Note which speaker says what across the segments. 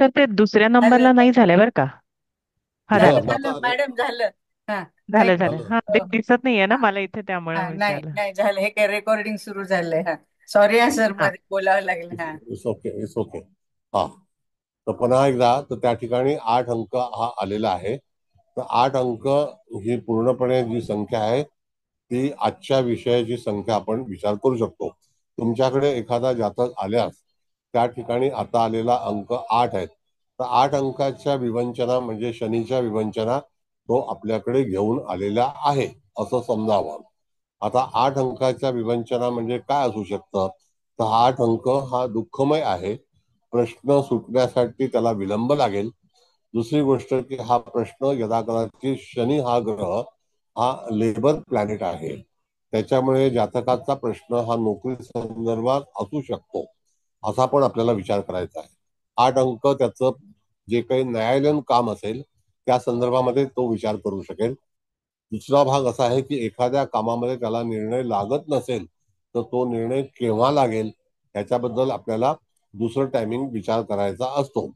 Speaker 1: तर ते दुसऱ्या
Speaker 2: झालं
Speaker 1: नंबरला नाही झालंय बरं का. हा
Speaker 2: झालं
Speaker 1: झालं
Speaker 3: झालं
Speaker 1: झालं.
Speaker 2: झालं
Speaker 3: आता
Speaker 2: मॅडम झालं. हा. हे
Speaker 1: झालं झालं.
Speaker 3: झालं.
Speaker 1: हा ते दिसत नाहीये ना मला इथे, त्यामुळे
Speaker 2: हा नाही
Speaker 1: विचारलं.
Speaker 2: नाही झालं, हे काय रेकॉर्डिंग सुरू झालंय. हा. सॉरी हा सर,
Speaker 1: हा.
Speaker 2: मध्ये बोलावं लागलं. हा.
Speaker 3: It's okay, it's okay. हा. तर पुन्हा एकदा, तर त्या ठिकाणी 8 अंक हा आलेला आहे. तर 8 अंक ही पूर्णपणे जी संख्या आहे ती आजच्या विषयाची संख्या आपण विचार करू शकतो. तुमच्याकडे एखादा जातक आल्यास त्या ठिकाणी आता आलेला अंक 8 आहे. तर 8 अंकाच्या विवंचना म्हणजे शनीच्या विवंचना तो आपल्याकडे घेऊन आलेला आहे असं समजावं. आता 8 अंकाच्या विवंचना म्हणजे काय असू शकतं? तर 8 अंक हा दुःखमय आहे. प्रश्न सुटण्यासाठी त्याला विलंब लागेल. दुसरी गोष्ट की हा प्रश्न यदाकदाचित शनी हा ग्रह हा लेबर प्लॅनेट आहे. त्याच्यामुळे जातकाचा प्रश्न हा नोकरी संदर्भात असू शकतो, असा पण आपल्याला विचार करायचा आहे. 8 अंक त्याचं जे काही न्यायालयीन काम असेल त्या संदर्भामध्ये तो विचार करू शकेल. दुसरा भाग असा आहे की एखाद्या कामामध्ये त्याला निर्णय लागत नसेल तर तो निर्णय केव्हा लागेल ह्याच्याबद्दल आपल्याला दुसरं टायमिंग विचार करायचा असतो.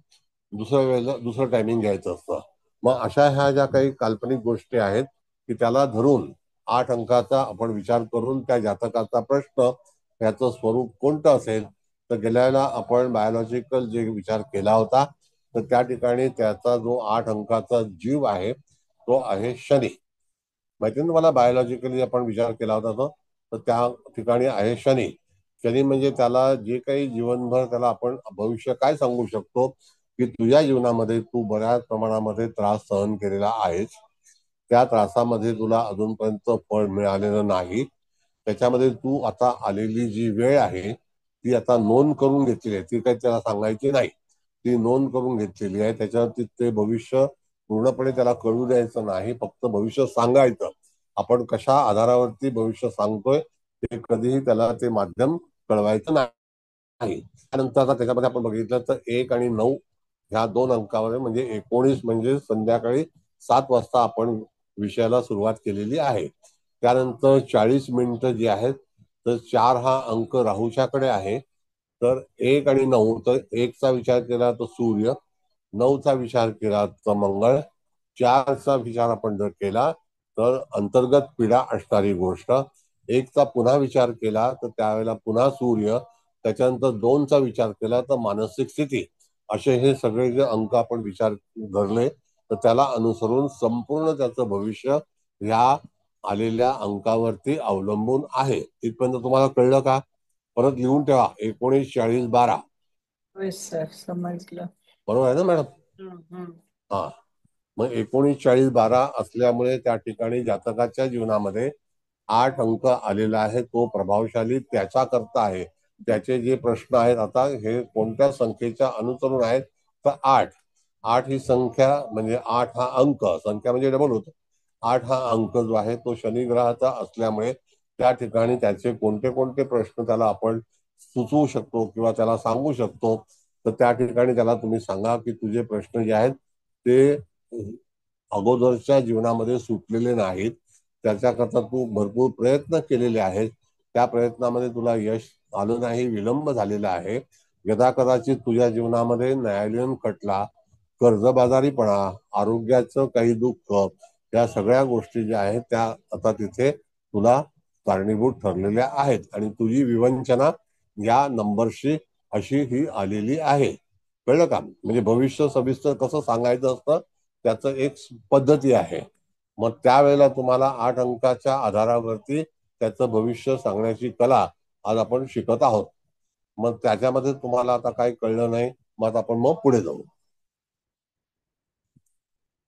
Speaker 3: दुसऱ्या वेळेला दुसरं टायमिंग घ्यायचं असतं. मग अशा ह्या ज्या काही काल्पनिक गोष्टी आहेत की त्याला धरून 8 अंकाचा आपण विचार करून त्या जातकाचा प्रश्न याचं स्वरूप कोणतं असेल, तर गेल्या वेळेला आपण बायोलॉजिकल जे विचार केला होता तर त्या ठिकाणी त्याचा जो 8 अंकाचा जीव आहे तो आहे शनी. माहिती ना तुम्हाला, बायोलॉजिकली आपण विचार केला होता तो, तर त्या ठिकाणी आहे शनी. शनी म्हणजे त्याला जे काही जीवनभर त्याला आपण भविष्य काय सांगू शकतो की तुझ्या जीवनामध्ये तू बऱ्याच प्रमाणामध्ये त्रास सहन केलेला आहेस. त्या त्रासामध्ये तुला अजूनपर्यंत फळ मिळालेलं नाही. त्याच्यामध्ये तू आता आलेली जी वेळ आहे ती आता नोंद करून घेतलेली आहे. ती काही त्याला सांगायची नाही, ती नोंद करून घेतलेली आहे. त्याच्यावरती ते भविष्य पूर्णपणे त्याला कळू द्यायचं नाही, फक्त भविष्य सांगायचं. आपण कशा आधारावरती भविष्य सांगतोय ते कधीही त्याला ते माध्यम कळवायचं नाही. त्यानंतर आता त्याच्यामध्ये आपण बघितलं तर 1 आणि 9 ह्या 2 अंकामध्ये म्हणजे 19 म्हणजे संध्याकाळी 7 वाजता आपण विषयाला सुरुवात केलेली आहे. त्यानंतर 40 मिनिटं जी आहेत, तर 4 हा अंक राहूच्याकडे आहे. तर 1 आणि 9, तर 1चा विचार केला तर सूर्य, 9चा विचार केला तर मंगळ, 4चा विचार आपण जर केला तर अंतर्गत पीडा असणारी गोष्ट, 1चा पुन्हा विचार केला तर त्यावेळेला पुन्हा सूर्य, त्याच्यानंतर 2चा विचार केला तर मानसिक स्थिती. असे हे सगळे जे अंक आपण विचार धरले तर त्याला अनुसरून संपूर्ण त्याचं भविष्य ह्या आलेल्या अंकावरती अवलंबून आहे. इथपर्यंत तुम्हाला कळलं का? परत लिहून ठेवा, 19 40 12.
Speaker 2: होय सर, समजलं.
Speaker 3: बरोबर आहे ना मॅडम?
Speaker 2: हम्म.
Speaker 3: हा. मग 19 40 12 असल्यामुळे त्या ठिकाणी जातकाच्या जीवनामध्ये 8 अंक आलेला आहे. तो प्रभावशाली त्याच्या करता आहे. त्याचे जे प्रश्न आहेत आता हे कोणत्या संख्येच्या अनुसरून आहेत, तर 8. 8 ही संख्या म्हणजे 8 हा अंक, संख्या म्हणजे डबल होतो. 8 हा अंक जो आहे तो शनी ग्रहाचा असल्यामुळे त्या ठिकाणी त्याचे कोणते कोणते प्रश्न त्याला आपण सुचवू शकतो किंवा त्याला सांगू शकतो. तर त्या ठिकाणी त्याला तुम्ही सांगा की तुझे प्रश्न जे आहेत ते अगोदरच्या जीवनामध्ये सुटलेले नाहीत. त्याच्याकरता तू भरपूर प्रयत्न केलेले आहेत. त्या प्रयत्नामध्ये तुला यश आलं नाही, विलंब झालेला आहे. यदा कदाचित तुझ्या जीवनामध्ये न्यायालयीन खटला, कर्जबाजारीपणा, आरोग्याचं काही दुःख, या सगळ्या गोष्टी ज्या आहेत त्या आता तिथे तुला कारणीभूत ठरलेल्या आहेत आणि तुझी विवंचना या नंबरशी अशी ही आलेली आहे. कळलं का? म्हणजे भविष्य सविस्तर कसं सांगायचं असतं त्याचं एक पद्धती आहे. मग त्यावेळेला तुम्हाला 8 अंकाच्या आधारावरती त्याचं भविष्य सांगण्याची कला आज आपण शिकत आहोत. मग त्याच्यामध्ये तुम्हाला आता काही कळलं नाही, मग आता आपण पुढे जाऊ.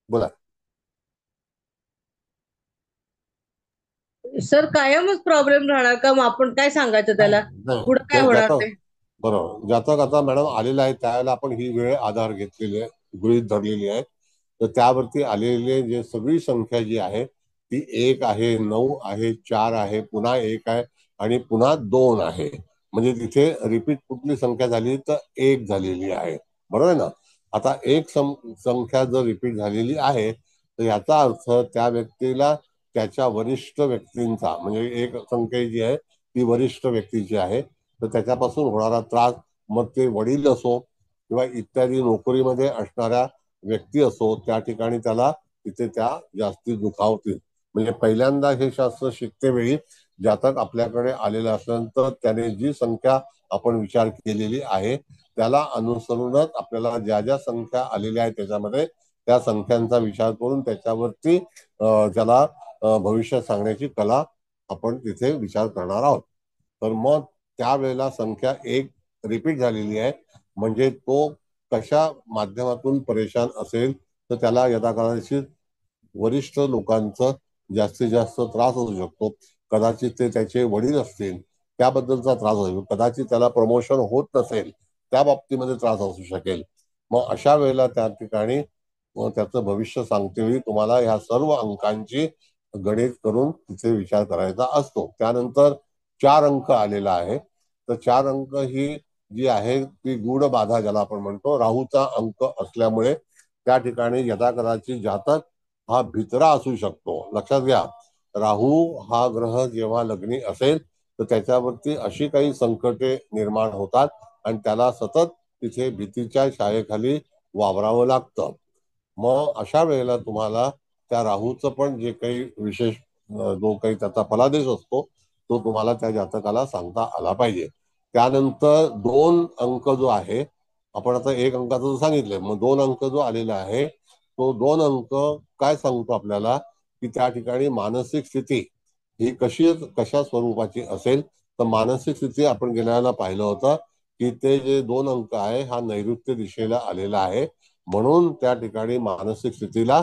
Speaker 3: बोला.
Speaker 4: सर कायमच प्रॉब्लेम राहणार का? मग आपण काय सांगायचं
Speaker 3: नाही
Speaker 4: त्याला?
Speaker 3: नाही,
Speaker 4: पुढे काय
Speaker 3: ते
Speaker 4: होणार
Speaker 3: जातक
Speaker 4: ते?
Speaker 3: बरोबर, जातक आता मॅडम आलेला आहे त्यावेळेला आपण ही वेळ आधार घेतलेली आहे, गृहीत धरलेली आहे. तर त्यावरती आलेले जे सगळी संख्या जी आहे ती 1 आहे, 9 आहे, 4 आहे, पुन्हा 1 आहे आणि पुन्हा 2 आहे. म्हणजे तिथे रिपीट कुठली संख्या झाली तर 1 झालेली आहे. बरोबर आहे ना? आता एक संख्या जर रिपीट झालेली आहे तर याचा अर्थ त्या व्यक्तीला त्याच्या वरिष्ठ व्यक्तींचा म्हणजे एक संख्या जी आहे ती वरिष्ठ व्यक्तीची आहे. तर त्याच्यापासून होणारा त्रास, मग ते वडील असो किंवा इत्यादी नोकरीमध्ये असणाऱ्या व्यक्ती असो, त्या ठिकाणी त्याला तिथे त्या जास्ती दुखावतील. म्हणजे पहिल्यांदा हे शास्त्र शिकते वेळी जातक आपल्याकडे आलेलं असल्यानंतर त्याने जी संख्या आपण विचार केलेली आहे त्याला अनुसरूनच आपल्याला ज्या ज्या संख्या आलेल्या आहेत त्याच्यामध्ये त्या संख्यांचा विचार करून त्याच्यावरती त्याला भविष्य सांगण्याची कला आपण तिथे विचार करणार आहोत. तर मग त्यावेळेला संख्या एक रिपीट झालेली आहे म्हणजे तो कशा माध्यमातून परेशान असेल तर त्याला यथाकदाचित वरिष्ठ लोकांचा जास्तीत जास्त त्रास होऊ शकतो. कदाचित ते त्याचे वडील असतील त्याबद्दलचा त्रास होऊ शकतो. कदाचित त्याला प्रमोशन होत नसेल त्या बाबतीमध्ये त्रास असू शकेल. मग अशा वेळेला त्या ठिकाणी त्याचं भविष्य सांगते वेळी तुम्हाला ह्या सर्व अंकांची गणित करून तिथे विचार करायचा असतो. त्यानंतर 4 अंक आलेला आहे. तर 4 अंक ही जी आहे ती गूढ बाधा ज्याला आपण म्हणतो, राहूचा अंक असल्यामुळे त्या ठिकाणी यथाकदाचित जातक हा भित्रा असू शकतो. लक्षात घ्या, राहू हा ग्रह जेव्हा लग्नी असेल तर त्याच्यावरती अशी काही संकटे निर्माण होतात आणि त्याला सतत तिथे भीतीच्या छायेखाली वावरावं लागतं. मग अशा वेळेला तुम्हाला त्या राहूचं पण जे काही विशेष जो काही त्याचा फलादेश असतो तो तुम्हाला त्या जातकाला सांगता आला पाहिजे. त्यानंतर 2 अंक जो आहे, आपण आता 1 अंकाचं सांगितलंय, मग 2 अंक जो आलेला आहे तो 2 अंक काय सांगतो आपल्याला की त्या ठिकाणी मानसिक स्थिती ही कशा स्वरूपाची असेल. तर मानसिक स्थिती आपण गेल्याला पाहिलं होतं की ते जे 2 अंक आहे हा नैऋत्य दिशेला आलेला आहे. म्हणून त्या ठिकाणी मानसिक स्थितीला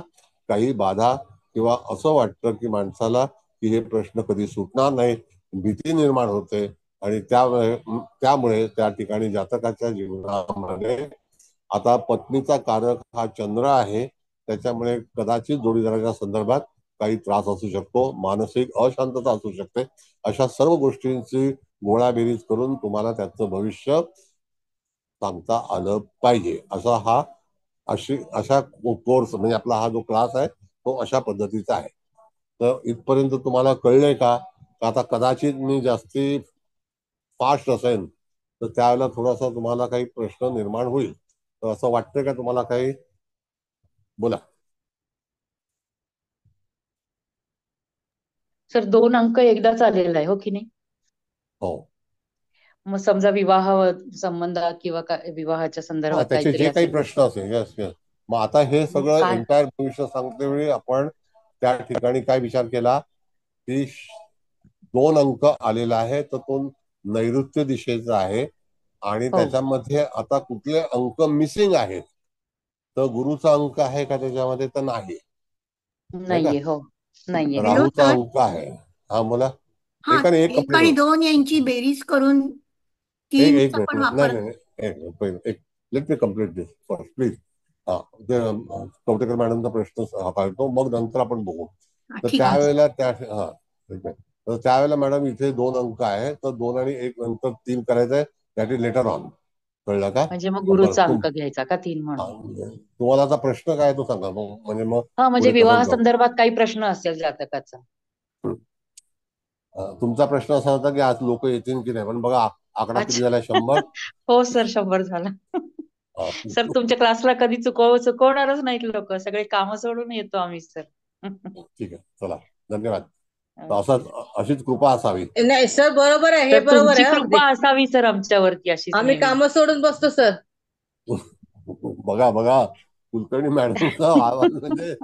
Speaker 3: काही बाधा किंवा असं वाटतं की माणसाला की हे प्रश्न कधी सुटणार नाही, भीती निर्माण होते आणि त्यामुळे त्या ठिकाणी जातकाच्या जीवनामध्ये आता पत्नीचा कारक हा चंद्र आहे. त्याच्यामुळे कदाचित जोडीदाराच्या संदर्भात काही त्रास असू शकतो, मानसिक अशांतता असू शकते. अशा सर्व गोष्टींची गोळाबेरीज करून तुम्हाला त्याचं भविष्य सांगता आलं पाहिजे. अशा कोर्स म्हणजे आपला हा जो क्लास आहे तो अशा पद्धतीचा आहे. तर इथपर्यंत तुम्हाला कळलंय का? आता कदाचित मी जास्ती फास्ट असेल तर त्यावेळेला थोडासा तुम्हाला काही प्रश्न निर्माण होईल. तर असं वाटतंय का तुम्हाला काही? बोला.
Speaker 5: सर 2 अंक एकदाच आलेला आहे हो की नाही?
Speaker 3: हो.
Speaker 5: मग समजा विवाह संबंध किंवा विवाहाच्या
Speaker 3: हा,
Speaker 5: संदर्भात
Speaker 3: त्याचे
Speaker 5: काहीतरी
Speaker 3: जे काही
Speaker 5: असेल तर
Speaker 3: प्रश्न असेल, यस यस. मग आता हे
Speaker 5: मग
Speaker 3: सगळं
Speaker 5: काय?
Speaker 3: एंटायर भविष्य सांगते वेळी आपण त्या ठिकाणी काय विचार केला की 2 अंक आलेला आहे तर तो नैऋत्य दिशेचा आहे आणि
Speaker 5: हो,
Speaker 3: त्याच्यामध्ये आता कुठले अंक मिसिंग आहेत. तर गुरुचा अंक आहे का त्याच्यामध्ये? तर नाही. नाही का?
Speaker 5: नाहीये. हो, नाहीये.
Speaker 6: हॅलो
Speaker 3: राहूचा
Speaker 6: सर.
Speaker 3: अंक आहे. हा, बोला.
Speaker 6: हा,
Speaker 3: एक आणि एक
Speaker 6: एक
Speaker 3: कंप्लीट
Speaker 6: आणि
Speaker 3: होत.
Speaker 6: दोन यांची बेरीज करून
Speaker 3: एक
Speaker 6: तीनचा
Speaker 3: मिनिट
Speaker 6: पण
Speaker 3: नाही
Speaker 6: वापर.
Speaker 3: नाही नाही, एक let me complete this first please. हा, ते कवटेकर मॅडमचा प्रश्न हाताळतो मग नंतर आपण बघू.
Speaker 6: हा,
Speaker 3: तर
Speaker 6: ठीक आहे.
Speaker 3: त्यावेळेला हा एक मिनिट. तर त्यावेळेला मॅडम इथे 2 अंक आहे तर 2 आणि 1 नंतर 3 करायचं आहे. That is later on. कळलं का?
Speaker 5: म्हणजे मग
Speaker 3: बरं
Speaker 5: गुरुचा अंक घ्यायचा का 3
Speaker 3: हा,
Speaker 5: म्हणून?
Speaker 3: तुम्हाला आता प्रश्न काय तो सांगा म्हणजे मग
Speaker 5: हा, म्हणजे
Speaker 3: पुढे
Speaker 5: विवाह
Speaker 3: कसं जाऊ.
Speaker 5: संदर्भात काही प्रश्न असेल जातकाचा.
Speaker 3: तुमचा प्रश्न असा होता की आज लोक येतील की नाही, पण बघा आकडा किती झाला?
Speaker 5: अच्छा.
Speaker 3: 100.
Speaker 5: हो सर, 100 झाला. सर तुमच्या क्लासला कधी चुकवणारच नाहीत लोक, सगळे कामं सोडून येतो आम्ही सर.
Speaker 3: ठीक आहे, चला, धन्यवाद. तर अशीच कृपा असावी.
Speaker 4: नाही सर, बरोबर आहे, हे
Speaker 5: तर
Speaker 4: बरोबर
Speaker 5: तुमची
Speaker 4: आहे अगदी.
Speaker 5: कृपा असावी सर आमच्यावरती अशीच
Speaker 4: आम्ही
Speaker 5: नेहमी.
Speaker 4: कामं सोडून बसतो सर.
Speaker 3: बघा बघा, कुलकर्णी मॅडमचा आवाज म्हणजे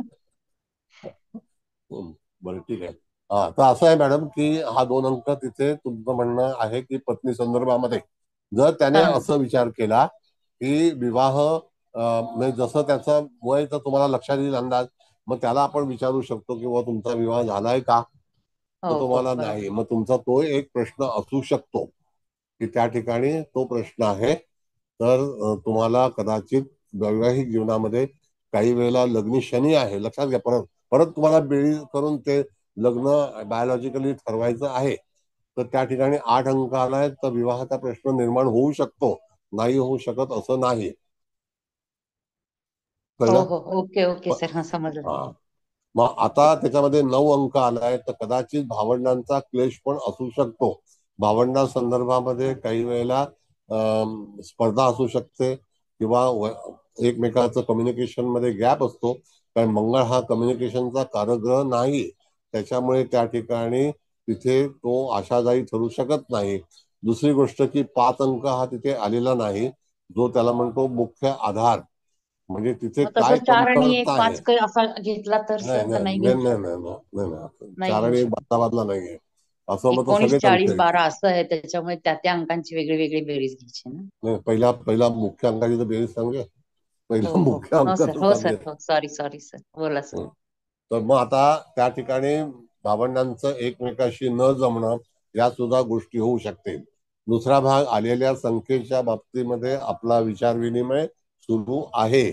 Speaker 3: बरं, ठीक आहे. हा, तर असं आहे मॅडम की हा 2 अंक तिथे तुमचं म्हणणं आहे की पत्नी संदर्भामध्ये जर त्याने
Speaker 5: हा,
Speaker 3: असं विचार केला की विवाह म्हणजे जसं त्याचं वय तर तुम्हाला लक्षात येईल अंदाज, मग त्याला आपण विचारू शकतो की तुमचा विवाह झालाय का? तर
Speaker 5: हो हो
Speaker 3: तुम्हाला
Speaker 5: बरोबर.
Speaker 3: नाही, मग तुमचा तो एक प्रश्न असू शकतो की त्या ठिकाणी तो प्रश्न आहे. तर तुम्हाला कदाचित वैवाहिक जीवनामध्ये काही वेळेला लग्नी शनी आहे. लक्षात घ्या, परत परत तुम्हाला बेळी करून ते लग्न बायोलॉजिकली ठरवायचं आहे. तर त्या ठिकाणी 8 अंक आलाय तर विवाहाचा प्रश्न निर्माण होऊ शकतो, नाही होऊ शकत असं नाही.
Speaker 5: हो
Speaker 3: कळलं?
Speaker 5: हो, ओके ओके सर, हा समजलं.
Speaker 3: हा, मग आता त्याच्यामध्ये 9 अंक आलाय तर कदाचित भावंडांचा क्लेश पण असू शकतो. भावंडा संदर्भामध्ये काही वेळेला स्पर्धा असू शकते किंवा एकमेकाचं कम्युनिकेशन मध्ये गॅप असतो, कारण मंगळ हा कम्युनिकेशनचा कारग्रह नाही. त्याच्यामुळे त्या ठिकाणी तिथे तो आशादायी ठरू शकत नाही. दुसरी गोष्ट की 5 अंक हा तिथे आलेला नाही, जो त्याला म्हणतो मुख्य आधार. म्हणजे तिथे
Speaker 5: मग
Speaker 3: काय
Speaker 5: तसं 4 आणि 1
Speaker 3: कमतरता आहे.
Speaker 5: 5 काही असा घेतला तर
Speaker 3: नाही
Speaker 5: सर, का
Speaker 3: नाही
Speaker 5: नाही
Speaker 3: नाही
Speaker 5: घेऊ
Speaker 3: नाही
Speaker 5: शकत?
Speaker 3: नाही नाही नाही नाही.
Speaker 5: नाही
Speaker 3: चार
Speaker 5: घेऊ
Speaker 3: आणि एक
Speaker 5: शकत.
Speaker 3: बादाबादला नाहीये. असं मग तर
Speaker 5: 19
Speaker 3: सगळेच अंक
Speaker 5: 40
Speaker 3: येतील.
Speaker 5: 12 असं आहे, त्याच्यामुळे त्या त्या अंकांची वेगळी वेगळी बेरीज घ्यायची ना.
Speaker 3: नाही, पहिला पहिला मुख्य अंकाची तर बेरीज सांगे.
Speaker 5: हो
Speaker 3: पहिला
Speaker 5: हो
Speaker 3: मुख्य
Speaker 5: हो सर,
Speaker 3: अंकाचं
Speaker 5: हो सर,
Speaker 3: सांगे.
Speaker 5: हो सॉरी सॉरी सर, बोला सर.
Speaker 3: तर मग आता त्या ठिकाणी भावंडांचं एकमेकाशी न जमणं, या सुद्धा गोष्टी होऊ शकते. दुसरा भाग, आलेल्या संख्येच्या बाबतीमध्ये आपला विचार विनिमय सुरू आहे.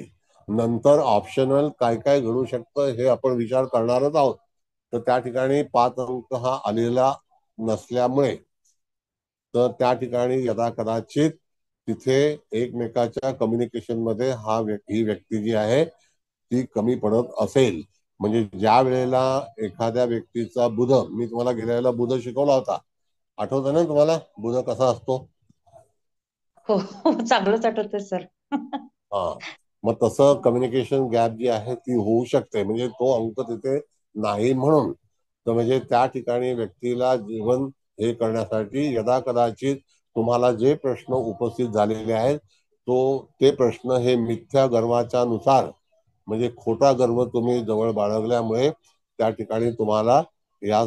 Speaker 3: नंतर ऑप्शनल काय काय घडू शकतं हे आपण विचार करणारच आहोत. तर त्या ठिकाणी 5 अंक हा आलेला नसल्यामुळे तर त्या ठिकाणी यदा कदाचित तिथे एकमेकाच्या कम्युनिकेशन मध्ये ही व्यक्ती जी आहे ती कमी पडत असेल. म्हणजे ज्या वेळेला एखाद्या व्यक्तीचा बुध, मी तुम्हाला गेल्या वेळेला बुध शिकवला होता, आठवतं ना तुम्हाला बुध कसा असतो?
Speaker 5: हो हो, चांगलंच आठवतंय सर.
Speaker 3: हा, मग तसं कम्युनिकेशन गॅप जी आहे ती होऊ शकते. म्हणजे तो अंक तिथे नाही म्हणून तर म्हणजे त्या ठिकाणी व्यक्तीला जीवन हे करण्यासाठी यदा कदाचित तुम्हाला जे प्रश्न उपस्थित झालेले आहेत ते प्रश्न हे मिथ्या गर्वाच्या नुसार, म्हणजे खोटा गर्व तुम्ही जवळ बाळगल्यामुळे त्या ठिकाणी तुम्हाला या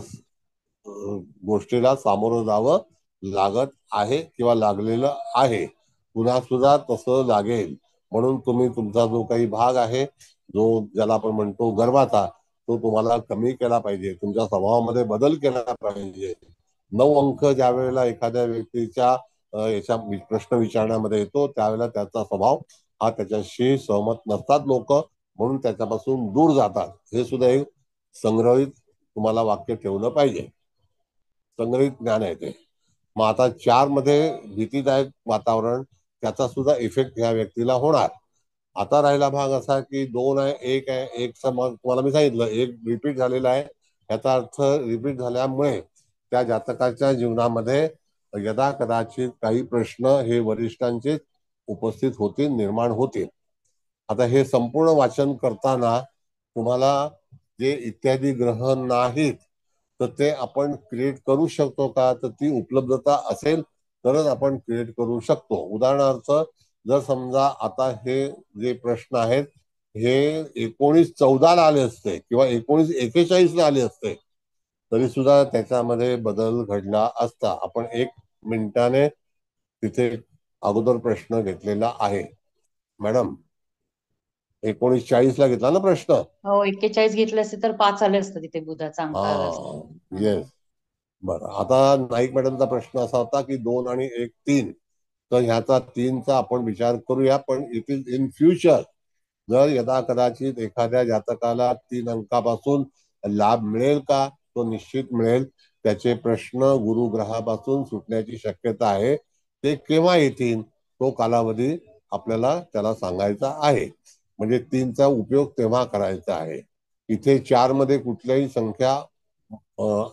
Speaker 3: गोष्टीला सामोरं जावं लागत आहे किंवा लागलेलं आहे. पुन्हा सुद्धा तसं लागेल. म्हणून तुम्ही तुमचा जो काही भाग आहे, जो ज्याला आपण म्हणतो गर्वाचा, तो तुम्हाला कमी केला पाहिजे. तुमच्या स्वभावामध्ये बदल केला पाहिजे. 9 अंक ज्या वेळेला एखाद्या व्यक्तीच्या याच्या प्रश्न विचारण्यामध्ये येतो, त्यावेळेला त्याचा स्वभाव हा त्याच्याशी सहमत नसतात लोक, म्हणून त्याच्यापासून दूर जातात. हे सुद्धा एक संग्रहित तुम्हाला वाक्य ठेवलं पाहिजे. संग्रहित ज्ञान आहे ते. मग आता 4 मध्ये भीतीदायक वातावरण, त्याचा सुद्धा इफेक्ट ह्या व्यक्तीला होणार. आता राहिला भाग असा की 2 आहे, 1 आहे. एकचा मग तुम्हाला मी सांगितलं, एक रिपीट झालेला आहे. याचा अर्थ रिपीट झाल्यामुळे त्या जातकाच्या जीवनामध्ये यदा कदाचित काही प्रश्न हे वरिष्ठांचे उपस्थित होतील, निर्माण होतील. आता हे संपूर्ण वाचन करताना तुम्हाला जे इत्यादी ग्रह नाहीत तर ते आपण क्रिएट करू शकतो का? तर ती उपलब्धता असेल तरच आपण क्रिएट करू शकतो. उदाहरणार्थ, जर समजा आता हे जे प्रश्न आहेत हे 1914 आले असते किंवा 1941 आले असते, तरी सुद्धा त्याच्यामध्ये बदल घडला असता. आपण 1 मिनिटाने तिथे अगोदर प्रश्न घेतलेला आहे. मॅडम, 1940 घेतला ना प्रश्न?
Speaker 5: हो, 41 घेतले असते तर 5 आले असतं, तिथे बुधाचा अंक आला असता.
Speaker 3: हा, येस. बरं, आता नाईक मॅडमचा प्रश्न असा होता की 2 आणि 1 3. तर ह्याचा 3चा आपण विचार करूया, पण इट इज इन फ्युचर. जर यदा कदाचित एखाद्या जातकाला 3 अंकापासून लाभ मिळेल का? तो निश्चित मिळेल. त्याचे प्रश्न गुरुग्रहापासून सुटण्याची शक्यता आहे. ते केव्हा येतील तो कालावधी आपल्याला त्याला सांगायचा आहे. म्हणजे 3चा उपयोग तेव्हा करायचा आहे. इथे 4 मध्ये कुठल्याही संख्या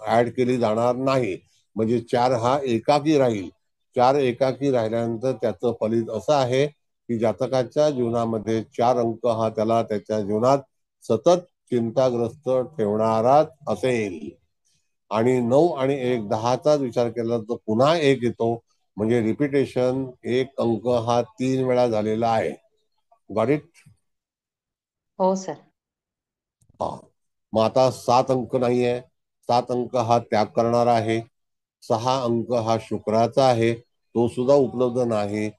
Speaker 3: ऍड केली जाणार नाही. म्हणजे 4 हा एकाकी राहील. 4 एकाकी राहिल्यानंतर त्याचं फलित असं आहे की जातकाच्या जीवनामध्ये 4 अंक हा त्याला त्याच्या जीवनात सतत चिंताग्रस्त ठेवणाराच असेल. आणि 9 आणि 1 10चाच विचार केला तर पुन्हा 1 येतो. म्हणजे रिपिटेशन 1 अंक हा 3 वेळा झालेला आहे. Got it?
Speaker 5: हो सर.
Speaker 3: हा, मग आता 7 अंक नाहीये. 7 अंक हा त्याग करणारा आहे. 6 अंक हा शुक्राचा आहे, तो सुद्धा उपलब्ध नाही.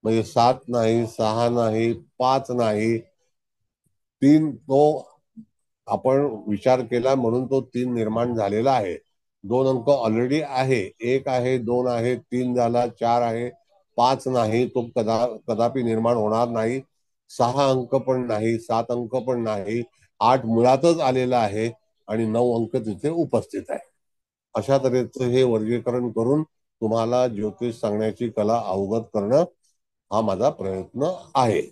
Speaker 3: म्हणजे 7 नाही, 6 नाही, 5 नाही, 3 तो आपण विचार केला म्हणून तो 3 निर्माण झालेला आहे. 2 अंक ऑलरेडी आहे. 1 आहे, 2 आहे, 3 झाला, 4 आहे, 5 नाही, तो कदापि निर्माण होणार नाही. 6 अंक पण नाही, 7 अंक पण नाही, 8 मुळातच आलेला आहे आणि 9 अंक तिथे उपस्थित आहे. अशा तऱ्हेचं हे वर्गीकरण करून तुम्हाला ज्योतिष सांगण्याची कला अवगत करणं हा माझा प्रयत्न आहे.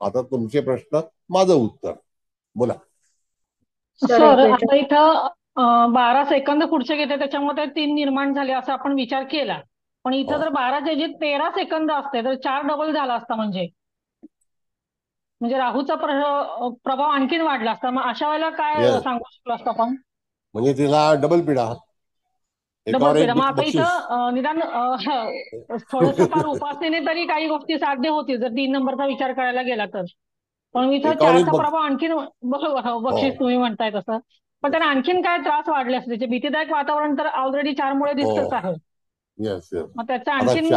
Speaker 3: आता तुमचे प्रश्न, माझं उत्तर. बोला.
Speaker 4: सर
Speaker 6: सर
Speaker 4: एक
Speaker 6: आता
Speaker 4: याच्यात
Speaker 6: इथं 12 सेकंद पुढचे घेते, त्याच्यामुळे ते 3 निर्माण झाले असं आपण विचार केला. पण
Speaker 3: हो,
Speaker 6: इथं जर 12 चे जे 13 सेकंद असते तर 4 डबल झाला असता म्हणजे. म्हणजे राहूचा प्रभाव आणखीन वाढला असता, मग अशा वेळेला काय
Speaker 3: येस,
Speaker 6: सांगू शकलो असतो आपण?
Speaker 3: म्हणजे तिला डबल पिढा,
Speaker 6: डबल
Speaker 3: एकावर
Speaker 6: पिढा.
Speaker 3: एक
Speaker 6: मग आता
Speaker 3: बक्षीस.
Speaker 6: इथं निदान थोडंसं फार उपासनेने तरी काही गोष्टी साध्य होतील जर 3 नंबरचा विचार करायला गेला तर. पण इथं
Speaker 3: एकावर एक
Speaker 6: 4चा प्रभाव आणखीन बरोबर, हो,
Speaker 3: हो,
Speaker 6: बक्षीस तुम्ही म्हणताय तसं. पण त्यांना आणखीन काय त्रास वाढले असते? त्याचे भीतीदायक वातावरण तर ऑलरेडी 4 मुळे
Speaker 3: हो,
Speaker 6: दिसतच आहे.
Speaker 3: Yes yes.
Speaker 6: मग त्याचा
Speaker 3: आता
Speaker 6: आणखीन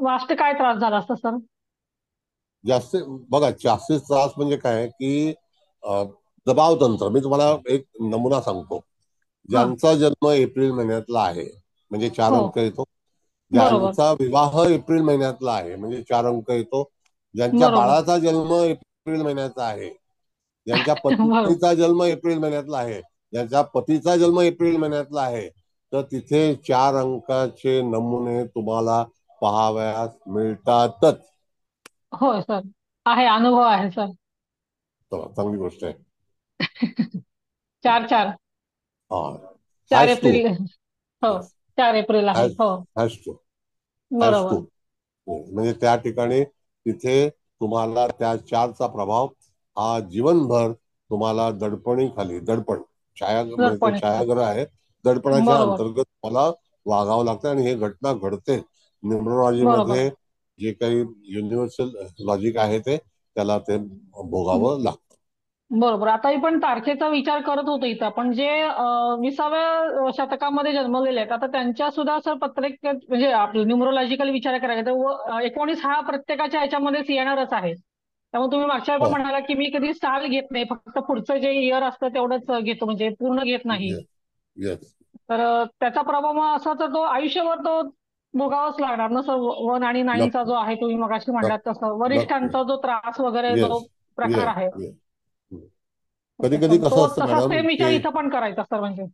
Speaker 6: वास्ट काय त्रास झाला असता सर?
Speaker 3: जास्त बघा, जास्तीत त्रास म्हणजे काय की दबाव तंत्र. मी तुम्हाला एक नमुना सांगतो.
Speaker 6: हा.
Speaker 3: ज्यांचा जन्म एप्रिल महिन्यातला आहे म्हणजे 4
Speaker 6: हो.
Speaker 3: अंक येतो.
Speaker 6: बरोबर.
Speaker 3: ज्यांचा विवाह एप्रिल महिन्यातला आहे म्हणजे 4 अंक येतो. ज्यांच्या
Speaker 6: बरोबर.
Speaker 3: बाळाचा जन्म एप्रिल महिन्याचा आहे, ज्यांच्या
Speaker 6: बरोबर.
Speaker 3: पत्नीचा जन्म एप्रिल महिन्यातला आहे, ज्यांच्या पतीचा जन्म एप्रिल महिन्यातला आहे, तर तिथे 4 अंकाचे नमुने तुम्हाला पाहावयास मिळतातच.
Speaker 6: होय सर, आहे, अनुभव आहे सर.
Speaker 3: चला, चांगली गोष्ट आहे.
Speaker 6: 4-4.
Speaker 3: हा,
Speaker 6: 4
Speaker 3: हॅज टू.
Speaker 6: एप्रिल. हो, 4 एप्रिल आहे,
Speaker 3: हॅज
Speaker 6: हो.
Speaker 3: Has two. Has two.
Speaker 6: बरोबर.
Speaker 3: म्हणजे त्या ठिकाणी तिथे तुम्हाला त्या 4चा प्रभाव हा जीवनभर तुम्हाला दडपणी खाली, दडपण छाया म्हणजे तो
Speaker 6: दडपण येतं.
Speaker 3: छायाग्रह आहे, दडपणाच्या
Speaker 6: बरोबर.
Speaker 3: अंतर्गत तुम्हाला वागावं लागतं. आणि हे घटना घडते.
Speaker 6: बरोबर.
Speaker 3: न्यूमरोलॉजीमध्ये जे काही युनिव्हर्सल लॉजिक आहे ते त्याला ते भोगावं लागतं.
Speaker 6: बरोबर. आता आपण तारखेचा विचार करत होतो इथं, पण जे 20व्या शतकामध्ये जन्मलेले आहेत आता त्यांच्या सुद्धा सर पत्रिक म्हणजे आपलं न्यूमरोलॉजिकल विचार करायला तर 19 हा प्रत्येकाच्या ह्याच्यामध्येच येणारच आहे. त्यामुळे तुम्ही मागच्या वेळेला
Speaker 3: हो,
Speaker 6: म्हणाला की मी कधी साल घेत नाही, फक्त पुढचं जे इयर असतं तेवढंच घेतो, म्हणजे पूर्ण घेत नाही.
Speaker 3: Yes yes.
Speaker 6: तर त्याचा प्रभाव मग असा तर तो आयुष्यभर तो भोगावाच लागणार ना सर. 1 आणि 9चा
Speaker 3: नक्की
Speaker 6: जो आहे तुम्ही मगाशी म्हणलात
Speaker 3: नक्की
Speaker 6: तसं
Speaker 3: नक्की.
Speaker 6: वरिष्ठांचा जो त्रास वगैरे जो
Speaker 3: येस
Speaker 6: प्रकार
Speaker 3: येस
Speaker 6: आहे.
Speaker 3: येस. कधी
Speaker 6: ओके
Speaker 3: कधी
Speaker 6: सर, तो
Speaker 3: कसं असतं
Speaker 6: तसा
Speaker 3: मॅडम
Speaker 6: सेम विचार
Speaker 3: की
Speaker 6: इथं पण करायचा सर म्हणजे.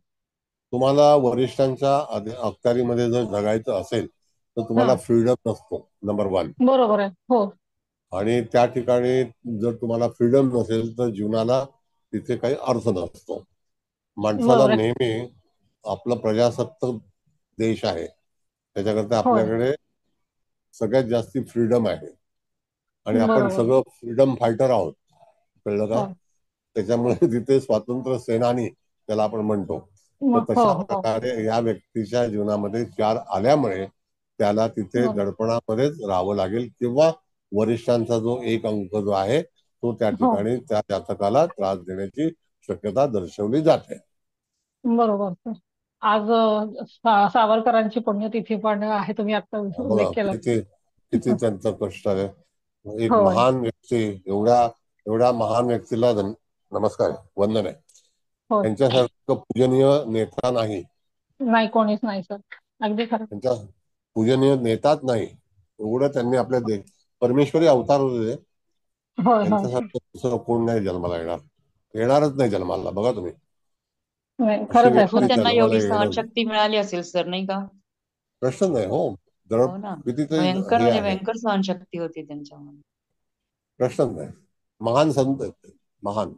Speaker 3: तुम्हाला वरिष्ठांच्या अखत्यारीमध्ये जर जगायचं असेल तर
Speaker 6: हा.
Speaker 3: तुम्हाला फ्रीडम नसतो, नंबर 1.
Speaker 6: बरोबर आहे, हो.
Speaker 3: आणि त्या ठिकाणी जर तुम्हाला फ्रीडम नसेल तर जीवनाला तिथे काही अर्थ नसतो. माणसाला
Speaker 6: बरोबर आहे.
Speaker 3: नेहमी आपलं प्रजासत्ताक देश आहे त्याच्याकरता
Speaker 6: होय.
Speaker 3: आपल्याकडे सगळ्यात जास्ती फ्रीडम आहे. आणि आपण
Speaker 6: बरोबर.
Speaker 3: सगळं फ्रीडम फायटर आहोत, कळलं का?
Speaker 6: हो.
Speaker 3: त्याच्यामुळे तिथे स्वातंत्र्य सेनानी त्याला आपण म्हणतो. तर
Speaker 6: हो.
Speaker 3: तशा
Speaker 6: हो.
Speaker 3: प्रकारे या व्यक्तीच्या जीवनामध्ये 4 आल्यामुळे त्याला तिथे
Speaker 6: बरोबर.
Speaker 3: दडपणामध्येच राहावं लागेल, किंवा वरिष्ठांचा जो 1 अंक जो आहे तो त्या
Speaker 6: हो.
Speaker 3: ठिकाणी त्या जातकाला त्रास देण्याची शक्यता दर्शवली जाते.
Speaker 6: बरोबर सर. आज सावरकरांची पुण्यतिथी पण आहे, तुम्ही आता उल्लेख
Speaker 3: बघा
Speaker 6: केला.
Speaker 3: किती किती त्यांचं कष्ट आहे. एक
Speaker 6: होय.
Speaker 3: महान व्यक्ती, एवढ्या एवढ्या महान व्यक्तीला नमस्कार आहे, वंदन आहे.
Speaker 6: होय.
Speaker 3: त्यांच्यासारखं पूजनीय नेता नाही,
Speaker 6: नाही, कोणीच नाही सर. अगदी खरं.
Speaker 3: त्यांच्या पूजनीय नेताच नाही. एवढं त्यांनी आपल्या परमेश्वरी अवतार होते.
Speaker 6: होय. होय सर.
Speaker 3: त्यांच्यासारखं दुसरं कोण नाही जन्माला येणार, येणारच नाही जन्माला. बघा तुम्ही,
Speaker 6: नाही,
Speaker 3: अशी
Speaker 6: खरंच आहे
Speaker 3: व्यक्ती
Speaker 5: म्हणून
Speaker 6: सर.
Speaker 5: त्यांना
Speaker 3: जन्माला
Speaker 5: एवढी
Speaker 3: येणं
Speaker 5: सहनशक्ती मिळाली असेल सर, नाही का?
Speaker 3: प्रश्न नाही. हो, जर
Speaker 5: हो ना.
Speaker 3: कितीतरी
Speaker 5: भयंकर
Speaker 3: हे
Speaker 5: म्हणजे
Speaker 3: आहे,
Speaker 5: भयंकर सहनशक्ती होती त्यांच्यामध्ये.
Speaker 3: प्रश्न नाही. महान संत आहेत ते, महान.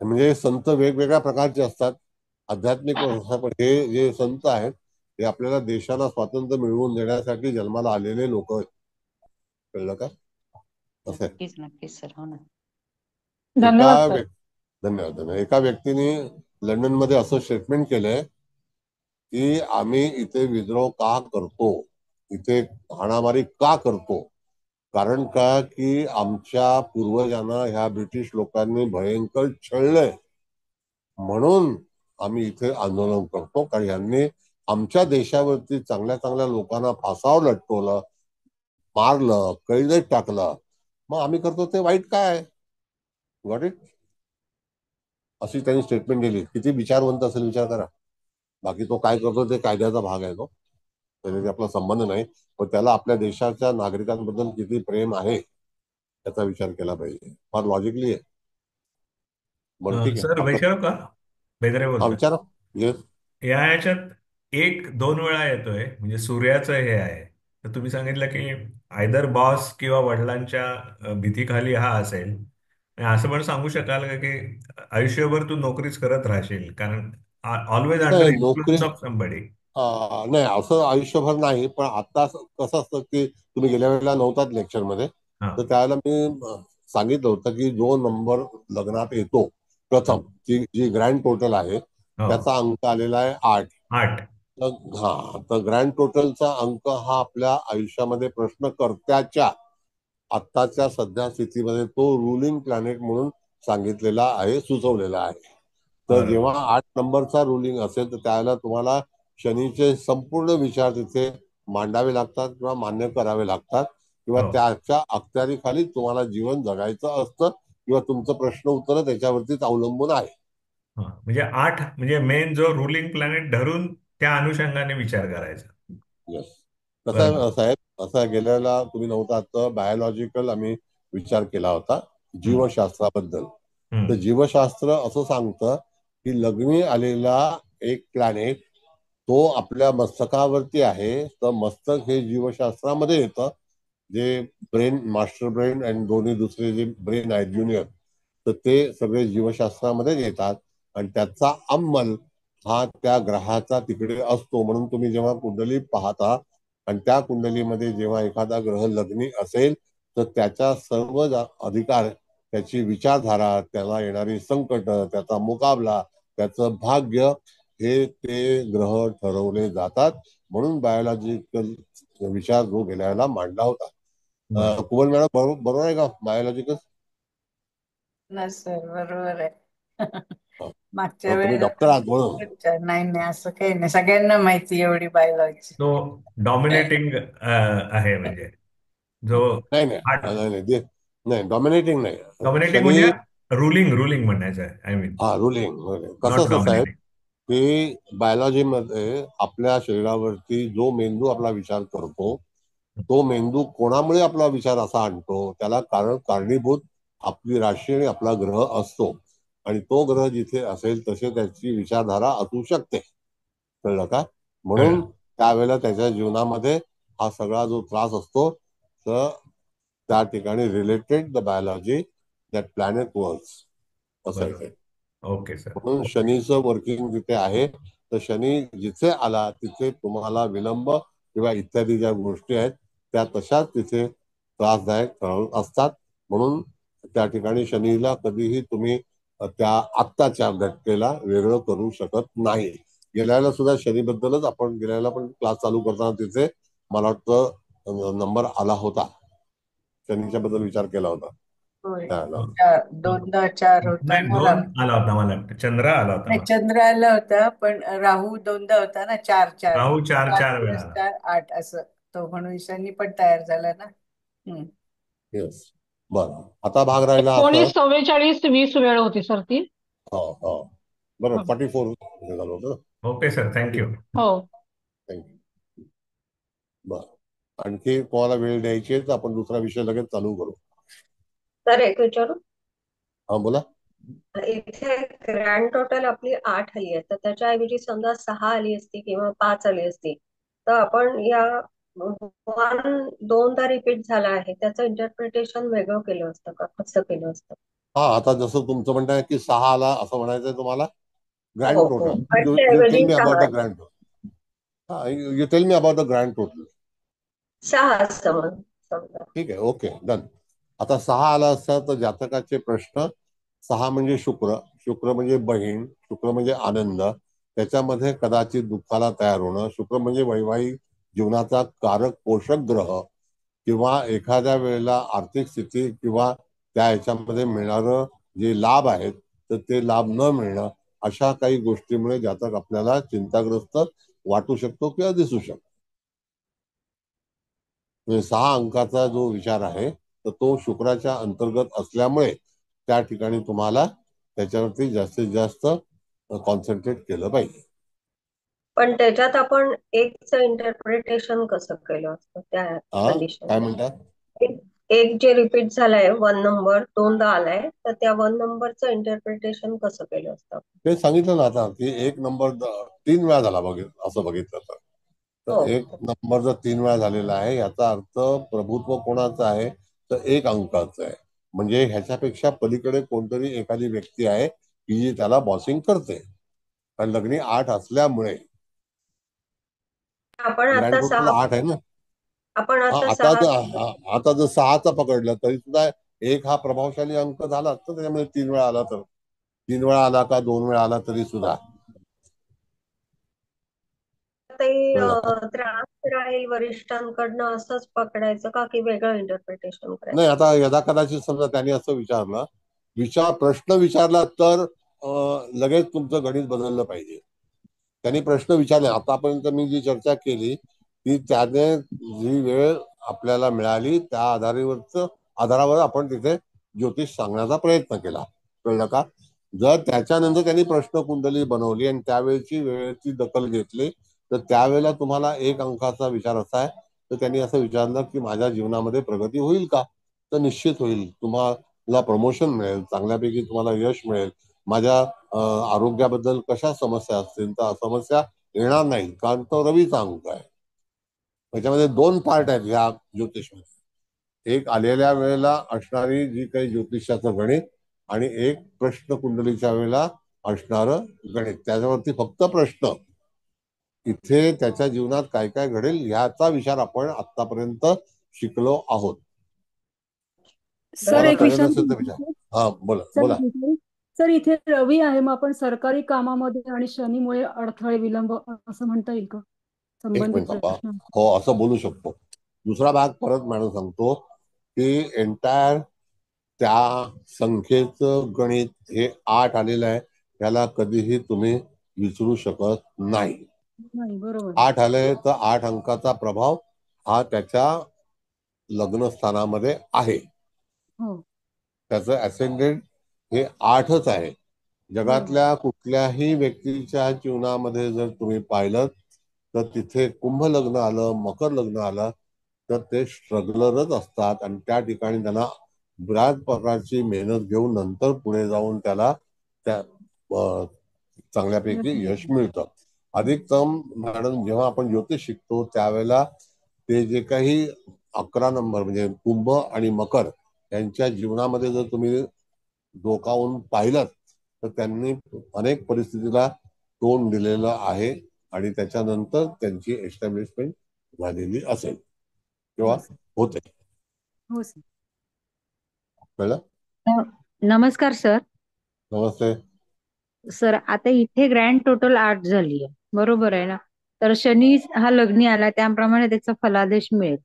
Speaker 3: म्हणजे संत वेगवेगळ्या प्रकारचे असतात, आध्यात्मिक असतात, पण हे जे संत आहेत हे आपल्याला देशाला स्वातंत्र्य मिळवून देण्यासाठी जन्माला आलेले लोक आहेत, कळलं का? असं आहे.
Speaker 5: नक्कीच नक्कीच सर, हो ना.
Speaker 3: एका
Speaker 6: धन्यवाद सर.
Speaker 3: धन्यवाद धन्यवाद. एका व्यक्तीने लंडन मध्ये असं स्टेटमेंट केलंय की आम्ही इथे विद्रोह का करतो, इथे हाणामारी का करतो, कारण का की आमच्या पूर्वजांना ह्या ब्रिटिश लोकांनी भयंकर छळलंय, म्हणून आम्ही इथे आंदोलन करतो. कारण यांनी आमच्या देशावरती चांगल्या चांगल्या लोकांना फासावर लटकवलं, मारलं, कैदेत टाकलं, मग आम्ही करतो ते वाईट काय? Got it? अशी त्यांनी स्टेटमेंट दिली. किती विचारवंत असेल विचार करा. बाकी तो काय करतो ते कायद्याचा भाग आहे, तो त्याच्याशी आपला संबंध नाही. पण त्याला आपल्या देशाच्या नागरिकांबद्दल किती प्रेम आहे याचा विचार केला पाहिजे. फार लॉजिकली आहे. बरं, ठीक आहे.
Speaker 7: सर
Speaker 3: आपलं
Speaker 7: वैशाल का? बेदरे
Speaker 3: हा,
Speaker 7: बोलतोय.
Speaker 3: विचारा. येस.
Speaker 7: या ह्याच्यात एक दोन वेळा येतोय, म्हणजे सूर्याचं हे आहे. तर तुम्ही सांगितलं की आयदर बॉस किंवा वडिलांच्या भीतीखाली हा असेल. आणि असं पण सांगू शकाल का की आयुष्यभर तू नोकरीच करत राहशील, कारण ऑलवेज अंडर
Speaker 3: नाही, नोकरी
Speaker 7: इन्फ्लुएन्स ऑफ समबडी.
Speaker 3: नाही, असं आयुष्यभर नाही. पण आता कसं असतं की तुम्ही गेल्या वेळेला नव्हतात लेक्चरमध्ये,
Speaker 7: हा.
Speaker 3: तर त्यावेळेला मी सांगितलं होतं की जो नंबर लग्नात येतो प्रथम, जी ग्रँड टोटल आहे,
Speaker 7: हो
Speaker 3: त्याचा अंक आलेला आहे 8.
Speaker 7: 8.
Speaker 3: तर ग्रँड टोटलचा अंक हा आपल्या आयुष्यामध्ये प्रश्नकर्त्याच्या आत्ताच्या सध्या स्थितीमध्ये तो रुलिंग प्लॅनेट म्हणून सांगितलेला आहे, सुचवलेला आहे. तर
Speaker 7: बरोबर.
Speaker 3: जेव्हा 8 नंबरचा रुलिंग असेल तर त्यावेळेला तुम्हाला शनीचे संपूर्ण विचार तिथे मांडावे लागतात किंवा मान्य करावे लागतात, किंवा
Speaker 7: हो
Speaker 3: त्याच्या अखत्यारीखाली तुम्हाला जीवन जगायचं असतं, किंवा तुमचं प्रश्न उत्तर त्याच्यावरतीच अवलंबून आहे.
Speaker 7: हा. म्हणजे 8 म्हणजे मेन जो रुलिंग प्लॅनेट धरून त्या अनुषंगाने विचार करायचा.
Speaker 3: येस. कसं
Speaker 7: बरोबर.
Speaker 3: आहे साहेब, असं आहे, गेल्याला तुम्ही नव्हता तर बायोलॉजिकल आम्ही विचार केला होता
Speaker 7: हम्म,
Speaker 3: जीवशास्त्राबद्दल. तर
Speaker 7: हम्म.
Speaker 3: जीवशास्त्र असं सांगतं की लग्नी आलेला एक प्लॅनेट तो आपल्या मस्तकावरती आहे, तर मस्तक हे जीवशास्त्रामध्ये येतं. जे ब्रेन, मास्टर ब्रेन आणि दोन्ही दुसरे जे ब्रेन आहेत ज्युनियर, तर ते सगळे जीवशास्त्रामध्ये येतात, आणि त्याचा अंमल हा त्या ग्रहाचा तिकडे असतो. म्हणून तुम्ही जेव्हा कुंडली पाहता आणि त्या कुंडलीमध्ये जेव्हा एखादा ग्रह लग्नी असेल तर त्याच्या सर्व अधिकार, त्याची विचारधारा, त्याला येणारी संकट, त्याचा मुकाबला, त्याचं भाग्य, हे ते ग्रह ठरवले जातात. म्हणून बायोलॉजिकल विचार जो गेल्याला मांडला होता.
Speaker 7: बरोबर.
Speaker 3: कुबल मॅडम, बरोबर बरोबर आहे का बायोलॉजिकल?
Speaker 2: ना सर, बरोबर आहे. मागच्या
Speaker 3: तुम्ही
Speaker 2: वेळेला
Speaker 3: डॉक्टर आहात म्हणून.
Speaker 2: अच्छा, नाही नाही, असं काही नाही, सगळ्यांना माहिती एवढी बायोलॉजी.
Speaker 7: तो डॉमिनेटिंग आहे म्हणजे जो
Speaker 3: नाही नाही
Speaker 7: 8.
Speaker 3: नाही नाही नाही, डॉमिनेटिंग नाही.
Speaker 7: डॉमिनेटिंग
Speaker 3: शनी,
Speaker 7: म्हणजे रुलिंग रुलिंग म्हणायचं आहे, आय मीन.
Speaker 3: हा रुलिंग. कसं
Speaker 7: नॉट
Speaker 3: असतं साहेब
Speaker 7: डॉमिनेटिंग.
Speaker 3: की बायोलॉजीमध्ये आपल्या शरीरावरती जो मेंदू आपला विचार करतो, तो मेंदू कोणामुळे आपला विचार असा आणतो, त्याला कारणीभूत आपली राशी आणि आपला ग्रह असतो. आणि तो ग्रह जिथे असेल तसे त्याची विचारधारा असू शकते. कळलं का? म्हणून त्यावेळेला त्याच्या जीवनामध्ये हा सगळा जो त्रास असतो, तर त्या ठिकाणी related the biology that planet works, असं आहे ते.
Speaker 7: बरोबर. Okay sir.
Speaker 3: म्हणून शनीचं वर्किंग जिथे आहे, तर शनी जिथे आला तिथे तुम्हाला विलंब किंवा इत्यादी ज्या गोष्टी आहेत त्या तशाच तिथे त्रासदायक ठरत असतात. म्हणून त्या ठिकाणी शनीला कधीही तुम्ही त्या आत्ताच्या घटनेला वेगळं करू शकत नाही. गेल्याला सुद्धा शनीबद्दलच आपण गेल्याला पण क्लास चालू करताना तिथे मला वाटतं नंबर आला होता, शनीच्या बद्दल विचार केला होता
Speaker 2: होय.
Speaker 3: त्यावेळेला.
Speaker 2: दोनदा 4 होता
Speaker 7: नाही,
Speaker 2: ना
Speaker 7: 2
Speaker 2: राहू.
Speaker 7: आला होता मला वाटतं. चंद्र आला होता
Speaker 2: नाही,
Speaker 7: मला.
Speaker 2: चंद्र आला होता, पण राहू दोनदा होता ना, 4 4.
Speaker 7: राहू 4
Speaker 2: 4
Speaker 7: 4 वेळा
Speaker 2: प्लस
Speaker 7: आला.
Speaker 2: 4 8 असं. तो म्हणून शनी पण तयार झाला ना. हम्म.
Speaker 3: येस. बरं, आता भाग राहिला असं.
Speaker 6: 19 44 20 वेळ होती सर ती.
Speaker 3: हो हो, बरोबर,
Speaker 6: हं.
Speaker 3: 44 झालं होतं ना.
Speaker 7: Okay sir, thank you.
Speaker 6: हो.
Speaker 3: थँक्यू. बरं, आणखी कोणाला वेळ द्यायची आहे तर आपण दुसरा विषय लगेच चालू करू.
Speaker 4: तर एक विचारू.
Speaker 3: हा बोला.
Speaker 4: इथे ग्रँड टोटल आपली 8 आली आहे, तर त्याच्याऐवजी समजा 6 आली असती किंवा 5 आली असती, तर आपण या 2दा रिपीट झाला आहे त्याचं इंटरप्रिटेशन वेगळं केलं असतं का, कसं केलं असतं?
Speaker 3: हा, आता जसं तुमचं म्हणणं आहे की 6 आला असं म्हणायचंय तुम्हाला.
Speaker 4: हो
Speaker 3: ग्रँड
Speaker 4: हो,
Speaker 3: टोटल, यू टेल
Speaker 4: त्याऐवजी
Speaker 3: me about
Speaker 4: 6.
Speaker 3: The grand total. हा, you tell me about the grand total.
Speaker 4: 6 समजा.
Speaker 3: ठीक आहे, ओके, डन. आता 6 आला असता तर जातकाचे प्रश्न, 6 म्हणजे शुक्र, शुक्र म्हणजे बहीण, शुक्र म्हणजे आनंद, त्याच्यामध्ये कदाचित दुःखाला तयार होणं, शुक्र म्हणजे वैवाहिक जीवनाचा कारक पोषक ग्रह, किंवा एखाद्या वेळेला आर्थिक स्थिती किंवा त्या ह्याच्यामध्ये मिळणारं जे लाभ आहेत तर ते लाभ न मिळणं, अशा काही गोष्टीमुळे जातक आपल्याला चिंताग्रस्त वाटू शकतो किंवा दिसू शकतो. म्हणजे 6 अंकाचा जो विचार आहे तर तो शुक्राच्या अंतर्गत असल्यामुळे त्या ठिकाणी तुम्हाला त्याच्यावरती जास्तीत जास्त कॉन्सन्ट्रेट केलं पाहिजे.
Speaker 4: पण त्याच्यात आपण एकचं इंटरप्रिटेशन कसं केलं असतं त्या
Speaker 3: हा,
Speaker 4: कंडिशन?
Speaker 3: काय म्हणतात?
Speaker 4: एक जे रिपीट झालाय 1 नंबर 2दा आलाय, तर त्या 1 नंबरचं इंटरप्रिटेशन कसं केलं असतं?
Speaker 3: ते सांगितलं ना आता की एक नंबर 3 वेळा झाला, असं बघितलं तर.
Speaker 4: हो.
Speaker 3: तर एक नंबर जर 3 वेळा झालेला आहे याचा अर्थ प्रभुत्व कोणाचं आहे, तर एक अंकाचं आहे. म्हणजे ह्याच्यापेक्षा पलीकडे कोणतरी एखादी व्यक्ती आहे की जी त्याला बॉसिंग करते. आणि लग्नी 8 असल्यामुळे
Speaker 4: आपण
Speaker 3: ग्रँड
Speaker 4: आता
Speaker 3: टोटल
Speaker 4: 6
Speaker 3: 8 आहे ना.
Speaker 4: आपण
Speaker 3: हा,
Speaker 4: आता
Speaker 3: आता
Speaker 4: 6
Speaker 3: जर आता जर 6चा पकडलं तरी सुद्धा एक हा प्रभावशाली अंक झाला तर त्याच्यामध्ये 3 वेळा आला तर 3 वेळा आला का 2 वेळा आला तरी सुद्धा
Speaker 4: ते
Speaker 3: कळलं का?
Speaker 4: त्रास राहील वरिष्ठांकडनं असंच पकडायचं का की वेगळं इंटरप्रिटेशन
Speaker 3: नाही,
Speaker 4: करायचं?
Speaker 3: आता यदा कदाचित समजा त्यांनी असं प्रश्न विचारला तर लगेच तुमचं गणित बदललं पाहिजे. त्यांनी प्रश्न विचारले, आतापर्यंत मी जी चर्चा केली ती त्याने जी वेळ आपल्याला मिळाली त्या आधारावर आपण तिथे ज्योतिष सांगण्याचा प्रयत्न केला. कळलं का? जर त्याच्यानंतर त्यांनी प्रश्न कुंडली बनवली आणि त्यावेळेची वेळेची दखल घेतली तर त्यावेळेला तुम्हाला 1 अंकाचा विचार असा आहे तर त्यांनी असं विचारलं की माझ्या जीवनामध्ये प्रगती होईल का? तर निश्चित होईल. तुम्हाला प्रमोशन मिळेल, चांगल्यापैकी तुम्हाला यश मिळेल. माझ्या आरोग्याबद्दल कशा समस्या असतील तर समस्या येणार नाही, कारण तो रवीचा अंक आहे. त्याच्यामध्ये 2 पार्ट आहेत ह्या ज्योतिषमध्ये. एक आलेल्या वेळेला असणारी जी काही ज्योतिषाचं गणित आणि एक प्रश्न कुंडलीच्या वेळेला असणारं गणित. त्याच्यावरती फक्त प्रश्न, इथे त्याच्या जीवनात काय काय घडेल ह्याचा विचार आपण आतापर्यंत शिकलो आहोत.
Speaker 8: सर
Speaker 3: तुम्हाला
Speaker 8: एक
Speaker 3: कळलं
Speaker 8: विचार
Speaker 3: नसेल तर विचार. हा, बोला
Speaker 8: सर
Speaker 3: बोला.
Speaker 8: सर इथे रवी आहे, मग आपण सरकारी कामामध्ये आणि शनीमुळे अडथळे विलंब असं म्हणता येईल का?
Speaker 3: एक
Speaker 8: संबंधित
Speaker 3: मिनिट थांबा.
Speaker 8: प्रश्न.
Speaker 3: हो, असं बोलू शकतो. दुसरा भाग परत मॅडम सांगतो की एंटायर त्या संख्येचं गणित हे 8 आलेलं आहे, त्याला कधीही तुम्ही विसरू शकत नाही.
Speaker 8: नाही, बरोबर.
Speaker 3: 8 आले तर 8 अंकाचा प्रभाव हा त्याच्या लग्न स्थानामध्ये आहे.
Speaker 8: हो,
Speaker 3: त्याचं असेंडेंट हे 8च आहे. जगातल्या कुठल्याही व्यक्तीच्या जीवनामध्ये जर तुम्ही पाहिलं तर तिथे कुंभ लग्न आलं, मकर लग्न आलं तर ते स्ट्रगलरच असतात आणि त्या ठिकाणी त्यांना बऱ्याच प्रकारची मेहनत घेऊन नंतर पुढे जाऊन त्याला त्या चांगल्यापैकी यश मिळतं. अधिकतम मॅडम जेव्हा आपण ज्योतिष शिकतो त्यावेळेला ते जे काही 11 नंबर म्हणजे कुंभ आणि मकर यांच्या जीवनामध्ये जर तुम्ही डोकावून पाहिलं तर त्यांनी अनेक परिस्थितीला तोंड दिलेलं आहे आणि त्याच्यानंतर त्यांची एस्टॅब्लिशमेंट झालेली असेल किंवा
Speaker 8: हो सर.
Speaker 3: होते.
Speaker 8: हो सर.
Speaker 3: कळलं?
Speaker 5: नमस्कार सर.
Speaker 3: नमस्ते.
Speaker 5: सर आता इथे ग्रँड टोटल 8 झाली आहे, बरोबर आहे ना? तर शनी हा लग्नी आला त्याप्रमाणे त्याचा फलादेश मिळेल.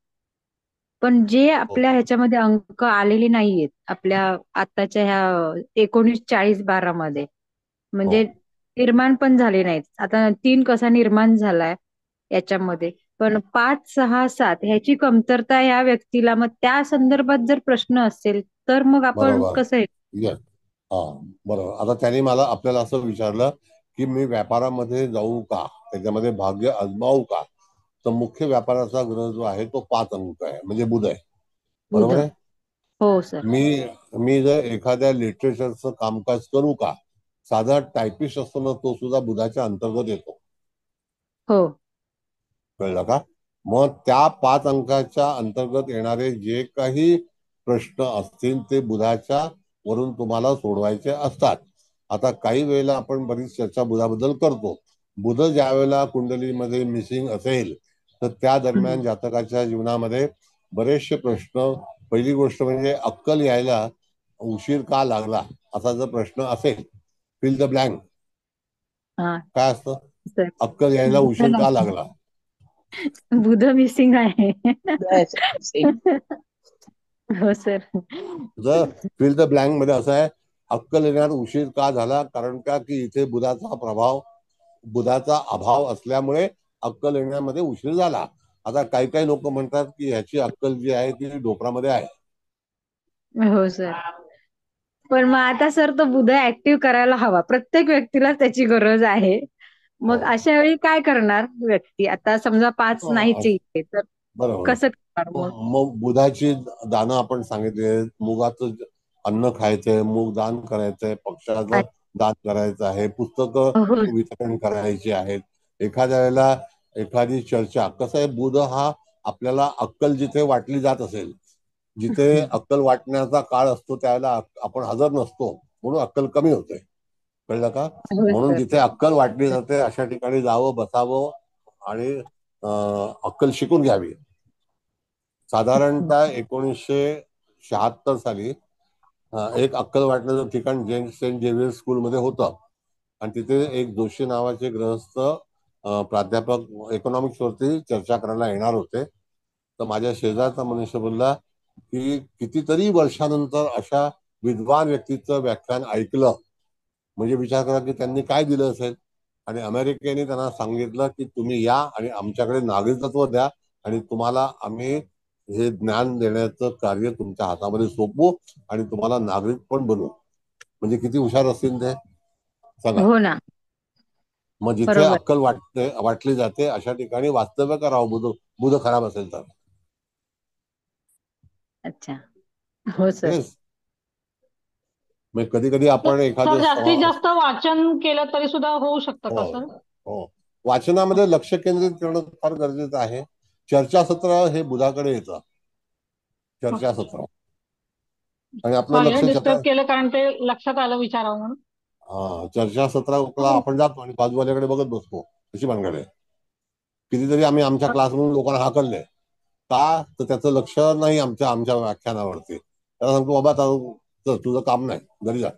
Speaker 5: पण जे
Speaker 3: हो,
Speaker 5: आपल्या ह्याच्यामध्ये अंक आलेले नाहीयेत आपल्या आताच्या ह्या 19-40-12 मध्ये,
Speaker 3: हो.
Speaker 5: म्हणजे निर्माण पण झाले नाहीत. आता 3 कसा निर्माण झालाय याच्यामध्ये, पण 5-6-7 ह्याची कमतरता या व्यक्तीला, मग त्या संदर्भात जर प्रश्न असेल तर मग आपण
Speaker 3: बरोबर.
Speaker 5: कसं
Speaker 3: येस. हा, बरोबर. आता त्यांनी मला आपल्याला असं विचारलं की मी व्यापारामध्ये जाऊ का, त्याच्यामध्ये भाग्य आजमावू का? तर मुख्य व्यापाराचा ग्रह जो आहे तो 5 अंक आहे, म्हणजे बुध आहे.
Speaker 5: बुध?
Speaker 3: बरोबर आहे.
Speaker 5: हो सर.
Speaker 3: मी मी जर एखाद्या लिटरेचरचं कामकाज करू का, साधा टायपिस्ट असतो ना तो सुद्धा बुधाच्या अंतर्गत येतो.
Speaker 5: हो.
Speaker 3: कळलं का? मग त्या 5 अंकाच्या अंतर्गत येणारे जे काही प्रश्न असतील ते बुधाच्या वरून तुम्हाला सोडवायचे असतात. आता काही वेळेला आपण बरीच चर्चा बुधाबद्दल करतो. बुध ज्या वेळेला कुंडलीमध्ये मिसिंग असेल तर त्या दरम्यान जातकाच्या जीवनामध्ये बरेचसे प्रश्न, पहिली गोष्ट म्हणजे अक्कल यायला उशीर का लागला असा जर प्रश्न असेल, फिल द ब्लँक,
Speaker 5: हा
Speaker 3: काय असतं?
Speaker 5: सर.
Speaker 3: अक्कल यायला उशीर का लागला?
Speaker 5: बुध मिसिंग आहे. हो सर.
Speaker 3: जर फिल द ब्लँक मध्ये असं आहे, अक्कल येण्यात उशीर का झाला, कारण का की इथे बुधाचा अभाव असल्यामुळे अक्कल येण्यामध्ये उशीर झाला. आता काही काही लोक म्हणतात की ह्याची अक्कल जी आहे ती डोपरामध्ये आहे.
Speaker 5: हो सर. पण मग आता सर तो बुध ऍक्टिव्ह करायला हवा, प्रत्येक व्यक्तीला त्याची गरज आहे. मग
Speaker 3: हो.
Speaker 5: अशा वेळी काय करणार व्यक्ती? आता समजा 5 नाहीच येते तर
Speaker 3: बरोबर.
Speaker 5: कसं करणार मग?
Speaker 3: मग बुधाची दानं आपण सांगितले, मुगाचं अन्न खायचंय, मूग दान करायचंय, पक्षाचं दान करायचं आहे, पुस्तकं
Speaker 5: हो.
Speaker 3: वितरण करायची आहेत. एखाद्या वेळेला एखादी चर्चा, कसं आहे, बुध हा आपल्याला अक्कल जिथे वाटली जात असेल, जिथे अक्कल वाटण्याचा काळ असतो त्यावेळेला आपण हजर नसतो, म्हणून अक्कल कमी होते. कळलं का?
Speaker 5: हो
Speaker 3: म्हणून
Speaker 5: सर.
Speaker 3: जिथे अक्कल वाटली जाते अशा ठिकाणी जावं, बसावं आणि अक्कल शिकून घ्यावी. साधारणतः 1976 साली एक अक्कल वाटण्याचं ठिकाण सेंट झेवियर स्कूलमध्ये होतं. आणि तिथे एक जोशी नावाचे गृहस्थ प्राध्यापक इकॉनॉमिक्स वरती चर्चा करायला येणार होते. तर माझ्या शेजारचा मनुष्य बोलला की कितीतरी वर्षानंतर अशा विद्वान व्यक्तीचं व्याख्यान ऐकलं, म्हणजे विचार करा की त्यांनी काय दिलं असेल. आणि अमेरिकेने त्यांना सांगितलं की तुम्ही या आणि आमच्याकडे नागरिकत्व द्या आणि तुम्हाला आम्ही हे ज्ञान देण्याचं कार्य तुमच्या हातामध्ये सोपवू आणि तुम्हाला नागरिक पण बनवू. म्हणजे किती हुशार असतील ते सांगा.
Speaker 5: हो ना.
Speaker 3: मग जिथे
Speaker 5: बरोबर.
Speaker 3: अक्कल वाटली जाते अशा ठिकाणी वास्तव्य करावं, बुध खराब असेल तर.
Speaker 5: अच्छा. हो सर.
Speaker 3: तेच मग कधी कधी आपण
Speaker 6: सर
Speaker 3: एखादं
Speaker 6: जास्तीत जास्त वाचन केलं तरी सुद्धा होऊ शकतं
Speaker 3: हो
Speaker 6: का सर?
Speaker 3: हो, वाचनामध्ये लक्ष केंद्रित करणं फार गरजेचं आहे. चर्चासत्र हे बुधाकडे येतं, चर्चासत्र. आणि आपलं
Speaker 6: सॉरी
Speaker 3: लक्ष
Speaker 6: डिस्टर्ब केलं कारण ते लक्षात आलं विचारावं म्हणून.
Speaker 3: चर्चासत्राला आपण जातो आणि बाजूवाल्याकडे बघत बसतो, अशी भानगड आहे. कितीतरी आम्ही आमच्या क्लासमधून लोकांना हाकलले का, तर त्याचं लक्ष नाही आमच्या आमच्या व्याख्यानावरती. त्याला सांगतो बाबा तुझं काम नाही, घरी जा.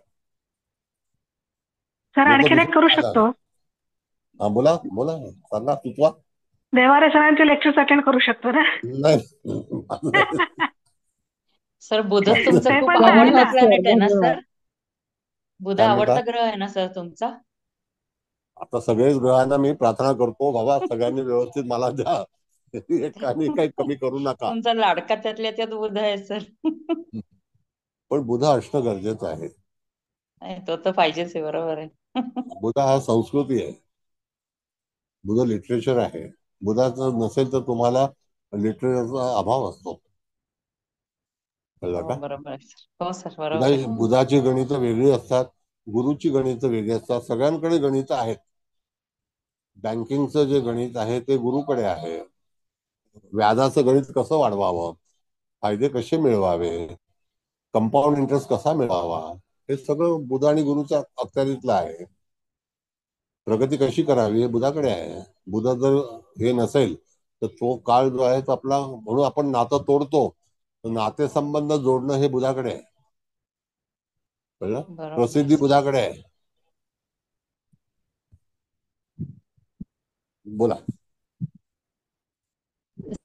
Speaker 9: सर
Speaker 3: लोक
Speaker 9: आणखीन
Speaker 3: दुसरं
Speaker 9: एक करू
Speaker 3: काय झालं.
Speaker 9: शकतो.
Speaker 3: हा बोला बोला, सांगा सुचवा.
Speaker 9: देवारे सरांचे लेक्चर्स अटेंड करू शकतो ना.
Speaker 3: नाही
Speaker 10: सर बुध तुमचा
Speaker 9: ते
Speaker 10: खूप
Speaker 9: पण आहे
Speaker 10: आवडता
Speaker 9: ना.
Speaker 5: धन्यवाद सर,
Speaker 10: प्लॅनेट आहे ना
Speaker 5: धन्यवाद.
Speaker 10: सर? बुध
Speaker 3: काय म्हणता.
Speaker 10: आवडता ग्रह आहे ना सर तुमचा?
Speaker 3: आता सगळेच ग्रहांना मी प्रार्थना करतो, बाबा सगळ्यांनी व्यवस्थित मला द्या, एकाने काही कमी करू नका.
Speaker 10: तुमचा लाडका त्यातल्या त्यात बुध आहे सर.
Speaker 3: पण बुध असणं गरजेचं आहे.
Speaker 10: नाही, तो तर पाहिजेच आहे, बरोबर आहे.
Speaker 3: बुध हा संस्कृती आहे, बुध लिटरेचर आहे. बुधाचं नसेल तर तुम्हाला लिटरेचरचा अभाव असतो, कळलं
Speaker 10: हो
Speaker 3: का.
Speaker 10: बरोबर आहे सर. हो सर बरोबर आहे.
Speaker 3: बुधाची गणित वेगळी असतात, गुरुची गणित वेगळी असतात. सगळ्यांकडे गणित आहेत. बँकिंगचं जे गणित आहे ते गुरुकडे आहे. व्याजाचं गणित कसं वाढवावं, फायदे कसे मिळवावे, कंपाऊंड इंटरेस्ट कसा मिळवावा, हे सगळं बुध आणि गुरुच्या अखत्यारीतलं आहे. प्रगती कशी करावी हे बुधाकडे आहे. बुध जर हे नसेल तर तो काळ जो आहे तो आपला, म्हणून आपण नातं तोडतो, तर नातेसंबंध जोडणं हे बुधाकडे आहे, कळलं.
Speaker 10: बरोबर आहे
Speaker 3: प्रसिद्धी
Speaker 10: सर.
Speaker 3: बुधाकडे आहे. बोला.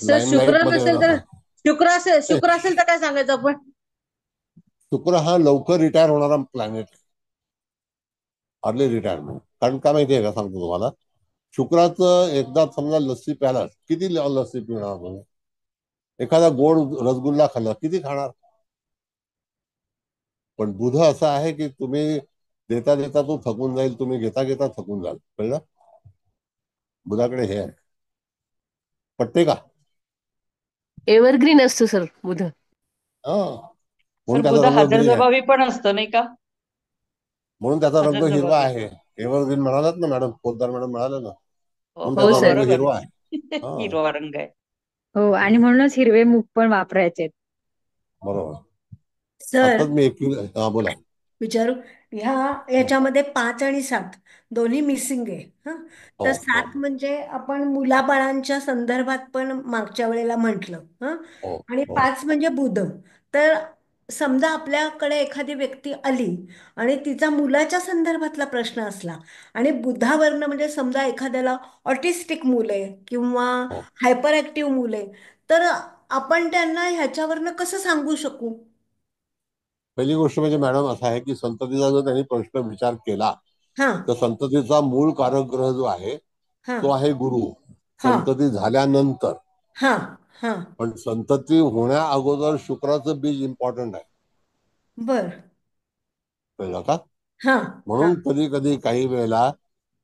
Speaker 11: सर
Speaker 3: लाईमलाईट
Speaker 11: शुक्र
Speaker 3: मध्ये
Speaker 11: नसेल तर, शुक्र असेल तर काय सांगायचं आपण?
Speaker 3: शुक्र हा लवकर रिटायर होणारा प्लॅनेट, अर्ली रिटायरमेंट. कारण का माहितीये का, सांगतो तुम्हाला. शुक्राचं एकदा समजा लस्सी प्याला, किती लस्सी पिणार तुम्ही. एखादा गोड रसगुल्ला खाल्ला, किती खाणार. पण बुध असा आहे की तुम्ही देता देता तो थकून जाईल, तुम्ही घेता घेता थकून जाल, कळलं. बुधाकडे हे आहे. पटते का.
Speaker 11: एव्हरग्रीन असतो सर बुध.
Speaker 3: हा,
Speaker 10: सर
Speaker 3: म्हणून त्याचा
Speaker 10: बुध
Speaker 3: रंग ग्रीन आहे.
Speaker 10: हजरजबाबी पण असतं नाही का?
Speaker 3: म्हणून त्याचा रंग हिरवा
Speaker 10: हजरजबाबी.
Speaker 3: आहे. एव्हरग्रीन म्हणालात ना मॅडम, पोद्दार मॅडम म्हणाले ना,
Speaker 10: हो
Speaker 3: म्हणून
Speaker 10: हो
Speaker 11: हो
Speaker 3: त्याचा
Speaker 11: सर.
Speaker 3: रंग
Speaker 10: बरोबर
Speaker 3: हिरवा आहे.
Speaker 10: आहे.
Speaker 3: हा,
Speaker 10: हिरवा रंग आहे.
Speaker 5: हो, आणि म्हणूनच हिरवे मूग पण वापरायचे.
Speaker 3: बरोबर.
Speaker 2: सर
Speaker 3: आताच मी एक बोला.
Speaker 2: विचारू, याच्यामध्ये 5 आणि 7 दोन्ही मिसिंग आहे. हा,
Speaker 3: हो
Speaker 2: तर
Speaker 3: हो
Speaker 2: 7 म्हणजे आपण मुलाबाळांच्या संदर्भात पण मागच्या वेळेला म्हटलं. हा,
Speaker 3: हो
Speaker 2: आणि
Speaker 3: हो
Speaker 2: 5 म्हणजे बुध. तर समजा आपल्याकडे एखादी व्यक्ती आली आणि तिचा मुलाच्या संदर्भातला प्रश्न असला आणि बुधावरनं, म्हणजे समजा एखाद्याला ऑटिस्टिक मुलं आहे किंवा
Speaker 3: हो.
Speaker 2: हायपर ऍक्टिव्ह मुलं आहे, तर आपण त्यांना ह्याच्यावरनं कसं सांगू शकू?
Speaker 3: पहिली गोष्ट म्हणजे मॅडम असं आहे की संततीचा जर त्यांनी प्रश्न विचार केला
Speaker 2: हा
Speaker 3: तर संततीचा मूळ कारक ग्रह जो आहे
Speaker 2: हा
Speaker 3: तो आहे गुरु.
Speaker 2: हा
Speaker 3: संतती झाल्यानंतर,
Speaker 2: हा हा
Speaker 3: पण संतती होण्या अगोदर शुक्राचं बीज इम्पॉर्टंट आहे,
Speaker 2: बर
Speaker 3: कळलं का.
Speaker 2: हा हा
Speaker 3: म्हणून कधी कधी काही वेळेला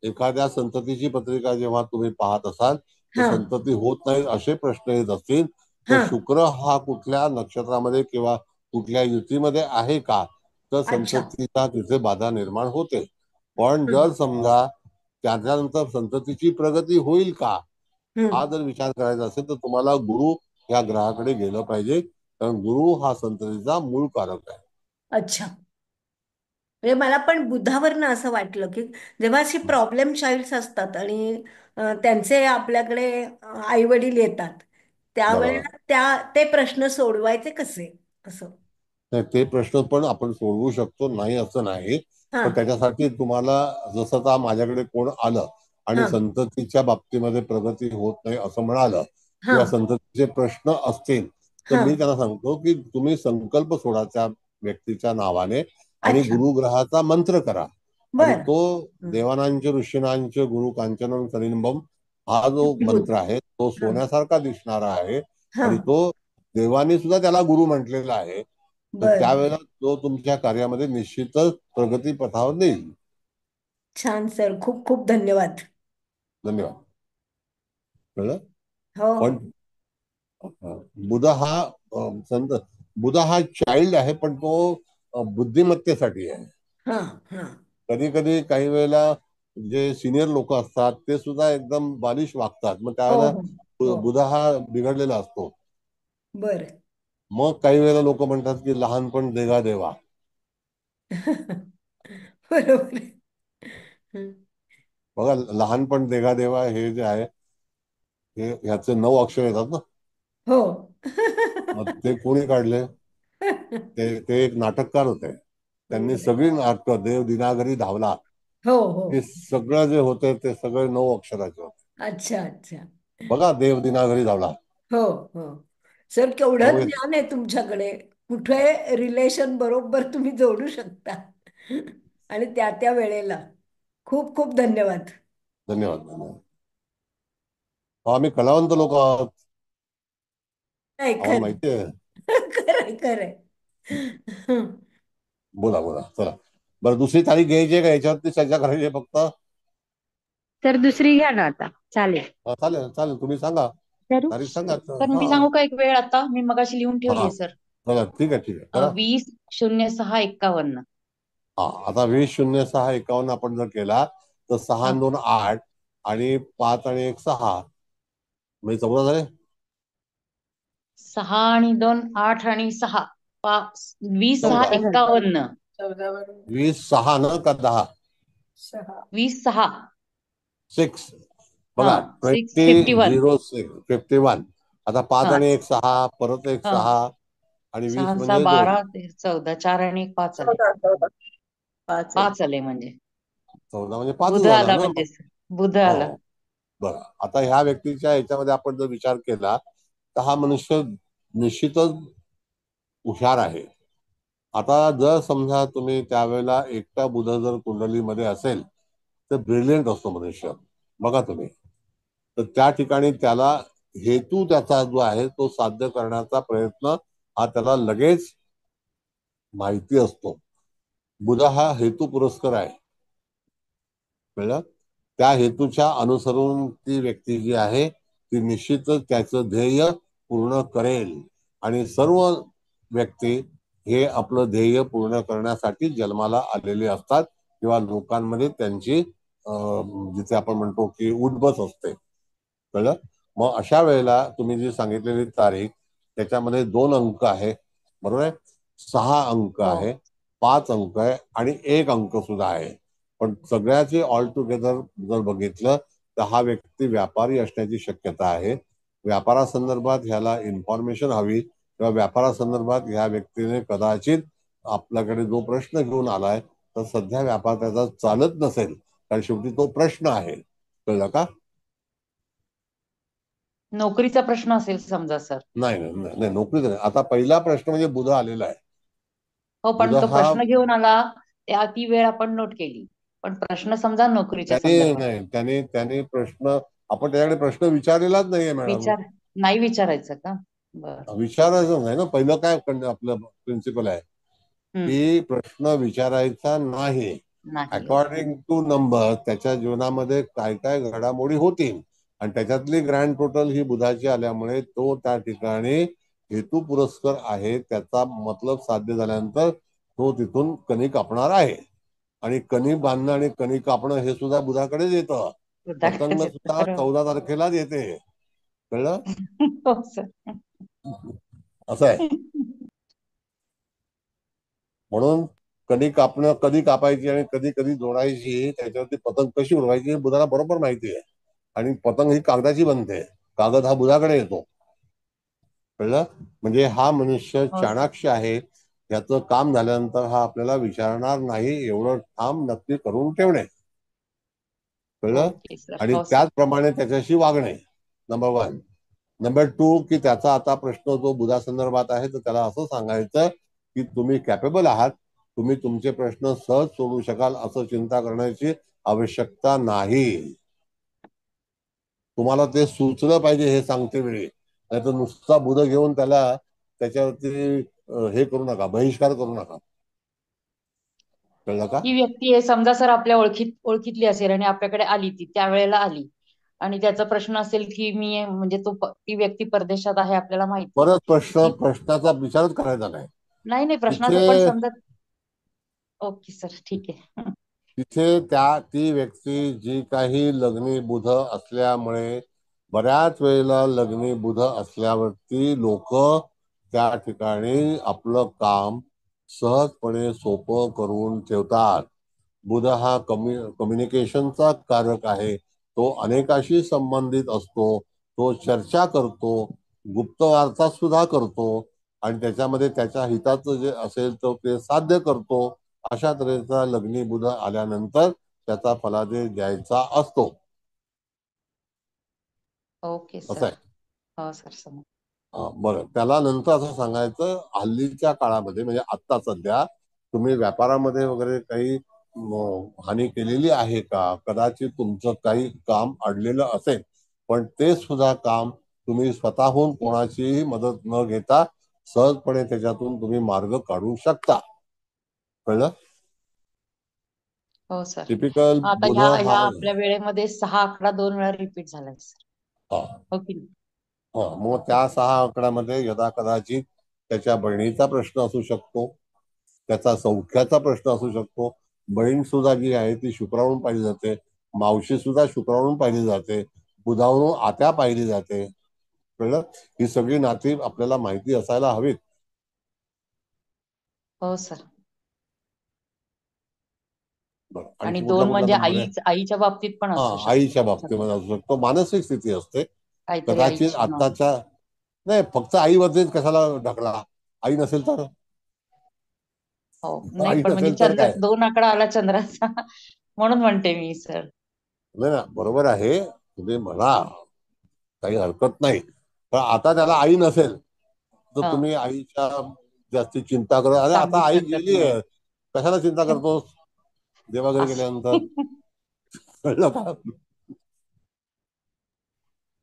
Speaker 3: एखाद्या संततीची पत्रिका जेव्हा तुम्ही पाहत असाल तर
Speaker 2: हा
Speaker 3: संतती होत नाही असे प्रश्न येत असतील तर
Speaker 2: हा
Speaker 3: शुक्र हा कुठल्या नक्षत्रामध्ये किंवा कुठल्या युतीमध्ये आहे का, तर
Speaker 2: अच्छा.
Speaker 3: संततीचा तिथे बाधा निर्माण होते. पण
Speaker 2: हम्म
Speaker 3: जर समजा त्याच्यानंतर संततीची प्रगती होईल का, हा
Speaker 2: हम्म
Speaker 3: जर विचार करायचा असेल तर तुम्हाला गुरु या ग्रहाकडे गेलं पाहिजे, कारण गुरु हा संततीचा मूळ कारक आहे.
Speaker 2: अच्छा. म्हणजे मला पण बुधावरनं असं वाटलं की जेव्हा अशी प्रॉब्लेम चाइल्ड्स असतात आणि त्यांचे आपल्याकडे आई वडील येतात,
Speaker 3: बरोबर.
Speaker 2: त्यावेळेला ते प्रश्न सोडवायचे कसे, असं.
Speaker 3: नाही, ते प्रश्न पण आपण सोडवू शकतो, नाही असं नाही.
Speaker 2: हा
Speaker 3: पण त्याच्यासाठी तुम्हाला जसं आता माझ्याकडे कोण आलं आणि
Speaker 2: हा
Speaker 3: संततीच्या बाबतीमध्ये प्रगती होत नाही असं म्हणालं
Speaker 2: हा
Speaker 3: किंवा संततीचे प्रश्न असतील, तर
Speaker 2: हा
Speaker 3: मी त्यांना सांगतो की तुम्ही संकल्प सोडा त्या व्यक्तीच्या नावाने आणि
Speaker 2: अच्छा
Speaker 3: गुरुग्रहाचा मंत्र करा. आणि
Speaker 2: बर
Speaker 3: तो देवानांचे ऋषीनांचे गुरु कांचनम सलिलंबम हा जो
Speaker 2: विभूत
Speaker 3: मंत्र आहे तो
Speaker 2: हा
Speaker 3: सोन्यासारखा दिसणारा आहे.
Speaker 2: हा
Speaker 3: आणि तो देवानी सुद्धा त्याला गुरु म्हटलेला आहे. तर
Speaker 2: बर
Speaker 3: त्यावेळेला तो तुमच्या कार्यामध्ये निश्चितच प्रगती पथावर नेईल.
Speaker 2: छान सर, खूप खूप धन्यवाद.
Speaker 3: धन्यवाद. कळलं?
Speaker 2: हो
Speaker 3: पण बुध हा संत बुध हा चाइल्ड आहे, पण तो बुद्धिमत्तेसाठी आहे.
Speaker 2: हा हा
Speaker 3: कधी कधी काही वेळेला जे सिनियर लोक असतात ते सुद्धा एकदम बालिश वागतात, मग
Speaker 2: हो
Speaker 3: त्यावेळेला
Speaker 2: हो हो
Speaker 3: बुध हा बिघडलेला असतो.
Speaker 2: बर
Speaker 3: मग काही वेळेला लोक म्हणतात की लहानपण देगा देवा.
Speaker 2: बरोबर आहे. हं.
Speaker 3: बघा, लहानपण देगा देवा हे जे आहे हे ह्याचे 9 अक्षर येतात ना.
Speaker 2: हो
Speaker 3: मग ते कोणी काढले? ते ते एक नाटककार होते. त्यांनी
Speaker 2: बरोबर आहे.
Speaker 3: सगळी नाटकं देव दिनाघरी धावला
Speaker 2: हो हो
Speaker 3: हे सगळं जे होते ते सगळे 9 अक्षराचे होते.
Speaker 2: अच्छा अच्छा
Speaker 3: बघा, देव दिनाघरी धावला.
Speaker 2: हो हो सर, केवढं
Speaker 3: त्यामुळे
Speaker 2: ज्ञान आहे तुमच्याकडे. कुठे रिलेशन बरोबर तुम्ही जोडू शकता आणि त्या त्या वेळेला. खूप खूप धन्यवाद.
Speaker 3: धन्यवाद, धन्यवाद. आम्ही कलावंत लोक आहोत,
Speaker 2: नाही
Speaker 3: आम्हाला
Speaker 2: खरं
Speaker 3: माहिती आहे.
Speaker 2: खरंय खरंय.
Speaker 3: बोला बोला, चला. बरं, दुसरी तारीख घ्यायची आहे का याच्यावरती चर्चा करायची आहे फक्त?
Speaker 5: तर दुसरी घ्या ना आता, चालेल.
Speaker 3: चालेल चालेल, तुम्ही सांगा
Speaker 10: करू
Speaker 3: तारीख, सांगा.
Speaker 10: तर मी
Speaker 3: हा
Speaker 10: सांगू का एक वेळ? आता मी मगाशी लिहून
Speaker 3: हा,
Speaker 10: ठेवलीये सर.
Speaker 3: चला, ठीक आहे ठीक आहे, करा.
Speaker 10: 20/06/51.
Speaker 3: हा, आता 20/06/51 आपण जर केला तर 6
Speaker 10: हा,
Speaker 3: आणि 2 8 आणि 5 आणि 1 6 म्हणजे 14 झाले.
Speaker 10: 6 आणि 2 8 आणि 6 20 6
Speaker 3: 14
Speaker 10: 51.
Speaker 3: 20 6 ना का 10?
Speaker 10: 20 6.
Speaker 3: 6.
Speaker 10: हा,
Speaker 3: बघा,
Speaker 10: 6/51.
Speaker 3: 51. आता 5
Speaker 10: हा
Speaker 3: आणि 1 6, परत 1
Speaker 10: हा,
Speaker 3: 6 आणि
Speaker 10: 6
Speaker 3: 20
Speaker 10: आणि 6
Speaker 3: म्हणजे 2.
Speaker 10: 12 14, 4 आणि 1 5 आले. 5 आले म्हणजे
Speaker 3: 14 म्हणजे 5
Speaker 10: बुध
Speaker 3: झाला
Speaker 10: आला
Speaker 3: ना.
Speaker 10: म्हणजे बुध
Speaker 3: हो,
Speaker 10: आला.
Speaker 3: बरं. आता ह्या व्यक्तीच्या ह्याच्यामध्ये आपण जर विचार केला तर हा मनुष्य निश्चितच हुशार आहे. आता जर समजा तुम्ही त्यावेळेला एकटा बुध जर कुंडलीमध्ये असेल तर ब्रिलियंट असतो मनुष्य. बघा तुम्ही, तर त्या ठिकाणी त्याला हेतू त्याचा जो आहे तो साध्य करण्याचा प्रयत्न हा त्याला लगेच माहिती असतो. बुध हा हेतू पुरस्कर आहे, कळलं? त्या हेतूच्या अनुसरून ती व्यक्ती जी आहे ती निश्चितच त्याचं ध्येय पूर्ण करेल. आणि सर्व व्यक्ती हे आपलं ध्येय पूर्ण करण्यासाठी जन्माला आलेले असतात किंवा लोकांमध्ये त्यांची जिथे आपण म्हणतो की उठबस असते, कळलं? मग अशा वेळेला तुम्ही जी सांगितलेली तारीख त्याच्यामध्ये 2 अंक आहे, बरोबर आहे, 6 अंक
Speaker 10: हो,
Speaker 3: आहे, 5 अंक आहे आणि 1 अंक सुद्धा आहे. पण सगळ्याचे ऑल टुगेदर जर बघितलं तर हा व्यक्ती व्यापारी असण्याची शक्यता आहे. व्यापारासंदर्भात ह्याला इन्फॉर्मेशन हवी किंवा व्यापारासंदर्भात ह्या व्यक्तीने कदाचित आपल्याकडे जो प्रश्न घेऊन आलाय तर सध्या व्यापार त्याचा चालत नसेल, कारण शेवटी तो प्रश्न आहे, कळलं का?
Speaker 10: नोकरीचा प्रश्न असेल समजा सर.
Speaker 3: नाही नाही नाही नाही, नोकरी नाही. आता पहिला प्रश्न म्हणजे बुध आलेला आहे.
Speaker 10: हो,
Speaker 3: बुध
Speaker 10: पण तो
Speaker 3: हा
Speaker 10: प्रश्न घेऊन आला, ती वेळ आपण नोट केली. पण प्रश्न समजा नोकरीच्या
Speaker 3: त्याने
Speaker 10: संदर्भात
Speaker 3: नाही त्याने प्रश्न आपण त्याच्याकडे प्रश्न विचारलेलाच नाहीये मॅडम.
Speaker 10: विचार नाही विचारायचं का? बर.
Speaker 3: विचारायचं नाही ना. पहिलं काय आपलं प्रिन्सिपल आहे
Speaker 10: हम्म,
Speaker 3: की प्रश्न विचारायचा नाही.
Speaker 10: नाही. ओके.
Speaker 3: अकॉर्डिंग टू नंबर त्याच्या जीवनामध्ये काय काय घडामोडी होतील आणि त्याच्यातली ग्रँड टोटल ही बुधाची आल्यामुळे तो त्या ठिकाणी हेतू पुरस्कर आहे. त्याचा मतलब साध्य झाल्यानंतर तो तिथून कणी कापणार आहे. आणि कणी बांधणं आणि कणी कापणं हे सुद्धा बुधाकडेच येतं. पतंग
Speaker 10: बुधाकडेच येतं,
Speaker 3: सुद्धा
Speaker 10: बरोबर.
Speaker 3: 14 तारखेलाच येते, कळलं?
Speaker 10: हो सर.
Speaker 3: असं आहे. म्हणून कधी कापणं, कधी कापायची आणि कधी कधी जोडायची, त्याच्यावरती पतंग कशी उडवायची हे बुधाला बरोबर माहिती आहे. आणि पतंग ही कागदाची बनते, कागद हा बुधाकडे येतो, कळलं? म्हणजे हा मनुष्य
Speaker 10: हो सर.
Speaker 3: चाणाक्ष आहे. ह्याचं काम झाल्यानंतर हा आपल्याला विचारणार नाही एवढं ठाम नक्की करून ठेवणे. कळलं?
Speaker 10: Okay sir.
Speaker 3: आणि
Speaker 10: हो सर.
Speaker 3: त्याचप्रमाणे त्याच्याशी वागणे. नंबर 1. नंबर 2 की त्याचा आता प्रश्न जो बुधासंदर्भात आहे तर त्याला असं सांगायचं की तुम्ही कॅपेबल आहात, तुम्ही तुमचे प्रश्न सहज सोडवू शकाल असं चिंता करण्याची आवश्यकता नाही. तुम्हाला ते सुचलं पाहिजे हे सांगते वेळी, नाही तर नुसता बुध घेऊन त्याला त्याच्यावरती हे करू नका, बहिष्कार करू नका. कळलं का?
Speaker 10: ही व्यक्ती आहे समजा सर आपल्या ओळखीतली असेल आणि आपल्याकडे आली, ती त्यावेळेला आली आणि त्याचा प्रश्न असेल की म्हणजे ती व्यक्ती परदेशात आहे आपल्याला माहिती.
Speaker 3: परत प्रश्नाचा विचारच करायचा नाही.
Speaker 10: नाही नाही, प्रश्नाचं पण
Speaker 3: तिथे
Speaker 10: समजा. ओके सर, ठीक आहे.
Speaker 3: तिथे ती व्यक्ती जी काही लग्नी बुध असल्यामुळे बऱ्याच वेळेला लग्नी बुध असल्यावरती लोक त्या ठिकाणी आपलं काम सहजपणे सोपं करून ठेवतात. बुध हा कम्युनिकेशनचा कारक आहे. तो अनेकाशी संबंधित असतो. तो चर्चा करतो, गुप्तवार्ता सुद्धा करतो आणि त्याच्यामध्ये त्याच्या हिताचं जे असेल तो ते साध्य करतो. अशा तऱ्हेचा लग्नी बुध आल्यानंतर त्याचा फलादेश द्यायचा असतो.
Speaker 10: ओके
Speaker 3: असं
Speaker 10: सर.
Speaker 3: आहे.
Speaker 10: हो सर, समज.
Speaker 3: बरं, त्याला नंतर असं सांगायचं हल्लीच्या काळामध्ये म्हणजे आता सध्या तुम्ही व्यापारामध्ये वगैरे काही हानी केलेली आहे का? कदाचित तुमचं काही काम अडलेलं असेल, पण ते सुद्धा काम तुम्ही स्वतःहून कोणाचीही मदत न घेता सहजपणे त्याच्यातून तुम्ही मार्ग काढू शकता. कळलं?
Speaker 10: हो सर.
Speaker 3: टिपिकल
Speaker 10: आता
Speaker 3: बुध
Speaker 10: ह्या
Speaker 3: हा
Speaker 10: आपल्या वेळेमध्ये 6 आकडा 2 वेळा रिपीट झालाय सर. हो की नाही?
Speaker 3: मग त्या 6 आकड्यामध्ये यदा कदाचित त्याच्या बहिणीचा प्रश्न असू शकतो, त्याचा सौख्याचा प्रश्न असू शकतो. बहीण सुद्धा जी आहे ती शुक्रावरून पाहिली जाते, मावशी सुद्धा शुक्रावरून पाहिली जाते, बुधावरून आत्या पाहिली जाते. कळलं? ही सगळी नाती आपल्याला माहिती असायला हवीत.
Speaker 10: हो सर.
Speaker 3: बरं,
Speaker 10: आणि
Speaker 3: आणखी कुठला
Speaker 10: 2
Speaker 3: कुठला
Speaker 10: म्हणजे
Speaker 3: नंबर आहे?
Speaker 10: आईच्या बाबतीत पण असू
Speaker 3: आईच्या
Speaker 10: शकतो.
Speaker 3: बाबतीमध्ये असू शकतो. मानसिक स्थिती असते
Speaker 10: काहीतरी
Speaker 3: कदाचित
Speaker 10: आईची
Speaker 3: आत्ताच्या. नाही, फक्त आईवरतीच कशाला ढकला? आई नसेल तर?
Speaker 10: हो नाही,
Speaker 3: आई
Speaker 10: पण म्हणजे
Speaker 3: नसेल तर काय?
Speaker 10: 2 आकडा आला चंद्राचा म्हणून म्हणते मी सर.
Speaker 3: नाही ना, बरोबर आहे, तुम्ही म्हणा, काही हरकत नाही. पण आता त्याला आई नसेल तर
Speaker 10: हा,
Speaker 3: तुम्ही आईच्या जास्ती चिंता करा. अरे
Speaker 10: सांगू
Speaker 3: आता आई
Speaker 10: शकत
Speaker 3: गेली
Speaker 10: नाही.
Speaker 3: आहे, कशाला चिंता करतोस देवाघरी गेल्यानंतर? कळलं का?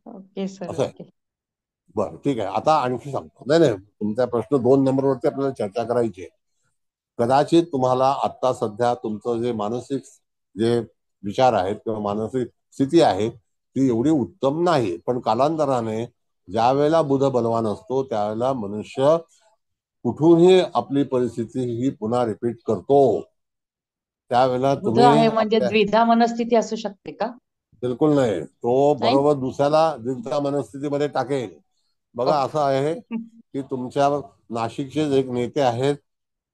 Speaker 10: Okay sir.
Speaker 3: असं आहे.
Speaker 10: ओके.
Speaker 3: बरं, ठीक आहे. आता आणखी सांगतो. नाही नाही, तुमचा प्रश्न 2 नंबरवरती आपल्याला चर्चा करायची आहे. कदाचित तुम्हाला आता सध्या तुमचं जे मानसिक जे विचार आहेत किंवा मानसिक स्थिती आहे ती एवढी उत्तम नाही, पण कालांतराने ज्या वेळेला बुध बलवान असतो त्यावेळेला मनुष्य कुठूनही आपली परिस्थिती ही पुन्हा रिपीट करतो. त्यावेळेला
Speaker 10: बुध
Speaker 3: तुम्ही
Speaker 10: आहे म्हणजे
Speaker 3: आपल्या
Speaker 10: द्विधा मनस्थिती असू शकते का?
Speaker 3: बिलकुल नाही, तो
Speaker 10: नाही.
Speaker 3: बरोबर दुसऱ्याला द्विधा मनस्थितीमध्ये टाकेल. बघा, असं
Speaker 10: ओके.
Speaker 3: आहे की तुमच्या नाशिकचे एक नेते आहेत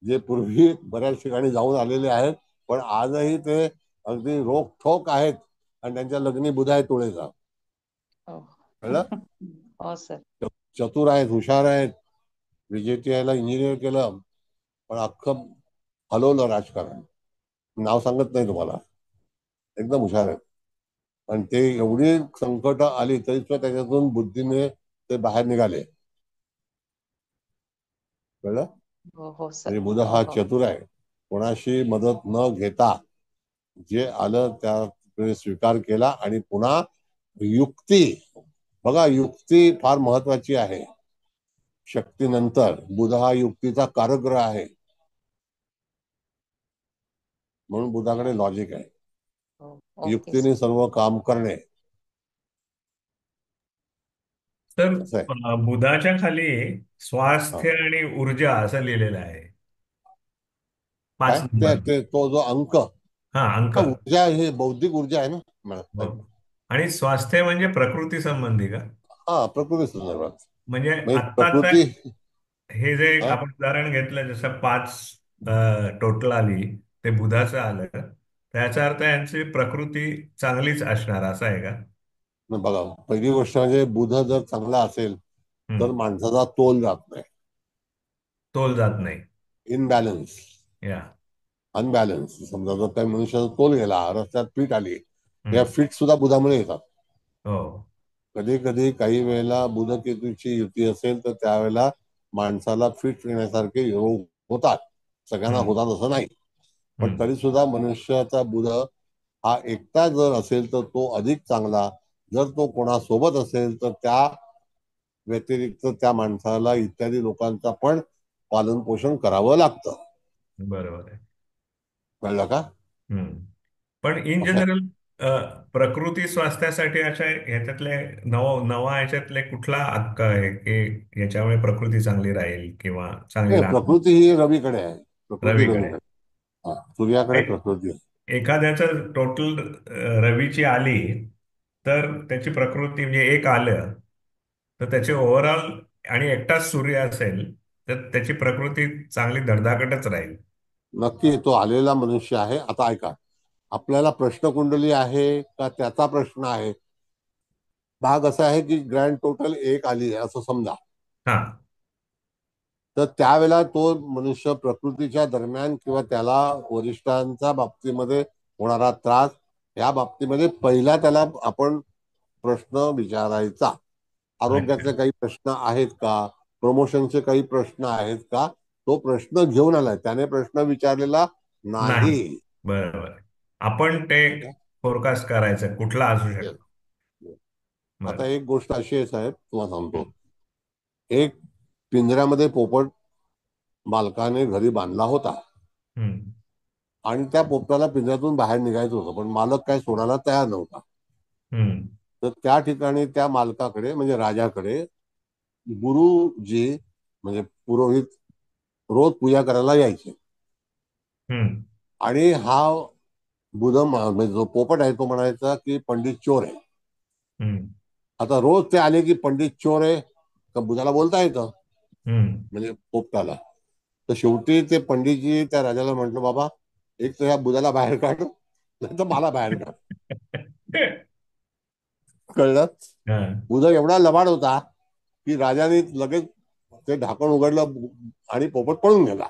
Speaker 3: जे पूर्वी बऱ्याच ठिकाणी जाऊन आलेले आहेत, पण आजही ते अगदी रोखठोक आहेत आणि त्यांच्या लग्नी बुध आहे तुळेचा.
Speaker 10: हो.
Speaker 3: कळलं?
Speaker 10: हो सर.
Speaker 3: चतुर आहेत, हुशार आहेत, VJTI ला इंजिनियर केलं, पण अख्खं हलवलं राजकारण. नाव सांगत नाही तुम्हाला. एकदम हुशार आहेत आणि ते एवढी संकट आली तरी सुद्धा त्याच्यातून बुद्धीने ते बाहेर निघाले. कळलं?
Speaker 10: हो हो सर.
Speaker 3: म्हणजे बुध
Speaker 10: हो
Speaker 3: हा
Speaker 10: हो.
Speaker 3: चतुर आहे. कोणाशी मदत न घेता जे आलं त्या स्वीकार केला आणि पुन्हा युक्ती. बघा, युक्ती फार महत्वाची आहे. शक्तीनंतर बुध हा युक्तीचा कारग्रह आहे, म्हणून बुधाकडे लॉजिक आहे.
Speaker 10: हो. ओके
Speaker 3: युक्तीने
Speaker 10: सर.
Speaker 3: सर्व काम करणे.
Speaker 7: तर
Speaker 3: असं आहे.
Speaker 7: बुधाच्या खाली
Speaker 3: हा.
Speaker 7: स्वास्थ्य आणि ऊर्जा असं लिहिलेलं आहे. 5
Speaker 3: काय
Speaker 7: नंबर.
Speaker 3: तो जो अंक,
Speaker 7: हा, अंक.
Speaker 3: हा, ऊर्जा, हे बौद्धिक ऊर्जा आहे ना
Speaker 7: हो.
Speaker 3: मॅडम?
Speaker 7: आणि स्वास्थ्य म्हणजे प्रकृती संबंधी का?
Speaker 3: हा, प्रकृती संदर्भात.
Speaker 7: म्हणजे
Speaker 3: म्हणजे
Speaker 7: आत्ताच
Speaker 3: प्रकृती.
Speaker 7: हे जे
Speaker 3: हा,
Speaker 7: आपण उदाहरण घेतलं जसं 5 टोटल आली, ते बुधाचं आलं, त्याचा अर्थ यांची प्रकृती चांगलीच असणार असं आहे का?
Speaker 3: बघा, पहिली गोष्ट म्हणजे बुध जर चांगला असेल तर
Speaker 7: हम्म.
Speaker 3: माणसाचा तोल जात नाही.
Speaker 7: तोल जात नाही.
Speaker 3: इनबॅलन्स,
Speaker 7: या
Speaker 3: अनबॅलन्स. समजा जर काही मनुष्याचा तोल गेला, रस्त्यात फीट आली, या
Speaker 7: हम्म.
Speaker 3: फीट सुद्धा बुधामुळे येतात.
Speaker 7: हो.
Speaker 3: कधी कधी काही वेळेला बुध केतूची युती असेल तर त्यावेळेला माणसाला फिट येण्यासारखे योग होतात. सगळ्यांना
Speaker 7: हम्म.
Speaker 3: होतात असं नाही, पण
Speaker 7: हम्म.
Speaker 3: तरी सुद्धा मनुष्याचा बुध हा एकटा जर असेल तर तो अधिक चांगला. जर तो कोणासोबत असेल तर त्या व्यतिरिक्त त्या माणसाला इत्यादी लोकांचा पण पालन पोषण करावं लागतं.
Speaker 7: बरोबर आहे.
Speaker 3: कळलं का?
Speaker 7: हम्म. पण इन
Speaker 3: असं आहे.
Speaker 7: जनरल प्रकृती स्वास्थ्यासाठी अशा ह्याच्यातले नवा ह्याच्यातले कुठला हक्क आहे की याच्यामुळे प्रकृती चांगली राहील किंवा चांगली राहणार?
Speaker 3: प्रकृती ही रवीकडे आहे. प्रकृती
Speaker 7: रवीकडे.
Speaker 3: रवीकडे, हा, सूर्याकडे प्रकृती आहे.
Speaker 7: एखाद्याचं टोटल रवीची आली तर त्याची प्रकृती म्हणजे एक आलं तर त्याचे ओव्हरऑल आणि एकटाच सूर्य असेल तर त्याची प्रकृती चांगली धडधाकटच राहील.
Speaker 3: नक्की तो आलेला मनुष्य आहे. आता ऐका, आपल्याला प्रश्नकुंडली आहे का त्याचा प्रश्न आहे? भाग असा आहे की ग्रँड टोटल एक आली आहे असं समजा,
Speaker 7: हा.
Speaker 3: तर त्यावेळेला तो मनुष्य प्रकृतीच्या दरम्यान किंवा त्याला वरिष्ठांच्या बाबतीमध्ये होणारा त्रास या बाबतीमध्ये पहिला त्याला आपण प्रश्न विचारायचा.
Speaker 7: अच्छा.
Speaker 3: आरोग्याचे काही प्रश्न आहेत का, प्रमोशनचे काही प्रश्न आहेत का, तो प्रश्न घेऊन आलाय, त्याने प्रश्न विचारलेला
Speaker 7: नाही.
Speaker 3: नाही.
Speaker 7: बरोबर. आपण ते फोरकास्ट करायचं कुठला असू
Speaker 3: Yes.
Speaker 7: शकतो.
Speaker 3: आता
Speaker 7: बरं.
Speaker 3: एक गोष्ट अशी आहे साहेब, तुम्हाला सांगतो. एक पिंजऱ्यामध्ये पोपट मालकाने घरी बांधला होता
Speaker 7: हम्म.
Speaker 3: आणि त्या पोपटाला पिंजऱ्यातून बाहेर निघायचं होतं, पण मालक काय सोडायला तयार नव्हता.
Speaker 7: हम्म.
Speaker 3: तर त्या ठिकाणी त्या मालकाकडे म्हणजे राजाकडे गुरुजी म्हणजे पुरोहित रोज पूजा करायला यायचे.
Speaker 7: हम्म.
Speaker 3: आणि हा म्हणजे जो पोपट आहे तो म्हणायचा की पंडित चोर आहे.
Speaker 7: हम्म.
Speaker 3: आता रोज ते आले की पंडित चोर आहे का बुधाला बोलता येतं,
Speaker 7: हम्म.
Speaker 3: म्हणजे पोपटाला. तर शेवटी ते पंडितजी त्या राजाला म्हटलं, बाबा एक तर या बुधाला बाहेर काढ, नाही तर मला बाहेर काढ. कळलं?
Speaker 7: हा.
Speaker 3: बुध एवढा लबाड होता की राजाने लगेच ते ढाकण उघडलं आणि पोपट पळून गेला.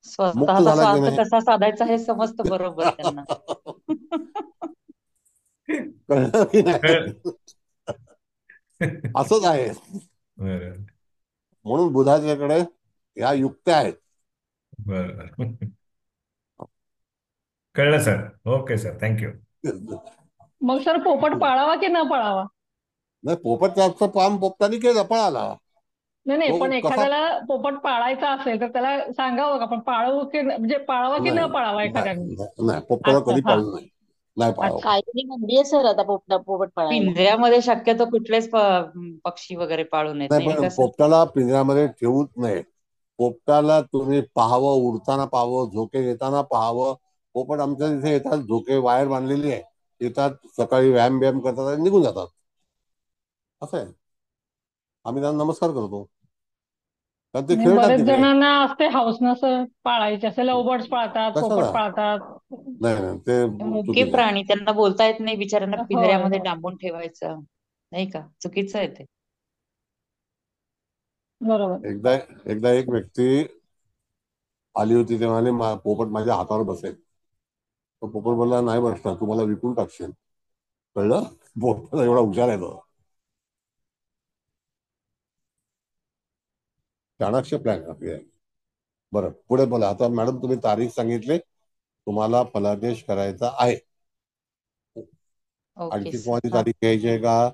Speaker 3: मुक्त
Speaker 10: स्वतःचा
Speaker 3: झाला की
Speaker 10: स्वार्थ
Speaker 3: नाही?
Speaker 10: कसा साधायचा हे समजतं बरोबर त्यांना.
Speaker 3: कळलं की
Speaker 7: तर-
Speaker 3: नाही? असंच आहे.
Speaker 7: बरं.
Speaker 3: म्हणून बुधाच्याकडे ह्या युक्त्या आहेत.
Speaker 7: बरं. कळलं सर. Okay sir, thank you.
Speaker 6: मग सर पोपट पाळावा की न पाळावा?
Speaker 3: नाही, पोपटचं काम पोपटाने केलं, पळाला.
Speaker 6: नाही नाही,
Speaker 3: तो
Speaker 6: पण
Speaker 3: कसा?
Speaker 6: एखाद्याला पोपट पाळायचा असेल तर त्याला सांगावं का आपण पाळवू की म्हणजे पाळावा की
Speaker 3: नाही
Speaker 6: न पाळावा एखाद्याने?
Speaker 3: नाही नाही, पोपटाला
Speaker 11: अच्छा
Speaker 3: कधी
Speaker 11: हा.
Speaker 3: पाळलं नाही. नाही पाळावं.
Speaker 6: अच्छा.
Speaker 11: कायद्याने बंदी आहे सर आता पोपट पाळायला.
Speaker 10: पिंजऱ्यामध्ये शक्यतो कुठलेच पक्षी वगैरे पाळू नयेत,
Speaker 3: नाही,
Speaker 10: नाही
Speaker 3: पण
Speaker 10: का सर?
Speaker 3: पोपटाला पिंजऱ्यामध्ये ठेवूच नये. पोपटाला तुम्ही पाहावं, उडताना पाहावं, झोके घेताना पाहावं. पोपट आमच्या तिथे येतात, झोके वायर बांधलेली आहे, येतात सकाळी व्यायाम व्यायाम करतात आणि निघून जातात. असं आहे. आम्ही त्यांना नमस्कार करतो कारण ते
Speaker 6: नाही,
Speaker 3: खेळतात
Speaker 6: बरेच
Speaker 3: तिकडे.
Speaker 6: जणांना असते हौसनस पाळायचे, असे लवबर्ड्स पाळतात, पोपट
Speaker 3: कशाला?
Speaker 6: पाळतात.
Speaker 3: नाही नाही, ते
Speaker 10: मुके
Speaker 3: चुकीचं आहे.
Speaker 10: प्राणी त्यांना बोलता येत नाही, बिचाऱ्यांना
Speaker 6: होय
Speaker 10: पिंजऱ्यामध्ये
Speaker 6: होय,
Speaker 10: डांबून ठेवायचं, नाही का? चुकीचं आहे ते.
Speaker 6: बरोबर.
Speaker 3: एकदा एकदा एक व्यक्ती आली होती, तेव्हा पोपट माझ्या हातावर बसेल. तो पोपट बोलला, नाही बसणार, तू मला विकून टाकशील. कळलं? पोपट एवढा हुशार आहे तो. चाणक्य प्लॅन आपले. बरं, पुढे बोला. आता मॅडम तुम्ही तारीख सांगितली, तुम्हाला फलादेश करायचा आहे.
Speaker 10: ओके
Speaker 3: आणखी
Speaker 10: सर.
Speaker 3: कोणाची
Speaker 10: हा.
Speaker 3: तारीख घ्यायची आहे का?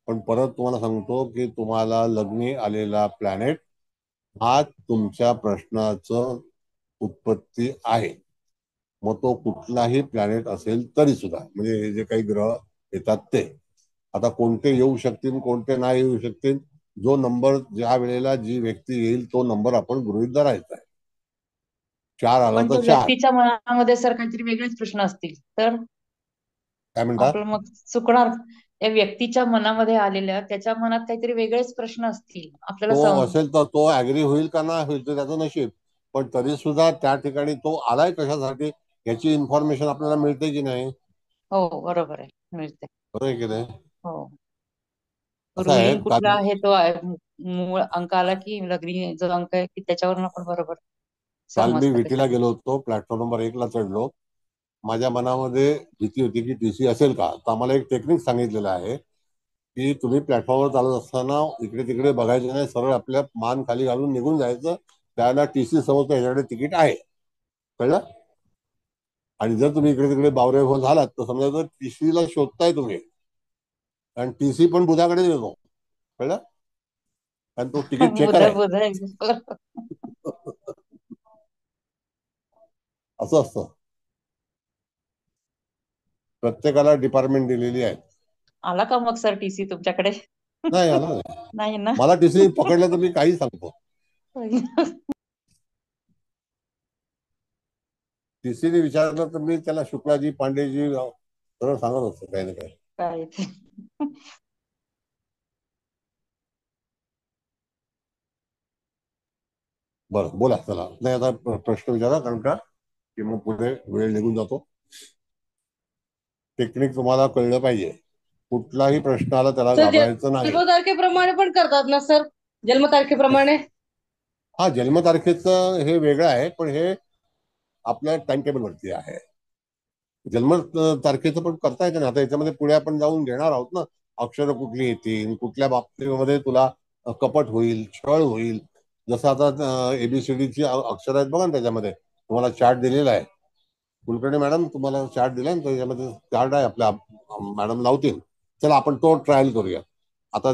Speaker 3: पण परत तुम्हाला सांगतो की तुम्हाला लग्नी आलेला प्लॅनेट हा तुमच्या प्रश्नाचं उत्पत्ती आहे. मग तो कुठलाही प्लॅनेट असेल तरी सुद्धा, म्हणजे हे जे काही ग्रह येतात ते आता कोणते येऊ शकतील, कोणते नाही येऊ शकतील. जो नंबर ज्या वेळेला जी व्यक्ती येईल तो नंबर आपण गृहीत धरायचा आहे. 4 आला
Speaker 10: पण
Speaker 3: तर
Speaker 10: त्या
Speaker 3: 4.
Speaker 10: व्यक्तीच्या मनामध्ये सर काहीतरी वेगळेच प्रश्न असतील तर
Speaker 3: काय म्हणता?
Speaker 10: आपलं मग चुकणार. त्या व्यक्तीच्या मनामध्ये आलेल्या त्याच्या मनात काहीतरी वेगळेच प्रश्न असतील, आपल्याला
Speaker 3: तो असेल तर तो ऍग्री होईल का नाही होईल ते त्याचं नशीब. पण तरी सुद्धा त्या ठिकाणी तो आलाय कशासाठी याची इन्फॉर्मेशन आपल्याला मिळते की नाही?
Speaker 10: हो बरोबर आहे, मिळते.
Speaker 3: बरोबर आहे की नाही?
Speaker 10: हो.
Speaker 3: असं आहे
Speaker 10: रुलिंग कुठला आहे तो मूळ अंक आला की लग्नी जो अंक आहे की त्याच्यावरून आपण बरोबर
Speaker 3: काल मी
Speaker 10: समजतं
Speaker 3: विटीला गेलो होतो, प्लॅटफॉर्म नंबर 1ला चढलो. माझ्या मनामध्ये भीती होती की टीसी असेल का. तर आम्हाला एक टेक्निक सांगितलेलं आहे की तुम्ही प्लॅटफॉर्मवर चालत असताना इकडे तिकडे बघायचं नाही, सरळ आपल्या मान खाली घालून निघून जायचं. त्याला टीसी समजतं ह्याच्याकडे तिकीट आहे, कळलं. आणि जर तुम्ही इकडे तिकडे बावरे होऊन झालात तर समजायचं टीसीला शोधताय तुम्ही, आणि टीसी पण बुधाकडे येतो, कळलं. आणि तो तिकीट चेकर
Speaker 10: बुधा
Speaker 3: आहे.
Speaker 10: बुधा आहे.
Speaker 3: असं असतं. प्रत्येकाला डिपार्टमेंट दिलेली आहे.
Speaker 10: आला का मग सर टीसी तुमच्याकडे?
Speaker 3: नाही आला नाही.
Speaker 10: नाही ना.
Speaker 3: मला टीसी पकडलं तर मी काही सांगतो. टीसीने विचारलं तर मी त्याला शुक्लाजी पांडेजी सरळ सांगत असतो काही ना काही.
Speaker 10: काय ते.
Speaker 3: बरं बोला, चला. नाही आता प्रश्न विचारा, कारण का की मग पुढे वेळ निघून जातो. टेक्निक तुम्हाला कळलं पाहिजे. कुठलाही प्रश्न आला त्याला
Speaker 11: सर
Speaker 3: घाबरायचं नाही.
Speaker 11: जन्मतारखेप्रमाणे पण करतात ना सर? जन्मतारखेप्रमाणे
Speaker 3: हा, जन्मतारखेचं हे वेगळं आहे, पण हे आपल्या टाइम टेबल वरती आहे. जन्म तारखेचं पण करता येतं ना. आता याच्यामध्ये पुढे आपण जाऊन घेणार आहोत ना, अक्षरं कुठली येतील, कुठल्या बाबतीमध्ये तुला कपट होईल, छळ होईल. जसं आता एबीसीडीची अक्षर आहेत बघा ना, त्याच्यामध्ये तुम्हाला चार्ट दिलेला आहे. कुलकर्णी मॅडम तुम्हाला चार्ट दिलाय ना, त्याच्यामध्ये चार्ट आहे, आपल्या मॅडम लावतील. चला आपण तो ट्रायल करूया. आता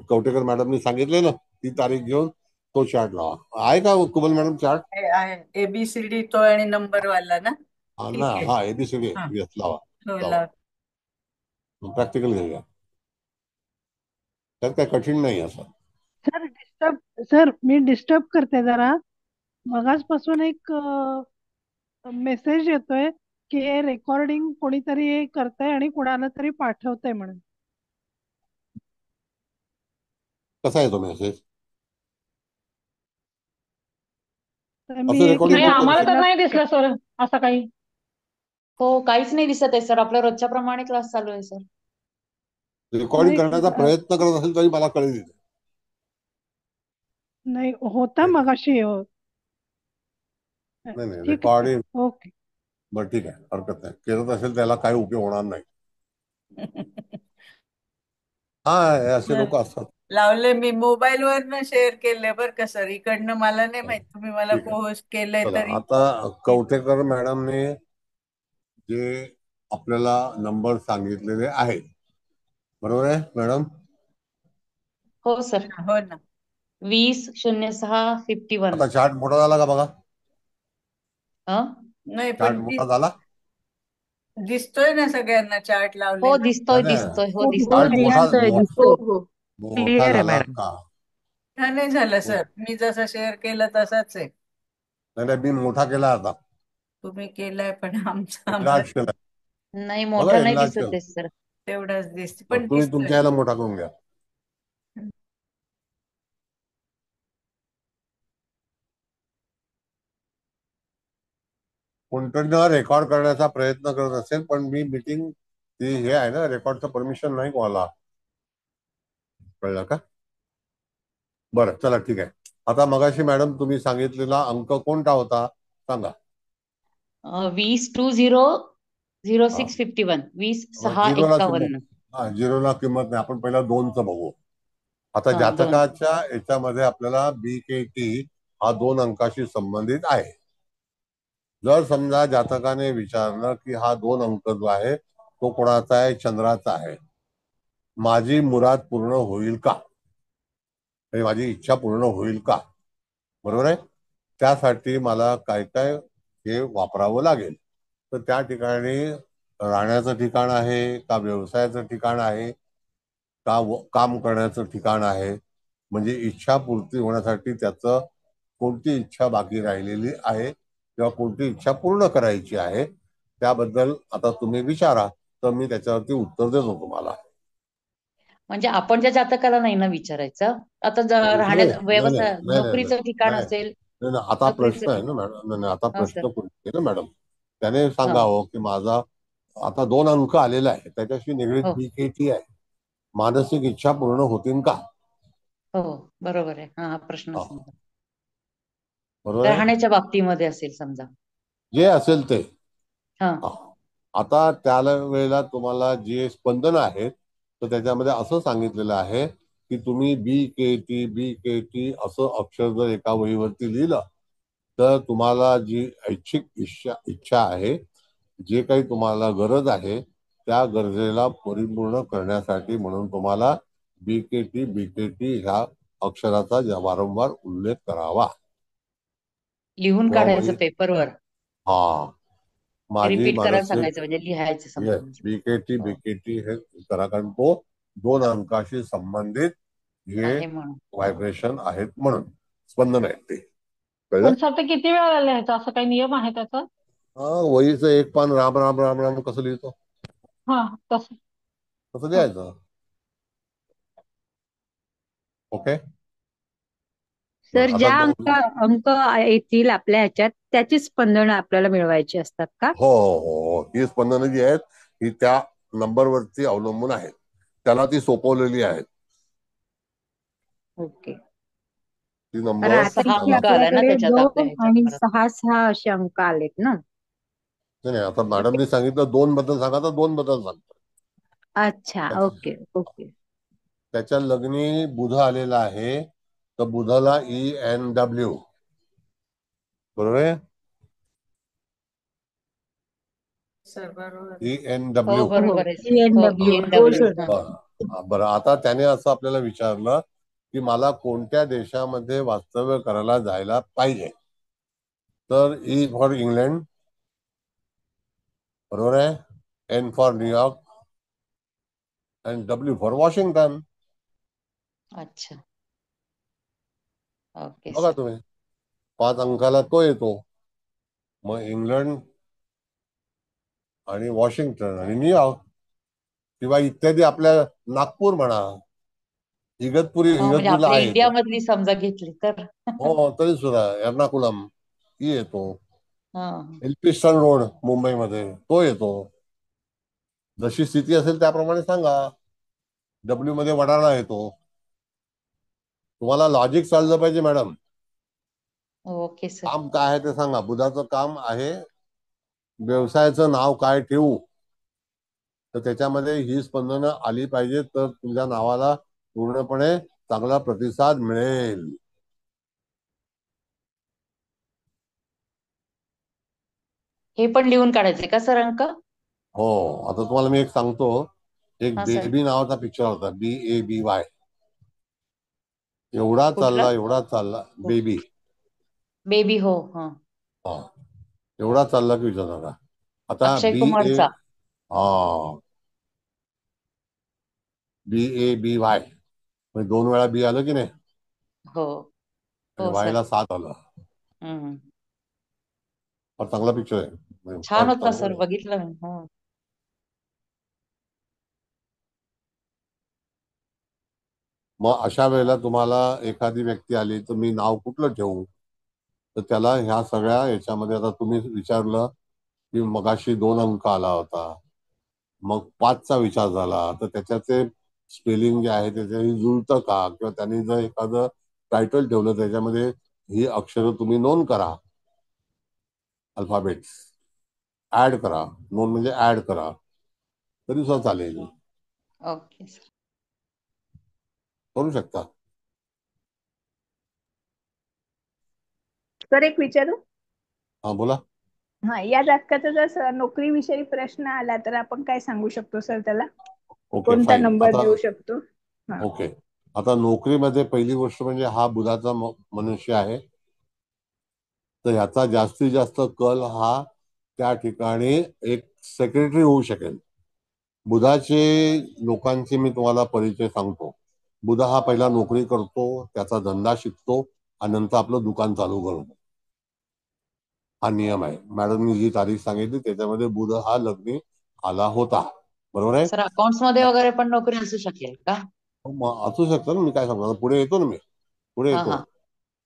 Speaker 3: कवटेकर मॅडमनी सांगितले ना, ती तारीख घेऊन तो चार्ट लावा. आहे का कुबल मॅडम चार्ट?
Speaker 12: आहे एबीसीडी तो आणि नंबर वाला ना.
Speaker 3: हा
Speaker 12: ठीक
Speaker 3: ना,
Speaker 12: आहे.
Speaker 3: हा एबीसीडी
Speaker 12: हा.
Speaker 3: येस, लावा
Speaker 12: हो,
Speaker 3: लावा. प्रॅक्टिकल घेऊया, त्यात काय कठीण नाही असं.
Speaker 13: सर मी डिस्टर्ब करते जरा. मगाचपासून एक मेसेज येतोय की हे रेकॉर्डिंग कोणीतरी करतंय आणि कुणाला तरी पाठवतंय म्हणून.
Speaker 3: कसा आहे तो मेसेज?
Speaker 13: तर मी
Speaker 3: असं
Speaker 13: एक
Speaker 3: रेकॉर्डिंग
Speaker 6: नाही
Speaker 3: कोण करू
Speaker 6: आम्हाला तर
Speaker 3: शकतो?
Speaker 6: नाही दिसलं सर असं काही.
Speaker 10: हो काहीच नाही दिसत आहे सर, आपल्या रोजच्या प्रमाणे क्लास चालू आहे सर.
Speaker 3: रेकॉर्डिंग
Speaker 13: नाही
Speaker 3: करण्याचा प्रयत्न करत असेल तरी मला कळेल.
Speaker 13: नाही होता मगाशी हो.
Speaker 3: नाही नाही,
Speaker 13: ठीक आहे
Speaker 3: रेकॉर्डिंग.
Speaker 13: Sir, okay.
Speaker 3: बरं ठीक आहे, हरकत नाही. करत असेल त्याला काही उपयोग होणार नाही. हा, हे असे लोक असतात.
Speaker 12: लावले मी मोबाईल वरनं शेअर केले बरं का सर. इकडनं मला नाही माहित, तुम्ही मला
Speaker 3: ठीक आहे,
Speaker 12: पोस्ट केलंय
Speaker 3: चला.
Speaker 12: तरी.
Speaker 3: आता कवठेकर मॅडमने जे आपल्याला नंबर सांगितलेले आहेत, बरोबर आहे मॅडम?
Speaker 10: हो सर.
Speaker 12: हो ना.
Speaker 10: 20-06-51.
Speaker 3: आता चार्ट मोठा झाला का बघा?
Speaker 12: नाही
Speaker 3: चार्ट
Speaker 12: पण
Speaker 3: मोठा झाला?
Speaker 12: दिसतोय ना सगळ्यांना चार्ट
Speaker 10: हो
Speaker 12: लावलेला.
Speaker 10: दिसतोय
Speaker 3: नाही,
Speaker 10: दिसतोय हो
Speaker 5: हो
Speaker 10: दिसतोय.
Speaker 3: चार्ट मोठा
Speaker 5: दिसतोय
Speaker 3: मोठा
Speaker 5: दिसतोय.
Speaker 12: हो.
Speaker 3: मोठा
Speaker 1: क्लिअर आहे
Speaker 3: झाला
Speaker 1: मॅडम.
Speaker 3: का?
Speaker 12: हा नाही झालं सर, मी जसं शेअर केलं तसंच आहे.
Speaker 3: नाही नाही, मी मोठा केला आता,
Speaker 12: तुम्ही केलाय पण आमचा
Speaker 3: एनलार्ज केला.
Speaker 10: नाही
Speaker 3: बघा
Speaker 10: मोठा नाही
Speaker 3: एनलार्ज
Speaker 10: दिसत
Speaker 3: केला.
Speaker 10: आहे सर.
Speaker 12: तेवढाच दिसते पण
Speaker 3: तुम्ही
Speaker 12: दिसतोय.
Speaker 3: तुमच्या याला मोठा करून घ्या. कोणतं रेकॉर्ड करण्याचा प्रयत्न करत असेल, पण मी मीटिंग ती हे आहे ना, रेकॉर्डचं परमिशन नाही कोणाला, कळलं का? बरं चला ठीक आहे. आता मगाशी मॅडम तुम्ही सांगितलेला अंक कोणता होता सांगा?
Speaker 10: 20-0-06-51. 20-6-51.
Speaker 3: झिरोला किंमत नाही, आपण पहिला 2चं बघू. आता
Speaker 10: हा 2.
Speaker 3: जातकाच्या याच्यामध्ये आपल्याला BKT हा 2 अंकाशी संबंधित आहे. जर समजा जातकाने विचारलं की हा 2 अंक जो आहे तो कोणाचा आहे? चंद्राचा आहे. माझी मुराद पूर्ण होईल का? म्हणजे माझी इच्छा पूर्ण होईल का? बरोबर आहे. त्यासाठी मला काय काय हे वापरावं लागेल. तर त्या ठिकाणी राहण्याचं ठिकाण आहे का, व्यवसायाचं ठिकाण आहे का, काम करण्याचं ठिकाण आहे, म्हणजे इच्छा पूर्ती होण्यासाठी त्याचं कोणती इच्छा बाकी राहिलेली आहे किंवा कोणती इच्छा पूर्ण करायची आहे, त्याबद्दल आता तुम्ही विचारा, तर मी त्याच्यावरती उत्तर देतो तुम्हाला.
Speaker 10: म्हणजे आपण ज्या जातकाला नाही ना विचारायचं. आता
Speaker 3: नाही
Speaker 10: राहण्यात
Speaker 3: नाही
Speaker 10: व्यवसाय
Speaker 3: नाही नाही
Speaker 10: नोकरीचं ठिकाण
Speaker 3: नाही
Speaker 10: असेल.
Speaker 3: नाही नाही, आता
Speaker 10: नोकरीचं
Speaker 3: प्रश्न आहे ना
Speaker 10: ठिकाण.
Speaker 3: मॅडम. नाही आता
Speaker 10: हा सर.
Speaker 3: प्रश्न पूर्ण ना मॅडम, त्याने
Speaker 10: हा
Speaker 3: सांगावं की माझा आता 2 अंक आलेला आहे, त्याच्याशी निगडीत
Speaker 10: हो
Speaker 3: BKT आहे, मानसिक इच्छा पूर्ण होतील का?
Speaker 10: हो बरोबर आहे. हा प्रश्न
Speaker 3: हा.
Speaker 10: समजा.
Speaker 3: बरोबर आहे.
Speaker 10: राहण्याच्या बाबतीमध्ये असेल समजा.
Speaker 3: जे असेल ते.
Speaker 10: हा
Speaker 3: आता त्याला वेळेला तुम्हाला जे स्पंदन आहेत तर त्याच्यामध्ये असं सांगितलेलं आहे की तुम्ही बी के टी असं अक्षर जर एका वहीवरती लिहिलं तर तुम्हाला जी ऐच्छिक इच्छा आहे, जे काही तुम्हाला गरज आहे त्या गरजेला परिपूर्ण करण्यासाठी म्हणून तुम्हाला बी के टी ह्या अक्षराचा वारंवार उल्लेख करावा.
Speaker 10: लिहून
Speaker 3: किंवा
Speaker 10: काढायचं
Speaker 3: वही
Speaker 10: पेपरवर,
Speaker 3: हा माझी
Speaker 10: रिपीट करायला
Speaker 3: मानसिक
Speaker 10: सांगायचं, म्हणजे लिहायचं समजा.
Speaker 3: येस
Speaker 10: हो,
Speaker 3: बी के टी हे करा, कारण तो 2 अंकाशी संबंधित हे
Speaker 10: आहे म्हणून.
Speaker 3: व्हायब्रेशन आहेत म्हणून स्पंदन आहेत ते. कळलं?
Speaker 6: पण सर ते किती वेळा लिहायचं असं काही नियम आहे त्याचा?
Speaker 3: वहीचं एक पान राम राम राम राम कसं लिहितो
Speaker 6: हा तसं.
Speaker 3: तसं
Speaker 6: हो.
Speaker 3: लिहायचं. ओके.
Speaker 5: सर
Speaker 3: आता
Speaker 5: ज्या अंक येतील आपल्या ह्याच्यात त्याची स्पंदनं आपल्याला मिळवायची असतात का?
Speaker 3: हो ही स्पंदनं जी आहेत ही त्या नंबरवरती अवलंबून आहेत, त्याला ती सोपवलेली आहेत.
Speaker 5: ओके.
Speaker 3: ती
Speaker 5: कारण
Speaker 3: नंबर
Speaker 5: आता
Speaker 10: 6
Speaker 5: इथे
Speaker 10: अंक आला ना
Speaker 5: आपल्याकडे
Speaker 10: त्याच्यात आपल्या
Speaker 5: 2
Speaker 10: ह्याच्यात
Speaker 5: आणि
Speaker 10: परत.
Speaker 5: 6 असे अंक आलेत ना.
Speaker 3: नाही आता मॅडमनी सांगितलं 2 बद्दल सांगा तर 2 बद्दल सांगतो.
Speaker 5: अच्छा, ओके ओके.
Speaker 3: त्याच्या लग्नी बुध आलेला आहे तर बुधाला ENW बरोबर आहे.
Speaker 12: सर बरोबर.
Speaker 10: हो
Speaker 3: ENW
Speaker 10: बरोबर आहे सर. हो
Speaker 5: ENW हो
Speaker 10: ENW.
Speaker 5: सर.
Speaker 3: बरं आता त्याने असं आपल्याला विचारलं की मला कोणत्या देशामध्ये वास्तव्य करायला जायला पाहिजे, तर E फॉर इंग्लंड बरोबर आहे, N फॉर न्यूयॉर्क आणि W फॉर वॉशिंग्टन.
Speaker 10: अच्छा, ओके
Speaker 3: बघा
Speaker 10: सर.
Speaker 3: तुम्ही 5 अंकाला तो येतो. मग इंग्लंड आणि वॉशिंग्टन आणि न्यूयॉर्क किंवा इत्यादी आपल्या नागपूर म्हणा,
Speaker 10: म्हणजे
Speaker 3: इगतपुरीला
Speaker 10: आपल्या
Speaker 3: आहे
Speaker 10: इंडिया
Speaker 3: तो.
Speaker 10: मधली समजा घेतली तर.
Speaker 3: हो तरी सुद्धा एर्नाकुलम ही येतो.
Speaker 10: हा
Speaker 3: एल्फिस्टन रोड मुंबईमध्ये तो येतो. जशी स्थिती असेल त्याप्रमाणे सांगा. डब्ल्यू मध्ये वडाळा येतो. तुम्हाला लॉजिक चाललं पाहिजे मॅडम.
Speaker 10: Okay sir.
Speaker 3: काम काय आहे ते सांगा. बुधाचं काम आहे व्यवसायाचं नाव काय ठेवू, तर त्याच्यामध्ये ही स्पंदनं आली पाहिजे तर तुमच्या नावाला पूर्णपणे चांगला प्रतिसाद मिळेल.
Speaker 10: हे पण लिहून काढायचे का सर अंक?
Speaker 3: हो आता तुम्हाला मी एक सांगतो. एक
Speaker 10: हा सर.
Speaker 3: बेबी नावाचा पिक्चर होता BABY. एवढा
Speaker 10: कुठला?
Speaker 3: चालला एवढा चालला बेबी.
Speaker 10: बेबी हो. हा
Speaker 3: हा एवढा चालला की विचार नका. आता
Speaker 10: अक्षय कुमारचा.
Speaker 3: BABY म्हणजे 2 वेळा बी आलं की नाही
Speaker 10: हो
Speaker 3: आणि
Speaker 10: हो सर.
Speaker 3: वायला 7 आलं.
Speaker 10: हम्म.
Speaker 3: फार चांगला पिक्चर आहे म्हणजे
Speaker 10: छान
Speaker 3: फार
Speaker 10: होता
Speaker 3: चांगला
Speaker 10: सर,
Speaker 3: आहे.
Speaker 10: बघितलं मी. हो
Speaker 3: मग अशा वेळेला तुम्हाला एखादी व्यक्ती आली तर मी नाव कुठलं ठेवू, तर त्याला ह्या सगळ्या याच्यामध्ये आता तुम्ही विचारलं की मगाशी 2 अंक आला होता, मग 5चा विचार झाला तर त्याच्याचे स्पेलिंग जे आहे त्याच्याशी जुळतं का, किंवा त्यांनी जर एखादं टायटल ठेवलं त्याच्यामध्ये ही अक्षरं तुम्ही नोंद करा, अल्फाबेट्स ऍड करा. नोंद म्हणजे ऍड करा तरी सुद्धा चालेल,
Speaker 10: ओके सर.
Speaker 3: करू शकता.
Speaker 14: सर एक विचारू?
Speaker 3: हा बोला.
Speaker 14: हा या जातकाचा जर नोकरीविषयी प्रश्न आला तर आपण काय सांगू शकतो सर त्याला?
Speaker 3: ओके
Speaker 14: कोणता
Speaker 3: फाईन.
Speaker 14: नंबर
Speaker 3: आता
Speaker 14: देऊ शकतो? हा
Speaker 3: ओके आता नोकरीमध्ये पहिली गोष्ट म्हणजे हा बुधाचा मनुष्य आहे, तर ह्याचा जास्तीत जास्त कल हा त्या ठिकाणी एक सेक्रेटरी होऊ शकेल. बुधाचे लोकांचे मी तुम्हाला परिचय सांगतो. बुधा हा पहिला नोकरी करतो, त्याचा धंदा शिकतो आणि नंतर आपलं दुकान चालू करतो. हा नियम आहे. मॅडमनी जी तारीख सांगितली त्याच्यामध्ये बुध हा लग्नी आला होता. बरोबर आहे.
Speaker 10: सर अकाउंट्स मध्ये वगैरे पण नोकरी असू शकेल का?
Speaker 3: मग असू शकतं ना. मी काय सांगणार पुढे येतो ना. मी पुढे
Speaker 10: हा
Speaker 3: येतो.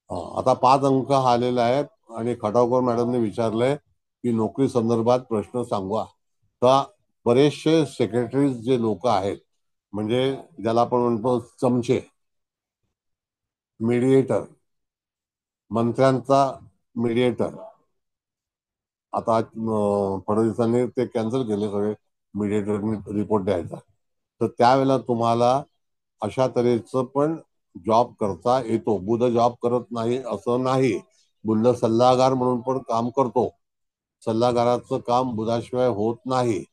Speaker 10: हा
Speaker 3: आता 5 अंक हा आलेला आहे आणि खटावकर मॅडमने विचारलंय की नोकरी संदर्भात प्रश्न सांगा. तर बरेचसे सेक्रेटरीज जे लोक आहेत, म्हणजे ज्याला आपण म्हणतो चमचे, मीडिएटर, मंत्र्यांचा मीडिएटर. आता फडणवीसांनी ते कॅन्सल केले सगळे, मीडिएटरनी रिपोर्ट द्यायचा. तर त्यावेळेला तुम्हाला अशा तऱ्हेचं पण जॉब करता येतो. बुध जॉब करत नाही असं नाही. बुध सल्लागार म्हणून पण काम करतो. सल्लागाराचं काम बुधाशिवाय होत नाही.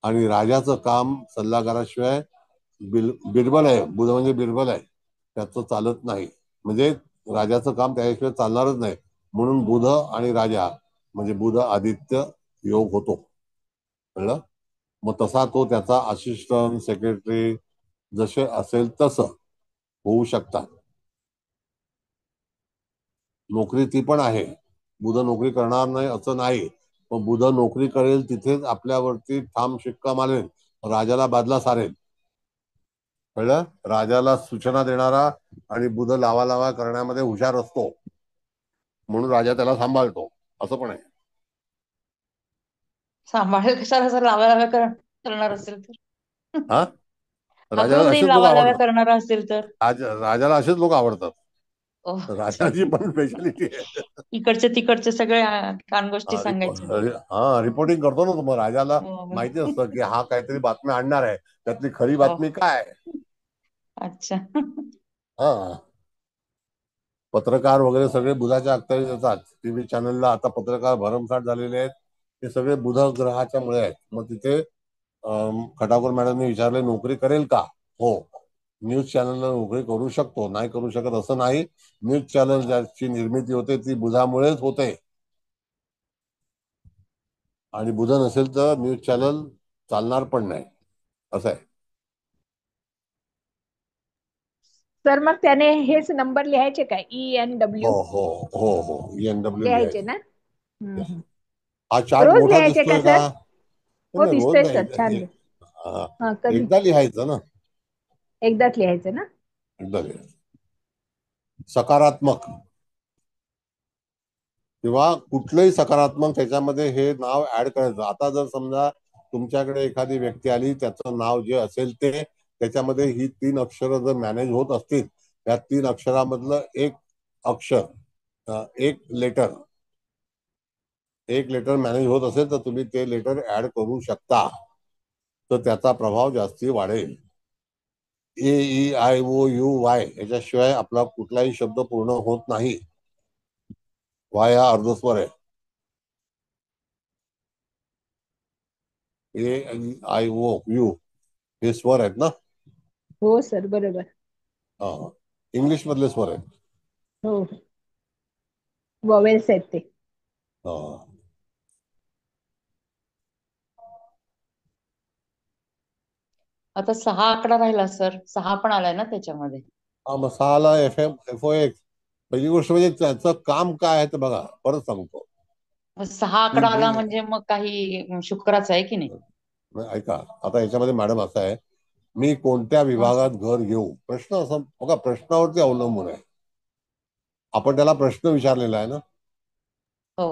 Speaker 3: आणि राजाचं काम सल्लागाराशिवाय बिरबल आहे. बुध म्हणजे बिरबल आहे, त्याचं चालत नाही. म्हणजे राजाचं काम त्याशिवाय चालणारच नाही. म्हणून बुध आणि राजा म्हणजे बुध आदित्य योग होतो. कळलं? मग तसा तो त्याचा असिस्टंट सेक्रेटरी जसे असेल तसं होऊ शकतात. नोकरी ती पण आहे. बुध नोकरी करणार नाही असं नाही. पण बुध नोकरी करेल तिथेच आपल्यावरती ठाम शिक्का मारेल, राजाला बादला सारेल. कळलं? राजाला सूचना देणारा आणि बुध लावा लावा करण्यामध्ये हुशार असतो, म्हणून राजा त्याला सांभाळतो. असं पण आहे.
Speaker 10: सांभाळेल कशाला जर लावालाव्या करणार असेल तर.
Speaker 3: हा, राजाला
Speaker 10: अप्रूव्ह देईल
Speaker 3: असेच लोक
Speaker 10: लावालाव्या
Speaker 3: आवडतात.
Speaker 10: करणारा असेल तर.
Speaker 3: राजाला असेच लोक आवडतात.
Speaker 10: ओ,
Speaker 3: राजाची पण स्पेशालिटी आहे.
Speaker 10: इकडचे तिकडचे सगळे कान गोष्टी सांगायचे.
Speaker 3: हा, रिपोर्टिंग करतो ना तुम्हाला. राजाला
Speaker 10: हो, हो.
Speaker 3: माहिती असतं की हा काहीतरी बातमी आणणार आहे, त्यातली खरी
Speaker 10: हो.
Speaker 3: बातमी काय.
Speaker 10: अच्छा.
Speaker 3: हा, पत्रकार वगैरे सगळे बुधाच्या अखत्यारीत येतात. टीव्ही चॅनलला आता पत्रकार भरमसाठ झालेले आहेत, ते सगळे बुध ग्रहाच्या मुळे आहेत. मग तिथे खटाकोर मॅडमने विचारले नोकरी करेल का? हो, न्यूज चॅनलला नोकरी करू शकतो, नाही करू शकत असं नाही. न्यूज चॅनल ज्याची निर्मिती होते ती बुधामुळेच होते. आणि बुध नसेल तर न्यूज चॅनल चालणार पण नाही. असं आहे.
Speaker 14: सर मग त्याने हेच नंबर लिहायचे काय ENW
Speaker 3: हो हो हो हो, ENW
Speaker 14: लिहायचे
Speaker 3: लिहायचे.
Speaker 14: ना? हम्म.
Speaker 3: हा चार्ट
Speaker 14: रोज
Speaker 3: मोठा
Speaker 14: लिहायचे का
Speaker 3: दिसतोय का?
Speaker 14: सर? हो
Speaker 3: नाही, रोज
Speaker 14: दिसतोय
Speaker 3: नाही.
Speaker 14: सर, छान
Speaker 3: हा,
Speaker 14: हा कधी
Speaker 3: एकदा लिहायचं ना.
Speaker 14: एकदाच लिहायचं ना?
Speaker 3: एकदा लिहायचं. सकारात्मक किंवा कुठलंही सकारात्मक त्याच्यामध्ये हे नाव ऍड करायचं. आता जर समजा तुमच्याकडे एखादी व्यक्ती आली, त्याचं नाव जे असेल ते, त्याच्यामध्ये ही 3 अक्षरं जर मॅनेज होत असतील, या 3 अक्षरामधलं एक अक्षर, एक लेटर मॅनेज होत असेल तर तुम्ही ते लेटर ऍड करू शकता. तर त्याचा प्रभाव जास्ती वाढेल. AEIOUY याच्याशिवाय आपला कुठलाही शब्द पूर्ण होत नाही. वाय हा अर्धस्वर आहे. AEIOU हे स्वर आहेत ना?
Speaker 14: हो सर, बरोबर.
Speaker 3: हा, इंग्लिश मधले स्वर आहेत.
Speaker 14: हो, वॉवेल्स आहेत ते.
Speaker 3: हा.
Speaker 10: आता 6 आकडा राहिला सर. 6 पण आलाय ना त्याच्यामध्ये.
Speaker 3: मग 6ला FOX. पहिली गोष्ट म्हणजे त्याचं काम काय आहे ते बघा. परत सांगतो.
Speaker 10: 6 आकडा आला म्हणजे मग काही शुक्राचा आहे की नाही?
Speaker 3: ऐका, आता याच्यामध्ये मॅडम असं आहे, मी कोणत्या विभागात घर घेऊ, प्रश्न असा बघा, प्रश्नावरती अवलंबून आहे. आपण त्याला प्रश्न विचारलेला आहे ना.
Speaker 10: हो.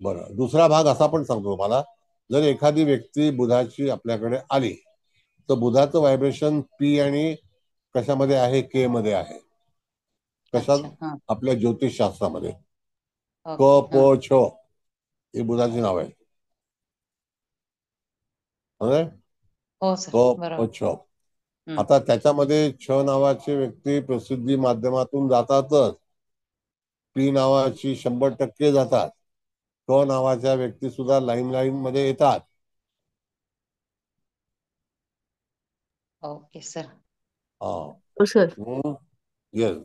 Speaker 3: बरं, दुसरा भाग असा पण सांगतो तुम्हाला. जर एखादी व्यक्ती बुधाची आपल्याकडे आली तर बुधाचं व्हायब्रेशन P आणि कशामध्ये आहे? K मध्ये आहे. कशात? आपल्या ज्योतिषशास्त्रामध्ये क प छ ही बुधाची नाव आहे.
Speaker 10: हो सर,
Speaker 3: क प
Speaker 10: बरोबर.
Speaker 3: छ. आता त्याच्यामध्ये छ नावाची व्यक्ती प्रसिद्धी माध्यमातून जातातच. P नावाची 100% जातात. क नावाच्या व्यक्ती सुद्धा लाईन मध्ये येतात.
Speaker 10: Okay sir.
Speaker 3: हा सर. येस,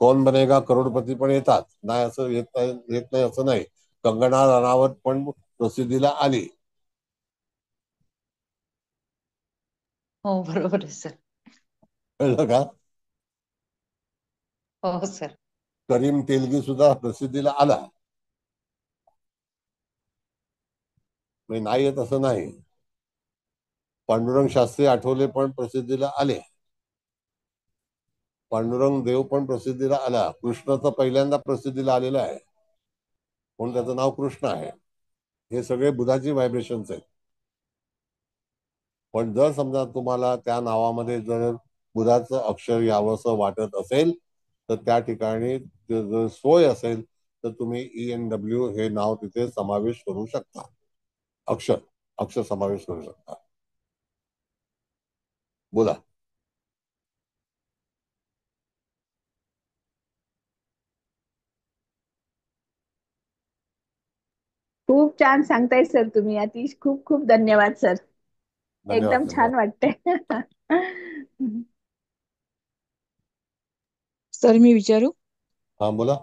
Speaker 3: कौन बनेगा करोडपती पण येतात. नाही असं येत नाही असं नाही. कंगना रनावत पण प्रसिद्धीला आली.
Speaker 10: हो बरोबर आहे सर.
Speaker 3: कळलं का?
Speaker 10: हो सर.
Speaker 3: करीम तेलगी सुद्धा प्रसिद्धीला आला. नाही येत असं नाही. पांडुरंग शास्त्री आठवले पण प्रसिद्धीला आले. पांडुरंग देव पण प्रसिद्धीला आला. कृष्णाचा पहिल्यांदा प्रसिद्धीला आलेला आहे, म्हणून त्याचं नाव कृष्ण आहे. हे सगळे बुधाची व्हायब्रेशन्स आहेत. पण जर समजा तुम्हाला त्या नावामध्ये जर बुधाचं अक्षर यावंसं वाटत असेल तर त्या ठिकाणी जर सोय असेल तर तुम्ही ENW हे नाव तिथे समावेश करू शकता. अक्षर अक्षर समावेश करू शकता. बोला.
Speaker 14: खूप छान सांगताय सर तुम्ही. अतिश खूप खूप धन्यवाद सर.
Speaker 3: धन्यवाद.
Speaker 14: एकदम
Speaker 3: धन्यवाद.
Speaker 14: छान वाटतंय.
Speaker 15: सर मी विचारू?
Speaker 3: हा बोला.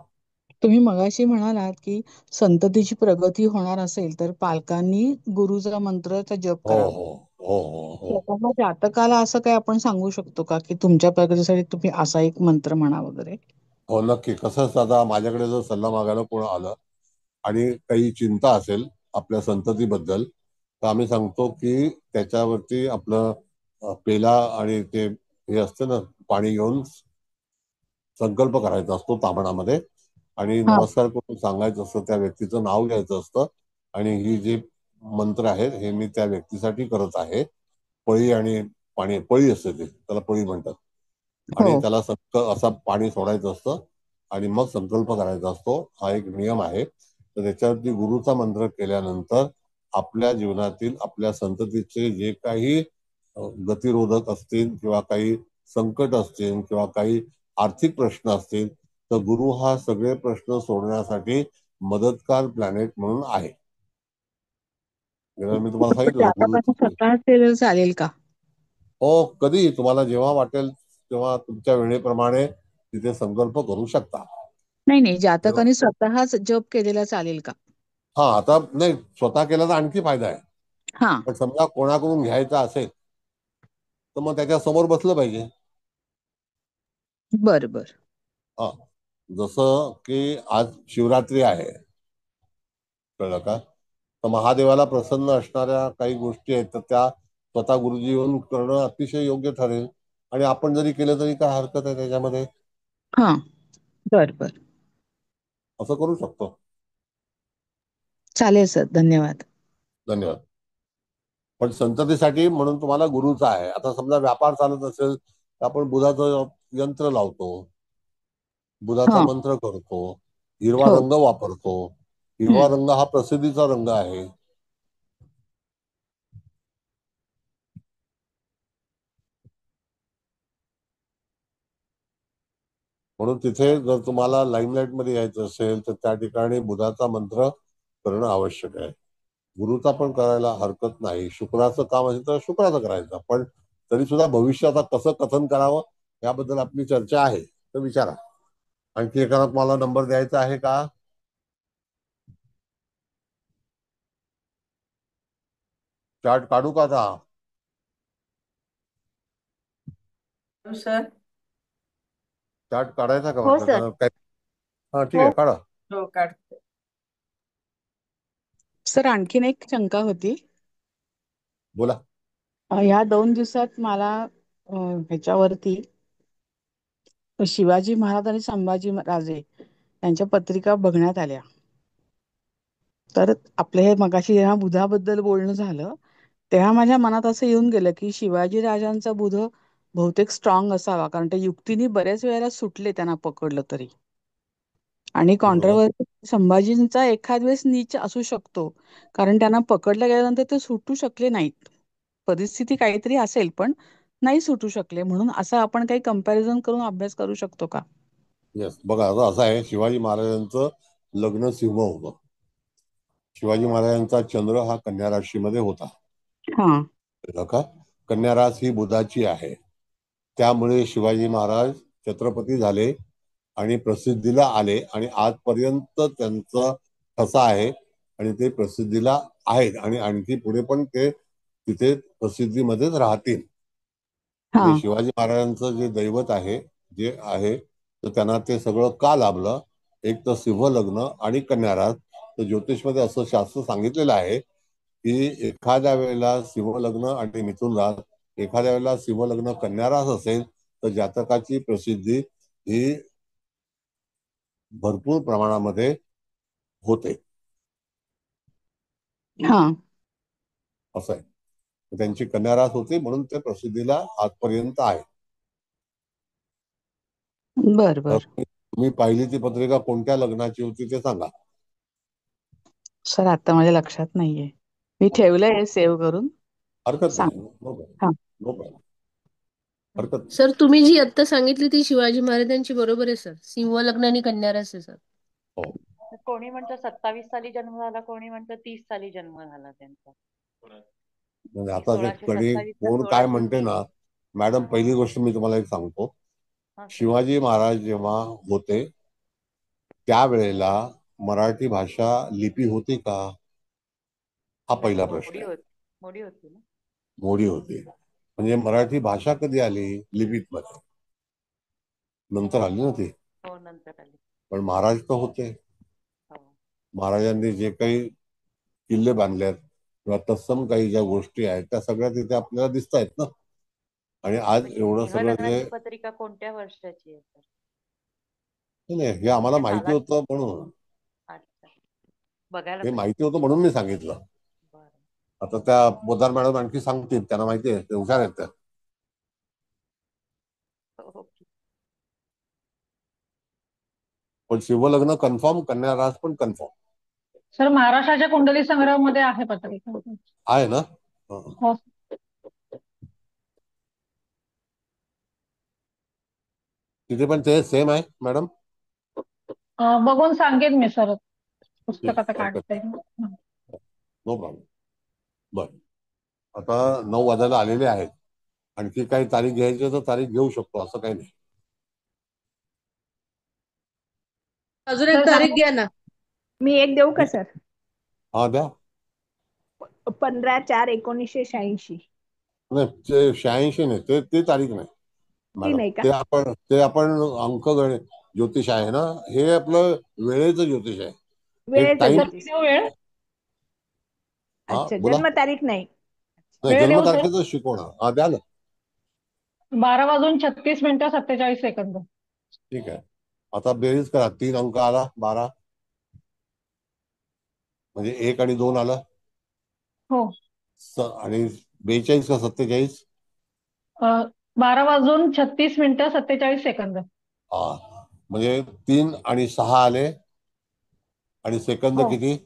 Speaker 15: तुम्ही मगाशी म्हणालात की संततीची प्रगती होणार असेल तर पालकांनी गुरुचा मंत्राचा जप
Speaker 3: हो
Speaker 15: करावा.
Speaker 3: हो हो हो हो
Speaker 15: स्वतःच्या जातकाला असं काही आपण सांगू शकतो का की तुमच्या प्रगतीसाठी तुम्ही असा एक मंत्र म्हणा वगैरे?
Speaker 3: हो नक्की. कसं असतं, आता माझ्याकडे जर सल्ला मागायला कोण आलं आणि काही चिंता असेल आपल्या संततीबद्दल, तर आम्ही सांगतो की त्याच्यावरती आपलं पेला आणि ते हे असतं ना, पाणी घेऊन संकल्प करायचा असतो तामणामध्ये आणि
Speaker 15: हा.
Speaker 3: नमस्कार करून सांगायचं असतं, त्या व्यक्तीचं नाव घ्यायचं असतं आणि ही जे मंत्र आहेत हे मी त्या व्यक्तीसाठी करत आहे. पळी आणि पाणी, पळी असते ते, त्याला पळी म्हणतात. आणि
Speaker 15: हो.
Speaker 3: त्याला असा पाणी सोडायचं असतं आणि मग संकल्प करायचा असतो. हा एक नियम आहे. तर त्याच्यावरती गुरुचा मंत्र केल्यानंतर आपल्या जीवनातील आपल्या संततीचे जे काही गतिरोधक असतील किंवा काही संकट असतील किंवा काही आर्थिक प्रश्न असतील, तर गुरु हा सगळे प्रश्न सोडण्यासाठी मदतकार प्लॅनेट म्हणून आहे. मी तुम्हाला
Speaker 15: पण
Speaker 3: सांगितलं
Speaker 15: जातकाने
Speaker 3: गुरुची.
Speaker 15: स्वतः केलं चालेल का?
Speaker 3: हो, कधी तुम्हाला जेव्हा वाटेल तेव्हा तुमच्या वेळेप्रमाणे तिथे संकल्प करू शकता.
Speaker 15: नाही नाही, जातकाने स्वतःच जप केलेला चालेल का?
Speaker 3: हा, आता नाही, स्वतः केला तर आणखी फायदा आहे.
Speaker 15: हा.
Speaker 3: पण समजा कोणाकडून घ्यायचा असेल तर मग त्याच्या समोर बसलं पाहिजे.
Speaker 15: बर बर.
Speaker 3: हा, जसं की आज शिवरात्री आहे, कळलं का? तर महादेवाला प्रसन्न असणाऱ्या काही गोष्टी आहेत, तर त्या स्वतः गुरुजी येऊन करणं अतिशय योग्य ठरेल. आणि आपण जरी केलं तरी काय हरकत आहे त्याच्यामध्ये?
Speaker 15: हा. बर बर.
Speaker 3: असं करू शकतो.
Speaker 15: चालेल सर, धन्यवाद.
Speaker 3: धन्यवाद. पण संततीसाठी म्हणून तुम्हाला गुरुचा आहे. आता समजा व्यापार चालत असेल तर आपण बुधाचं यंत्र लावतो, बुधाचा
Speaker 15: हा.
Speaker 3: मंत्र करतो, हिरवा
Speaker 15: हो.
Speaker 3: रंग वापरतो. हिरवा रंग हा प्रसिद्धीचा रंग आहे. म्हणून तिथे जर तुम्हाला लाईमलाईट मध्ये यायचं असेल तर त्या ठिकाणी बुधाचा मंत्र करणं आवश्यक आहे. गुरुचा पण करायला हरकत नाही. शुक्राचं काम असेल तर शुक्राचं करायचं. पण तरी सुद्धा भविष्यात आता कसं कथन करावं याबद्दल आपली चर्चा आहे, तर विचारा. आणखी एखादा तुम्हाला नंबर द्यायचा आहे का? चार्ट काढू का आता?
Speaker 12: सर.
Speaker 3: चार्ट काढायचा का
Speaker 14: हो
Speaker 3: म्हटलं?
Speaker 14: सर.
Speaker 3: काय? हा ठीक
Speaker 14: हो
Speaker 3: आहे, काढा.
Speaker 12: हो काढते.
Speaker 15: सर आणखीन एक शंका होती.
Speaker 3: बोला.
Speaker 15: ह्या 2 दिवसात मला ह्याच्यावरती शिवाजी महाराज आणि संभाजी राजे यांच्या पत्रिका बघण्यात आल्या. तर आपले हे मगाशी जेव्हा बुधाबद्दल बोलणं झालं तेव्हा माझ्या मनात असं येऊन गेलं की शिवाजी राजांचा बुध बहुतेक स्ट्रॉंग असावा, कारण ते युक्तीने बऱ्याच वेळेला सुटले त्यांना पकडलं तरी. आणि
Speaker 3: बरोबर.
Speaker 15: कॉन्ट्रोवर्सी संभाजींचा एखाद वेळेस नीच असू शकतो, कारण त्यांना पकडल्या गेल्यानंतर ते सुटू शकले नाहीत. परिस्थिती काहीतरी असेल पण नाही सुटू शकले, म्हणून असं आपण काही कंपॅरिझन करून अभ्यास करू शकतो का?
Speaker 3: येस, बघा आता असं आहे, शिवाजी महाराजांचं लग्न सिंह होतं. शिवाजी महाराजांचा चंद्र हा कन्या राशीमध्ये होता.
Speaker 15: हा.
Speaker 3: कळलं का? कन्या रास ही बुधाची आहे. त्यामुळे शिवाजी महाराज छत्रपती झाले आणि प्रसिद्धीला आले आणि आजपर्यंत त्यांचा ठसा आहे आणि ते प्रसिद्धीला आहेत आणि आणखी पुढे पण ते तिथे प्रसिद्धीमध्येच राहतील.
Speaker 15: हा.
Speaker 3: म्हणजे शिवाजी महाराजांचं जे दैवत आहे, जे आहे, तर त्यांना ते सगळं का लाभलं? एक तर सिंह लग्न आणि कन्या रास. तर ज्योतिषमध्ये असं शास्त्र सांगितलेलं आहे की एखाद्या वेळेला सिंह लग्न आणि मिथुन रास, एखाद्या वेळेला सिंह लग्न कन्या रास असेल तर जातकाची प्रसिद्धी ही भरपूर प्रमाणामध्ये होते.
Speaker 15: हा.
Speaker 3: असं आहे. त्यांची कन्या रास होती म्हणून ते प्रसिद्धीला आजपर्यंत आहे.
Speaker 15: बर
Speaker 3: तर
Speaker 15: बर.
Speaker 3: तुम्ही पाहिली ती पत्रिका कोणत्या लग्नाची होती ते सांगा.
Speaker 15: सर आता माझ्या लक्षात नाहीये. मी ठेवलंय सेव्ह करून.
Speaker 3: हरकत
Speaker 15: सांग.
Speaker 3: नाही. No problem.
Speaker 15: हा.
Speaker 3: No problem. हरकत नाही.
Speaker 16: सर तुम्ही जी आता सांगितली ती शिवाजी महाराजांची बरोबर आहे सर. सिंह लग्न आणि कन्या रस आहे सर.
Speaker 3: हो.
Speaker 10: कोणी म्हणतं 27 साली जन्म झाला, कोणी म्हणतं 30 साली जन्म झाला त्यांचा.
Speaker 3: म्हणजे
Speaker 10: की
Speaker 3: आता ते
Speaker 10: 1627 का
Speaker 3: कोण काय
Speaker 10: 1630.
Speaker 3: म्हणते ना, मॅडम पहिली गोष्ट मी तुम्हाला एक सांगतो.
Speaker 10: हा सर.
Speaker 3: शिवाजी महाराज जेव्हा होते त्यावेळेला मराठी भाषा लिपी होती का, हा
Speaker 10: नाही,
Speaker 3: पहिला प्रश्न
Speaker 10: मोडी
Speaker 3: आहे.
Speaker 10: होती. मोडी होती ना.
Speaker 3: मोडी होती. म्हणजे मराठी भाषा कधी आली लिपीत मध्ये, नंतर आली ना ती.
Speaker 10: हो नंतर आली.
Speaker 3: पण महाराज तर होते.
Speaker 10: हो.
Speaker 3: महाराजांनी जे काही किल्ले बांधलेत किंवा तत्सम काही ज्या गोष्टी आहेत त्या सगळ्या तिथे आपल्याला दिसत आहेत ना. आणि आज
Speaker 10: मग ही
Speaker 3: एवढं
Speaker 10: सिंह
Speaker 3: सगळं जे
Speaker 10: लग्नाची पत्रिका कोणत्या वर्षाची आहे सर?
Speaker 3: नाही, हे आम्हाला
Speaker 10: त्या
Speaker 3: माहिती
Speaker 10: सालाची.
Speaker 3: होतं म्हणून,
Speaker 10: अच्छा. बघायला
Speaker 3: हे
Speaker 10: पाहिजे.
Speaker 3: माहिती होतं म्हणून मी सांगितलं.
Speaker 10: बरं.
Speaker 3: आता त्या पोदार मॅडम आणखी सांगतील, त्यांना माहिती आहे, ते हुशार आहेत त्या.
Speaker 10: ओके.
Speaker 3: पण शिवलग्न कन्फर्म, कन्या रास पण कन्फर्म
Speaker 6: सर महाराष्ट्राच्या कुंडली संग्रहामध्ये आहे पत्रिका.
Speaker 3: आहे ना. हं.
Speaker 6: हो.
Speaker 3: तिथे पण ते सेम आहे मॅडम.
Speaker 6: बघून सांगेन मी सर.
Speaker 3: ठीक
Speaker 6: पुस्तक आता
Speaker 3: आहे, हरकत
Speaker 6: काढते.
Speaker 3: No problem. बर, आता 9 वाजायला आलेले आहेत. आणखी काही तारीख घ्यायची तर तारीख घेऊ शकतो, असं काही नाही.
Speaker 11: अजून एक तारीख घ्या ना.
Speaker 14: मी एक देऊ का सर?
Speaker 3: हा द्या.
Speaker 14: 15/4/1986.
Speaker 3: नाही, ते 86 नाही, ते तारीख नाही
Speaker 14: ती
Speaker 3: मॅडम.
Speaker 14: नाही का?
Speaker 3: ते आपण अंकगणित ज्योतिष आहे ना, हे आपलं वेळेचं ज्योतिष आहे. हे
Speaker 14: वेळेचं
Speaker 3: टाइम.
Speaker 14: ज्योतिष.
Speaker 6: वेळ.
Speaker 3: हा
Speaker 14: अच्छा,
Speaker 3: बोला.
Speaker 14: जन्मतारीख नाही.
Speaker 3: नाही,
Speaker 6: वेळ देऊ सर.
Speaker 3: जन्मतारखेचं शिकवणार. हा द्या ना.
Speaker 6: 12:36
Speaker 3: ठीक आहे. आता बेरीज करा. 3 अंक आला 12, म्हणजे 1 आणि 2 आलं.
Speaker 6: हो.
Speaker 3: आणि 42 का 47.
Speaker 6: 12:36
Speaker 3: हा, म्हणजे 3 आणि 6 आले. आणि सेकंद
Speaker 6: हो.
Speaker 3: किती?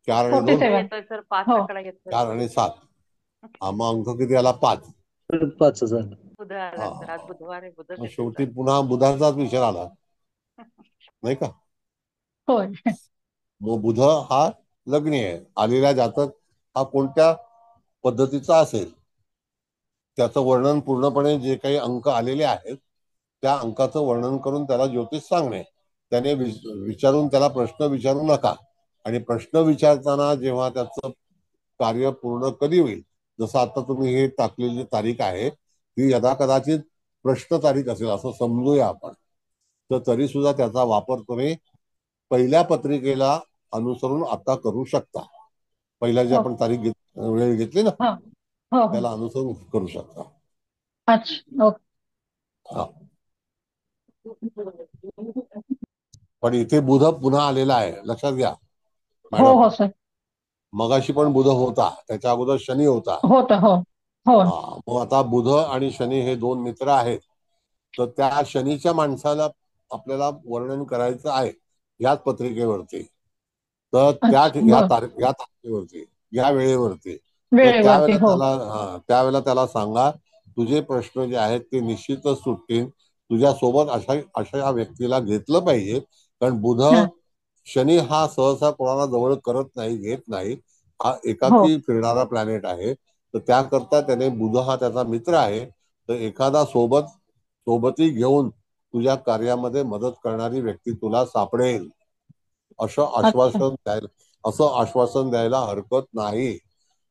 Speaker 3: 4 आणि 2.
Speaker 6: 47.
Speaker 10: येतोय सर 5
Speaker 6: हो.
Speaker 10: आकडा येतोय.
Speaker 3: 4 आणि 7. हा, मग अंक किती आला? 5.
Speaker 17: 5,000.
Speaker 10: बुध आला सर. आज बुधवार आहे. बुध
Speaker 3: मग
Speaker 10: येतोय
Speaker 3: शेवटी
Speaker 10: सर.
Speaker 3: पुन्हा बुधाचाच विचार आला, नाही का.
Speaker 6: होय.
Speaker 3: मग बुध हा लग्नी आहे. आलेला जातक हा कोणत्या पद्धतीचा असेल त्याचं वर्णन पूर्णपणे, जे काही अंक आलेले आहेत त्या अंकाचं वर्णन करून त्याला ज्योतिष सांगणे. त्याने विचारून त्याला प्रश्न विचारू नका. आणि प्रश्न विचारताना जेव्हा त्याचं कार्य पूर्ण कधी होईल, जसं आता तुम्ही हे टाकलेली तारीख आहे ती यदा कदाचित प्रश्न तारीख असेल असं समजूया आपण, तर तरी सुद्धा त्याचा वापर तुम्ही पहिल्या पत्रिकेला अनुसरून आता करू शकता. पहिल्या जी
Speaker 6: हो.
Speaker 3: आपण तारीख वेळ घेतली ना,
Speaker 6: हा. हो हो.
Speaker 3: त्याला अनुसरून करू शकता.
Speaker 6: अच्छा. ओके.
Speaker 3: हा. पण इथे बुध पुन्हा आलेला आहे, लक्षात घ्या
Speaker 6: हो
Speaker 3: मॅडम.
Speaker 6: हो सर.
Speaker 3: मगाशी पण बुध होता, त्याच्या अगोदर शनी होता.
Speaker 6: होतं. हो हो.
Speaker 3: हा, मग आता बुध आणि शनी हे 2 मित्र आहेत. तर त्या शनीच्या माणसाला आपल्याला वर्णन करायचं आहे याच पत्रिकेवरती. तर
Speaker 6: अच्छा.
Speaker 3: या
Speaker 6: बर.
Speaker 3: तारखेवरती, या वेळेवरती. तर
Speaker 6: वेळेवरती. हो.
Speaker 3: त्यावेळेला त्याला सांगा तुझे प्रश्न जे आहेत ते निश्चितच सुटतील. तुझ्यासोबत अशा व्यक्तीला घेतलं पाहिजे. कारण बुध,
Speaker 6: हं.
Speaker 3: शनी हा सहसा कोणाला जवळ करत नाही, घेत नाही. हा
Speaker 6: हो.
Speaker 3: एकाकी फिरणारा प्लॅनेट आहे. तर त्याकरता त्याने, बुध हा त्याचा मित्र आहे, तर एखादा सोबती घेऊन तुझ्या कार्यामध्ये मदत करणारी व्यक्ती तुला सापडेल, असं
Speaker 6: अच्छा.
Speaker 3: आश्वासन द्यायला हरकत नाही.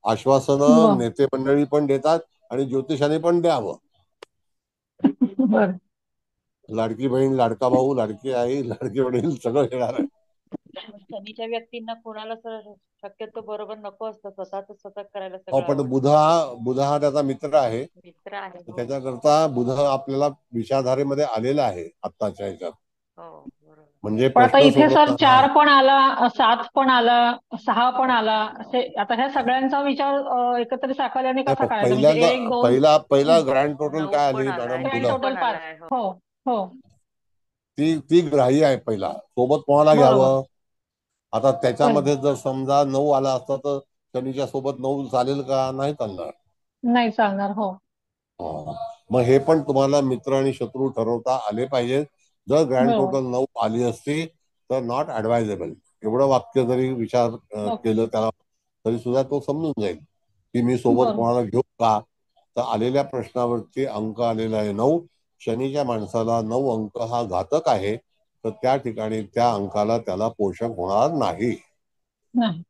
Speaker 3: आश्वासन
Speaker 6: बर.
Speaker 3: नेते मंडळी पण देतात आणि ज्योतिषाने पण द्यावं.
Speaker 6: बर.
Speaker 3: लाडकी बहीण, लाडका भाऊ, लाडकी आई, लाडकी वडील सगळं येणार आहे.
Speaker 10: शनीच्या व्यक्तींना कोणाला सर शक्यतो बरोबर नको असतं, स्वतः करायला
Speaker 3: हो,
Speaker 10: सगळं
Speaker 3: पण
Speaker 10: आवडतं.
Speaker 3: बुध हा त्याचा मित्र आहे.
Speaker 10: मित्र आहे. हो.
Speaker 3: त्याच्याकरता बुध आपल्याला विचारधारेमध्ये आलेला आहे आत्ताच्या ह्याच्यात.
Speaker 10: हो बरोबर.
Speaker 3: म्हणजे
Speaker 6: पण आता
Speaker 3: प्रश्न
Speaker 6: इथे सर
Speaker 3: सोडवताना
Speaker 6: 4 पण आला, 7 पण आला, 6 पण आला. असे आता ह्या सगळ्यांचा विचार एकत्रित साकारल्याने कसा करायचा? म्हणजे 1 2
Speaker 3: पहिला ग्रँड टोटल
Speaker 10: 9
Speaker 3: काय
Speaker 10: पण
Speaker 3: आली
Speaker 10: आलाय.
Speaker 3: मॅडम?
Speaker 6: ग्रँड
Speaker 10: 10
Speaker 6: टोटल
Speaker 10: पण
Speaker 6: 5.
Speaker 10: आलाय. हो.
Speaker 6: हो हो.
Speaker 3: ती ग्राह्य आहे. पहिला सोबत कोणाला
Speaker 6: बरोबर
Speaker 3: घ्यावं. आता
Speaker 6: पण
Speaker 3: त्याच्यामध्ये जर समजा 9 आला असता तर शनीच्या सोबत 9 चालेल का? नाही चालणार.
Speaker 6: नाही चालणार. हो
Speaker 3: हा. मग हे पण तुम्हाला मित्र आणि शत्रू ठरवता आले पाहिजेत. जर ग्रँड
Speaker 6: बरोबर.
Speaker 3: टोटल 9 आली असती तर नॉट ऍडवायझेबल. एवढं वाक्य जरी विचार
Speaker 6: ओके.
Speaker 3: केलं त्याला तरी सुद्धा तो समजून जाईल की मी सोबत
Speaker 6: बरोबर.
Speaker 3: कोणाला घेऊ का. तर आलेल्या प्रश्नावरती अंक आलेला आहे 9. शनीच्या माणसाला 9 अंक हा घातक आहे. तर त्या ठिकाणी त्या अंकाला त्याला पोषक होणार नाही.
Speaker 6: नाही.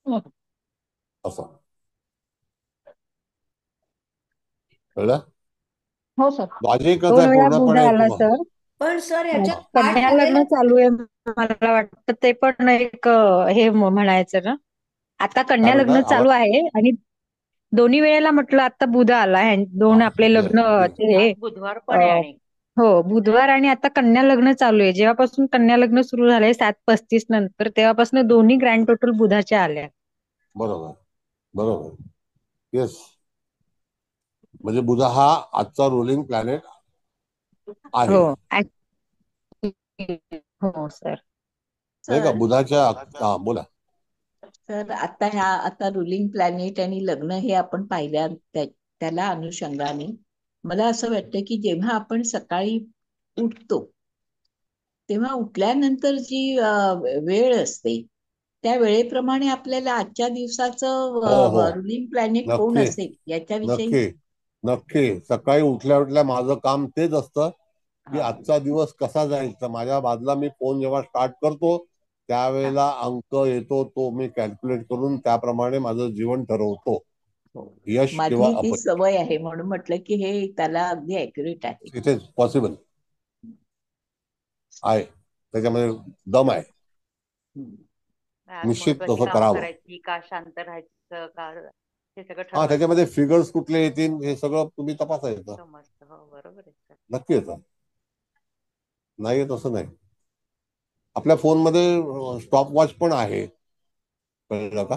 Speaker 6: ओके.
Speaker 3: असं कळलं.
Speaker 6: हो सर.
Speaker 3: लॉजिकच
Speaker 5: 2
Speaker 3: आहे
Speaker 5: वेळा बुधा
Speaker 3: पूर्णपणे
Speaker 5: आला
Speaker 3: तुम्हाला.
Speaker 5: सर.
Speaker 2: पण सर ह्याच्यात आठ
Speaker 5: कन्या
Speaker 2: आलेले
Speaker 5: लग्न चालू आहे. मला वाटतं ते पण एक हे म्हणायचं ना. आता
Speaker 3: काय
Speaker 5: कन्या
Speaker 3: म्हणताय
Speaker 5: लग्न
Speaker 3: आवाज.
Speaker 5: चालू आहे आणि दोन्ही वेळेला म्हटलं आता बुधा आला. दोन आपले
Speaker 3: येस
Speaker 5: लग्न
Speaker 3: येस.
Speaker 5: ते
Speaker 10: आज बुधवार पण आहे
Speaker 5: अं,
Speaker 10: आणि
Speaker 5: हो बुधवार आणि आता कन्या लग्न चालू आहे. जेव्हापासून कन्या लग्न सुरू झालंय 7:35 नंतर तेव्हापासून दोन्ही ग्रँड टोटल बुधाच्या आल्या.
Speaker 3: बरोबर बरोबर. येस. म्हणजे बुधा हा आजचा रुलिंग प्लॅनेट आहे.
Speaker 5: हो हो सर.
Speaker 3: नाही का
Speaker 17: सर
Speaker 3: बुधाच्या. हा बोला.
Speaker 17: सर आता रुलिंग प्लॅनेट आणि लग्न हे आपण पाहिल्या त्याला अनुषंगाने मला असं वाटतं की जेव्हा आपण सकाळी उठतो तेव्हा उठल्यानंतर जी वेळ असते त्या वेळेप्रमाणे आपल्याला आजच्या
Speaker 3: हो हो.
Speaker 17: दिवसाचं रुलिंग प्लॅनेट कोण
Speaker 3: नक्की
Speaker 17: असेल याच्याविषयी
Speaker 3: नक्की नक्की. सकाळी उठल्या उठल्या माझं काम तेच असतं की
Speaker 17: हा
Speaker 3: आजचा दिवस कसा जाईल. तर माझ्या बाजूला मी फोन जेव्हा स्टार्ट करतो
Speaker 17: हा
Speaker 3: त्यावेळेला अंक येतो तो मी कॅल्क्युलेट करून त्याप्रमाणे माझं जीवन ठरवतो.
Speaker 17: हो
Speaker 3: यश किंवा
Speaker 17: माझी ती
Speaker 3: अपयश
Speaker 17: सवय आहे म्हणून म्हटलं की हे त्याला अगदी ऍक्युरेट आहे.
Speaker 3: इथेच पॉसिबल आहे. त्याच्यामध्ये दम आहे.
Speaker 17: हम्म.
Speaker 10: आज
Speaker 3: निश्चित
Speaker 10: महत्वाची
Speaker 3: तसं
Speaker 10: कामं
Speaker 3: करावं.
Speaker 10: करायची का शांत राहायचं का हे सगळं
Speaker 3: हा
Speaker 10: ठरवायचं.
Speaker 3: त्याच्यामध्ये फिगर्स कुठले येतील हे सगळं तुम्ही तपासायचं.
Speaker 10: समजतं. हो बरोबर आहे सर.
Speaker 3: नक्की येतं. नाही येत असं नाही. आपल्या फोनमध्ये स्टॉप वॉच पण आहे. कळलं का.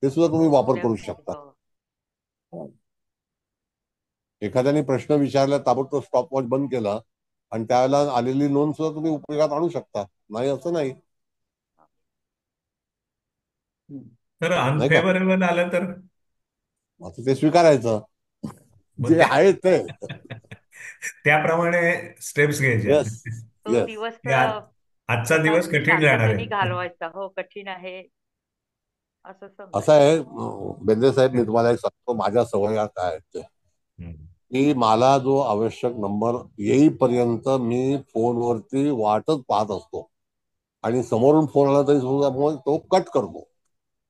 Speaker 3: ते सुद्धा तुम्ही
Speaker 10: हो
Speaker 3: वापर करू
Speaker 10: त्यासाठी
Speaker 3: शकता.
Speaker 10: हो.
Speaker 3: एखाद्याने प्रश्न विचारला ताबडतोब स्टॉप वॉच बंद केला आणि त्यावेळेला आलेली नोंद सुद्धा तुम्ही उपयोगात आणू शकता. नाही असं नाही.
Speaker 7: तर
Speaker 3: नाही का.
Speaker 7: अनफेवरेबल आलं तर
Speaker 3: आता ते स्वीकारायचं
Speaker 7: मग
Speaker 3: जे आहे ते.
Speaker 7: त्याप्रमाणे स्टेप्स घ्यायच्या.
Speaker 3: येस
Speaker 10: तो
Speaker 3: येस.
Speaker 10: दिवस
Speaker 7: की आजचा
Speaker 10: कसा
Speaker 7: दिवस कठीण जाणार
Speaker 10: शांततेने
Speaker 7: आहे.
Speaker 10: घालवायचा. हो कठीण आहे असं
Speaker 3: असं
Speaker 10: समजायचं.
Speaker 3: आहे बेंद्रे साहेब मी तुम्हाला एक सांगतो माझ्या सवयी काय आहेत ते.
Speaker 7: हम्म.
Speaker 3: की मला जो आवश्यक नंबर येईपर्यंत मी फोनवरती वाटच पाहत असतो आणि समोरून फोन आला तरी सुद्धा मग तो कट करतो.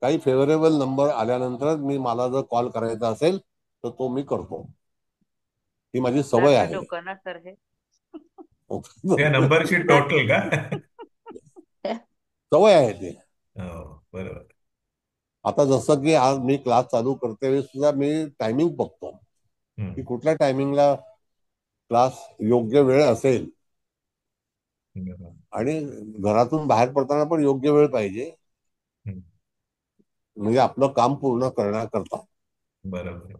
Speaker 3: काही फेवरेबल नंबर आल्यानंतर मला जर कॉल करायचा असेल तर तो मी करतो. ही माझी सवय
Speaker 10: मुलांचं
Speaker 3: आहे.
Speaker 10: डोकं ना सर हे.
Speaker 7: त्या नंबरची टोटल का.
Speaker 3: सवय आहे ती.
Speaker 7: हो बरोबर.
Speaker 3: आता जसं की आज मी क्लास चालू करते वेळेस सुद्धा मी टायमिंग बघतो की कुठल्या टायमिंगला क्लास योग्य वेळ असेल आणि घरातून बाहेर पडताना पण योग्य वेळ पाहिजे. म्हणजे आपलं काम पूर्ण करण्याकरता.
Speaker 7: बरोबर.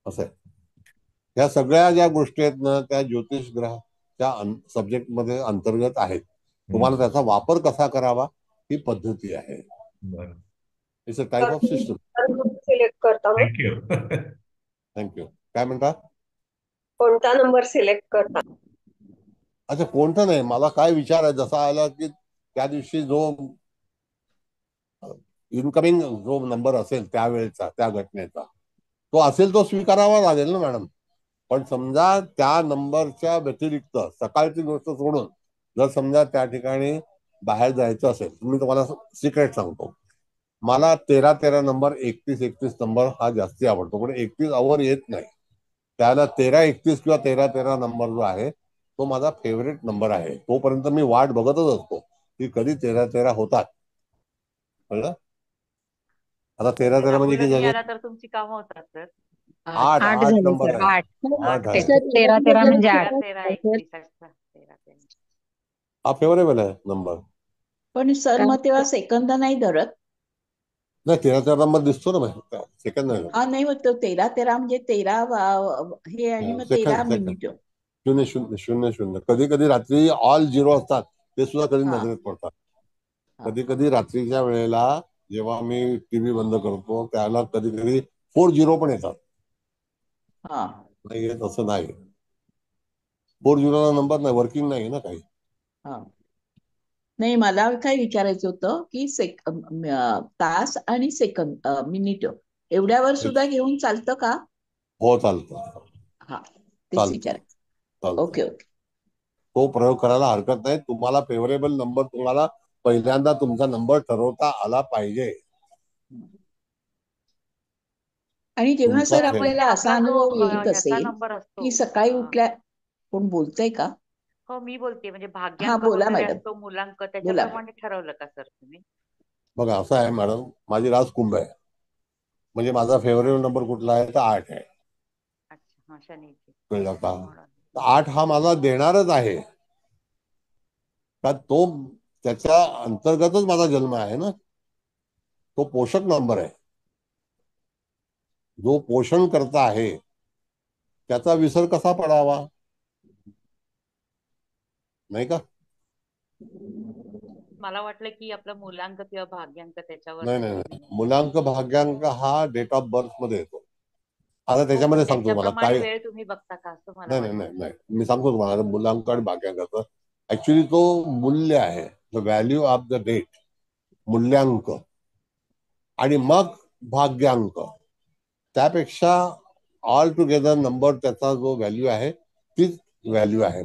Speaker 3: असं आहे. या सगळ्या ज्या गोष्टी आहेत ना त्या ज्योतिष ग्रहाच्या सब्जेक्ट मध्ये अंतर्गत आहेत. तुम्हाला त्याचा वापर कसा करावा ही पद्धती आहे.
Speaker 7: बरं.
Speaker 3: It's a type of system.
Speaker 4: Select करता मग
Speaker 7: थँक्यू.
Speaker 3: थँक्यू. काय म्हणता.
Speaker 4: कोणता नंबर सिलेक्ट करता.
Speaker 3: अच्छा कोणतं नाही. मला काय विचार आहे जसा आला की त्या दिवशी जो इनकमिंग जो नंबर असेल त्यावेळेचा त्या घटनेचा तो असेल तो स्वीकारावा लागेल ना मॅडम. पण समजा त्या नंबरच्या व्यतिरिक्त सकाळची गोष्ट सोडून जर समजा त्या ठिकाणी बाहेर जायचं असेल मी तुम्हाला सिक्रेट सांगतो. मला 13-13 नंबर 31-31 नंबर हा जास्ती आवडतो. पण 31 अवर येत नाही. त्याला 13-31 किंवा 13-13 नंबर जो आहे तो माझा फेवरेट नंबर आहे. तोपर्यंत मी वाट बघतच असतो की कधी 13-13 होतात. कळलं. आता 13-13 म्हणजे किती
Speaker 10: रेग्युलरली
Speaker 3: झाले.
Speaker 10: आला तर तुमची कामं होतात सर.
Speaker 3: 8
Speaker 5: 8
Speaker 3: 8
Speaker 5: झाले
Speaker 3: नंबर
Speaker 5: सर.
Speaker 3: आहे.
Speaker 5: 8
Speaker 3: 8 आहे.
Speaker 5: 13 म्हणजे 8.
Speaker 10: 13-13-31 13-13.
Speaker 3: हा फेवरेबल आहे नंबर.
Speaker 17: पण सर मग तेव्हा सेकंद नाही धरत.
Speaker 3: नाही 13-13 नंबर दिसतो ना सेकंड नाही.
Speaker 17: हा नाही मग तो 13-13 म्हणजे 13 हे आणि मग 13
Speaker 3: सेकंड
Speaker 17: मिनिट.
Speaker 3: शून्य शून्य शून्य शून्य. कधी कधी रात्री ऑल झिरो असतात, ते सुद्धा कधी
Speaker 17: हा
Speaker 3: नजरेत पडतात.
Speaker 17: हा
Speaker 3: कधी कधी रात्रीच्या वेळेला जेव्हा मी टीव्ही बंद करतो त्याला कधी कधी 4-0 पण येतात.
Speaker 17: हा
Speaker 3: नाही येत असं नाही. 4-0 नंबर नाही, वर्किंग नाही ना काही.
Speaker 17: हा नाही, मला काय विचारायचं होतं की तास आणि सेकंद मिनिट एवढ्यावर सुद्धा घेऊन चालतं का?
Speaker 3: हो चालतं.
Speaker 17: हा तेच
Speaker 3: चालतं
Speaker 17: विचारायचं.
Speaker 3: चालतं.
Speaker 17: Okay okay.
Speaker 3: तो प्रयोग करायला हरकत नाही. तुम्हाला फेवरेबल नंबर, तुम्हाला पहिल्यांदा तुमचा नंबर ठरवता आला पाहिजे.
Speaker 17: आणि जेव्हा
Speaker 3: तुमचा
Speaker 17: सर
Speaker 18: म्हणजे
Speaker 17: आपल्याला असा
Speaker 18: आपला जो
Speaker 17: अनुभव येत
Speaker 18: ह्याचा
Speaker 17: असेल
Speaker 18: नंबर
Speaker 17: की
Speaker 18: असतो.
Speaker 17: सकाळी
Speaker 18: हा.
Speaker 17: उठल्या, कोण बोलतंय का?
Speaker 18: हो, मी बोलते. म्हणजे
Speaker 17: हा
Speaker 18: भाग्यांक
Speaker 17: बोला
Speaker 18: वगैरे
Speaker 17: मॅडम,
Speaker 18: असतो, मूलांक,
Speaker 17: बोला मॅडम.
Speaker 18: त्याच्याप्रमाणे ठरवलं का सर तुम्ही?
Speaker 3: बघा असं आहे मॅडम, माझी रास कुंभ आहे, म्हणजे माझा फेवरेबल नंबर कुठला आहे तर 8 आहे.
Speaker 18: अच्छा, हा, शनीची
Speaker 3: कळलं का?
Speaker 18: म्हणून.
Speaker 3: तर 8 हा माझा देणारच आहे, का तो त्याच्या अंतर्गतच माझा जन्म आहे ना. तो पोषक नंबर आहे. जो पोषण करता आहे त्याचा विसर कसा पडावा, नाही का?
Speaker 18: मला वाटलं की आपला मूलांक किंवा भाग्यांक
Speaker 3: नाही
Speaker 18: त्याच्यावरती
Speaker 3: नाही नाही,
Speaker 18: तुम्ही.
Speaker 3: मुलांक भाग्यांक हा डेट ऑफ बर्थ मध्ये येतो. आता
Speaker 18: हो, पण
Speaker 3: त्याच्यामध्ये सांगतो तुम्हाला
Speaker 18: त्याच्याप्रमाणे
Speaker 3: काय.
Speaker 18: वेळ तुम्ही बघता का असं मला
Speaker 3: नाही नाही
Speaker 18: वाटलं.
Speaker 3: नाही नाही, मी सांगतो तुम्हाला मुलांक आणि भाग्यांकाचं. ऍक्च्युली तो मूल्य आहे, the value of the date, मूल्यांक, आणि मग भाग्यांक. त्यापेक्षा ऑल टुगेदर नंबर त्याचा जो व्हॅल्यू आहे तीच व्हॅल्यू आहे.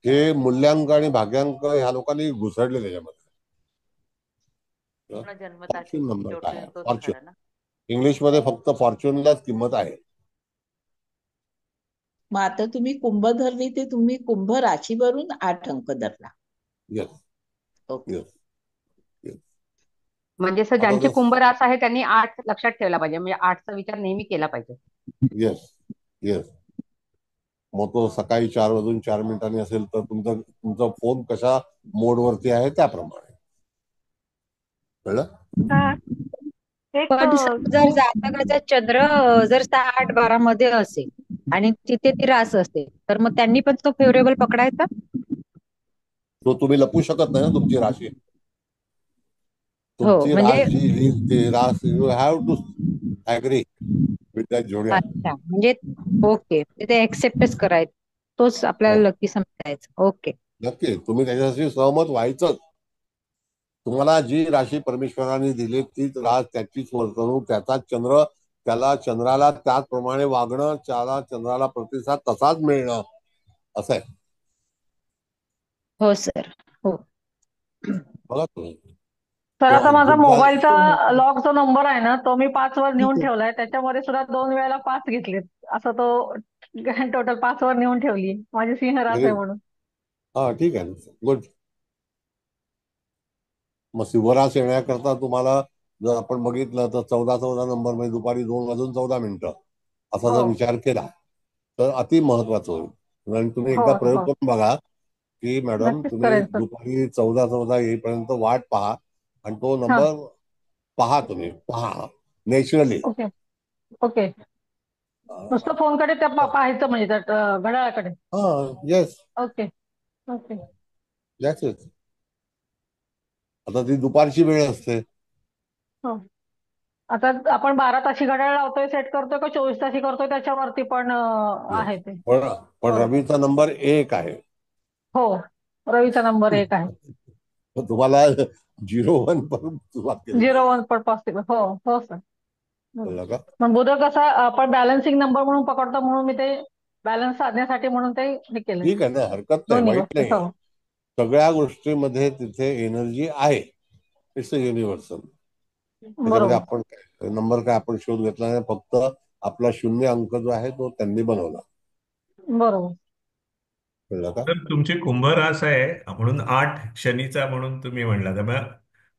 Speaker 3: हे मूल्यांक आणि भाग्यांक ह्या लोकांनी घुसडले त्याच्यामध्ये.
Speaker 18: पूर्ण
Speaker 3: फॉर्च्यून
Speaker 18: जन्मतारखेची
Speaker 3: नंबर काय
Speaker 18: टोटल
Speaker 3: आहे?
Speaker 18: तोच
Speaker 3: फॉर्च्यून.
Speaker 18: खरा ना.
Speaker 3: इंग्लिशमध्ये फक्त फॉर्च्यूनलाच किंमत आहे.
Speaker 17: मग आता तुम्ही कुंभ धरली, ते तुम्ही कुंभ राशीवरून 8 अंक धरला.
Speaker 3: Yes
Speaker 17: okay.
Speaker 3: Yes yes.
Speaker 16: म्हणजे सर
Speaker 3: आता
Speaker 16: ज्यांचे कुंभ रास आहे त्यांनी 8 लक्षात ठेवला पाहिजे, म्हणजे 8चा विचार नेहमी केला पाहिजे.
Speaker 3: Yes yes. मग तो सकाळी 4:04 असेल तर तुमचा तुमचा फोन कशा मोडवरती आहे त्याप्रमाणे. कळलं?
Speaker 9: हा, एक
Speaker 5: पण सर जर जातकाचा चंद्र जर 6, 8, 12 मध्ये असेल आणि तिथे ती रास असते, तर मग त्यांनी पण तो फेवरेबल पकडायचा.
Speaker 3: तो तुम्ही लपू शकत नाही ना तुमची राशी.
Speaker 5: हो
Speaker 3: तुमची
Speaker 5: म्हणजे
Speaker 3: रास जी येईल ती रास, you have to agree with that जोड्या.
Speaker 5: अच्छा, म्हणजे ओके, ते एक्सेप्टच करायचं, तोच
Speaker 3: हो,
Speaker 5: आपल्याला लकी समजायचं. ओके.
Speaker 3: नक्की तुम्ही त्याच्याशी सहमत व्हायचंच. तुम्हाला जी राशी परमेश्वराने दिली तीच रास, त्याचीच वर्तणूक, त्याचाच चंद्र, त्याला चंद्राला त्याचप्रमाणे वागणं, त्याला चंद्राला प्रतिसाद तसाच मिळणं, असं आहे.
Speaker 5: हो सर. हो.
Speaker 3: बघा तुम्ही.
Speaker 6: तर
Speaker 3: तो
Speaker 6: आता माझा
Speaker 3: अद्भुत
Speaker 6: मोबाईलचा लॉक जो नंबर आहे ना, तो मी 5 वर
Speaker 15: ठीक
Speaker 6: नेऊन
Speaker 15: आहे.
Speaker 6: ठेवलाय. त्याच्यामध्ये सुद्धा 2 वेळेला 5 घेतलेत. असं तो टोटल 5 वर नेऊन ठेवली, माझी सिंह रास
Speaker 3: व्हेरी
Speaker 6: आहे म्हणून.
Speaker 3: हा ठीक आहे, गुड. मग शिवरास येण्याकरता तुम्हाला जर आपण बघितलं तर 14-14 नंबर म्हणजे दुपारी 2:14 असा
Speaker 6: हो
Speaker 3: जर विचार केला तर अति महत्वाचं होईल. आणि तुम्ही
Speaker 6: हो
Speaker 3: एकदा प्रयोग
Speaker 6: हो,
Speaker 3: करून बघा की मॅडम,
Speaker 6: नक्कीच
Speaker 3: तुम्ही
Speaker 6: करेन सर.
Speaker 3: दुपारी 14:14 येईपर्यंत वाट पहा आणि तो
Speaker 6: हा,
Speaker 3: नंबर पहा, तुम्ही पहा नॅचरली.
Speaker 6: Okay okay. नुसतं फोनकडे त्या पाहायचं म्हणजे त्या घड्याळाकडे.
Speaker 3: हा, yes,
Speaker 6: okay okay.
Speaker 3: That's it. आता ती दुपारची वेळ असते.
Speaker 6: हो, आता आपण 12 ताशी घड्याळ लावतोय, सेट करतोय का 24 ताशी करतोय, त्याच्यावरती पण
Speaker 3: Yes.
Speaker 6: आहे ते.
Speaker 3: पण पण
Speaker 6: बरोबर.
Speaker 3: रवीचा नंबर 1 आहे.
Speaker 6: हो, रवीचा नंबर 1 आहे.
Speaker 3: तर तुम्हाला 0-1 पासून सुरुवात केली
Speaker 6: 0-1
Speaker 3: पाहिजे.
Speaker 6: पण पॉसिबल. हो हो सर.
Speaker 3: कळलं का?
Speaker 6: पण बुध कसा आपण बॅलन्सिंग नंबर म्हणून पकडतो, म्हणून मी ते बॅलन्स साधण्यासाठी म्हणून ते हे केलंय.
Speaker 3: ठीक आहे ना, हरकत नाही,
Speaker 6: दोन्ही
Speaker 3: वाईट
Speaker 6: गोष्टी.
Speaker 3: नाही.
Speaker 6: हो
Speaker 3: सगळ्या गोष्टीमध्ये तिथे एनर्जी आहे. It's a universal. त्याच्यामध्ये
Speaker 6: बरोबर
Speaker 3: आपण नंबर काय आपण शोध घेतला नाही, फक्त आपला 0 अंक जो आहे तो त्यांनी बनवला.
Speaker 6: बरोबर.
Speaker 3: कळलं का?
Speaker 7: तर तुमची कुंभ रास आहे म्हणून 8 शनीचा म्हणून तुम्ही म्हणला, तर मग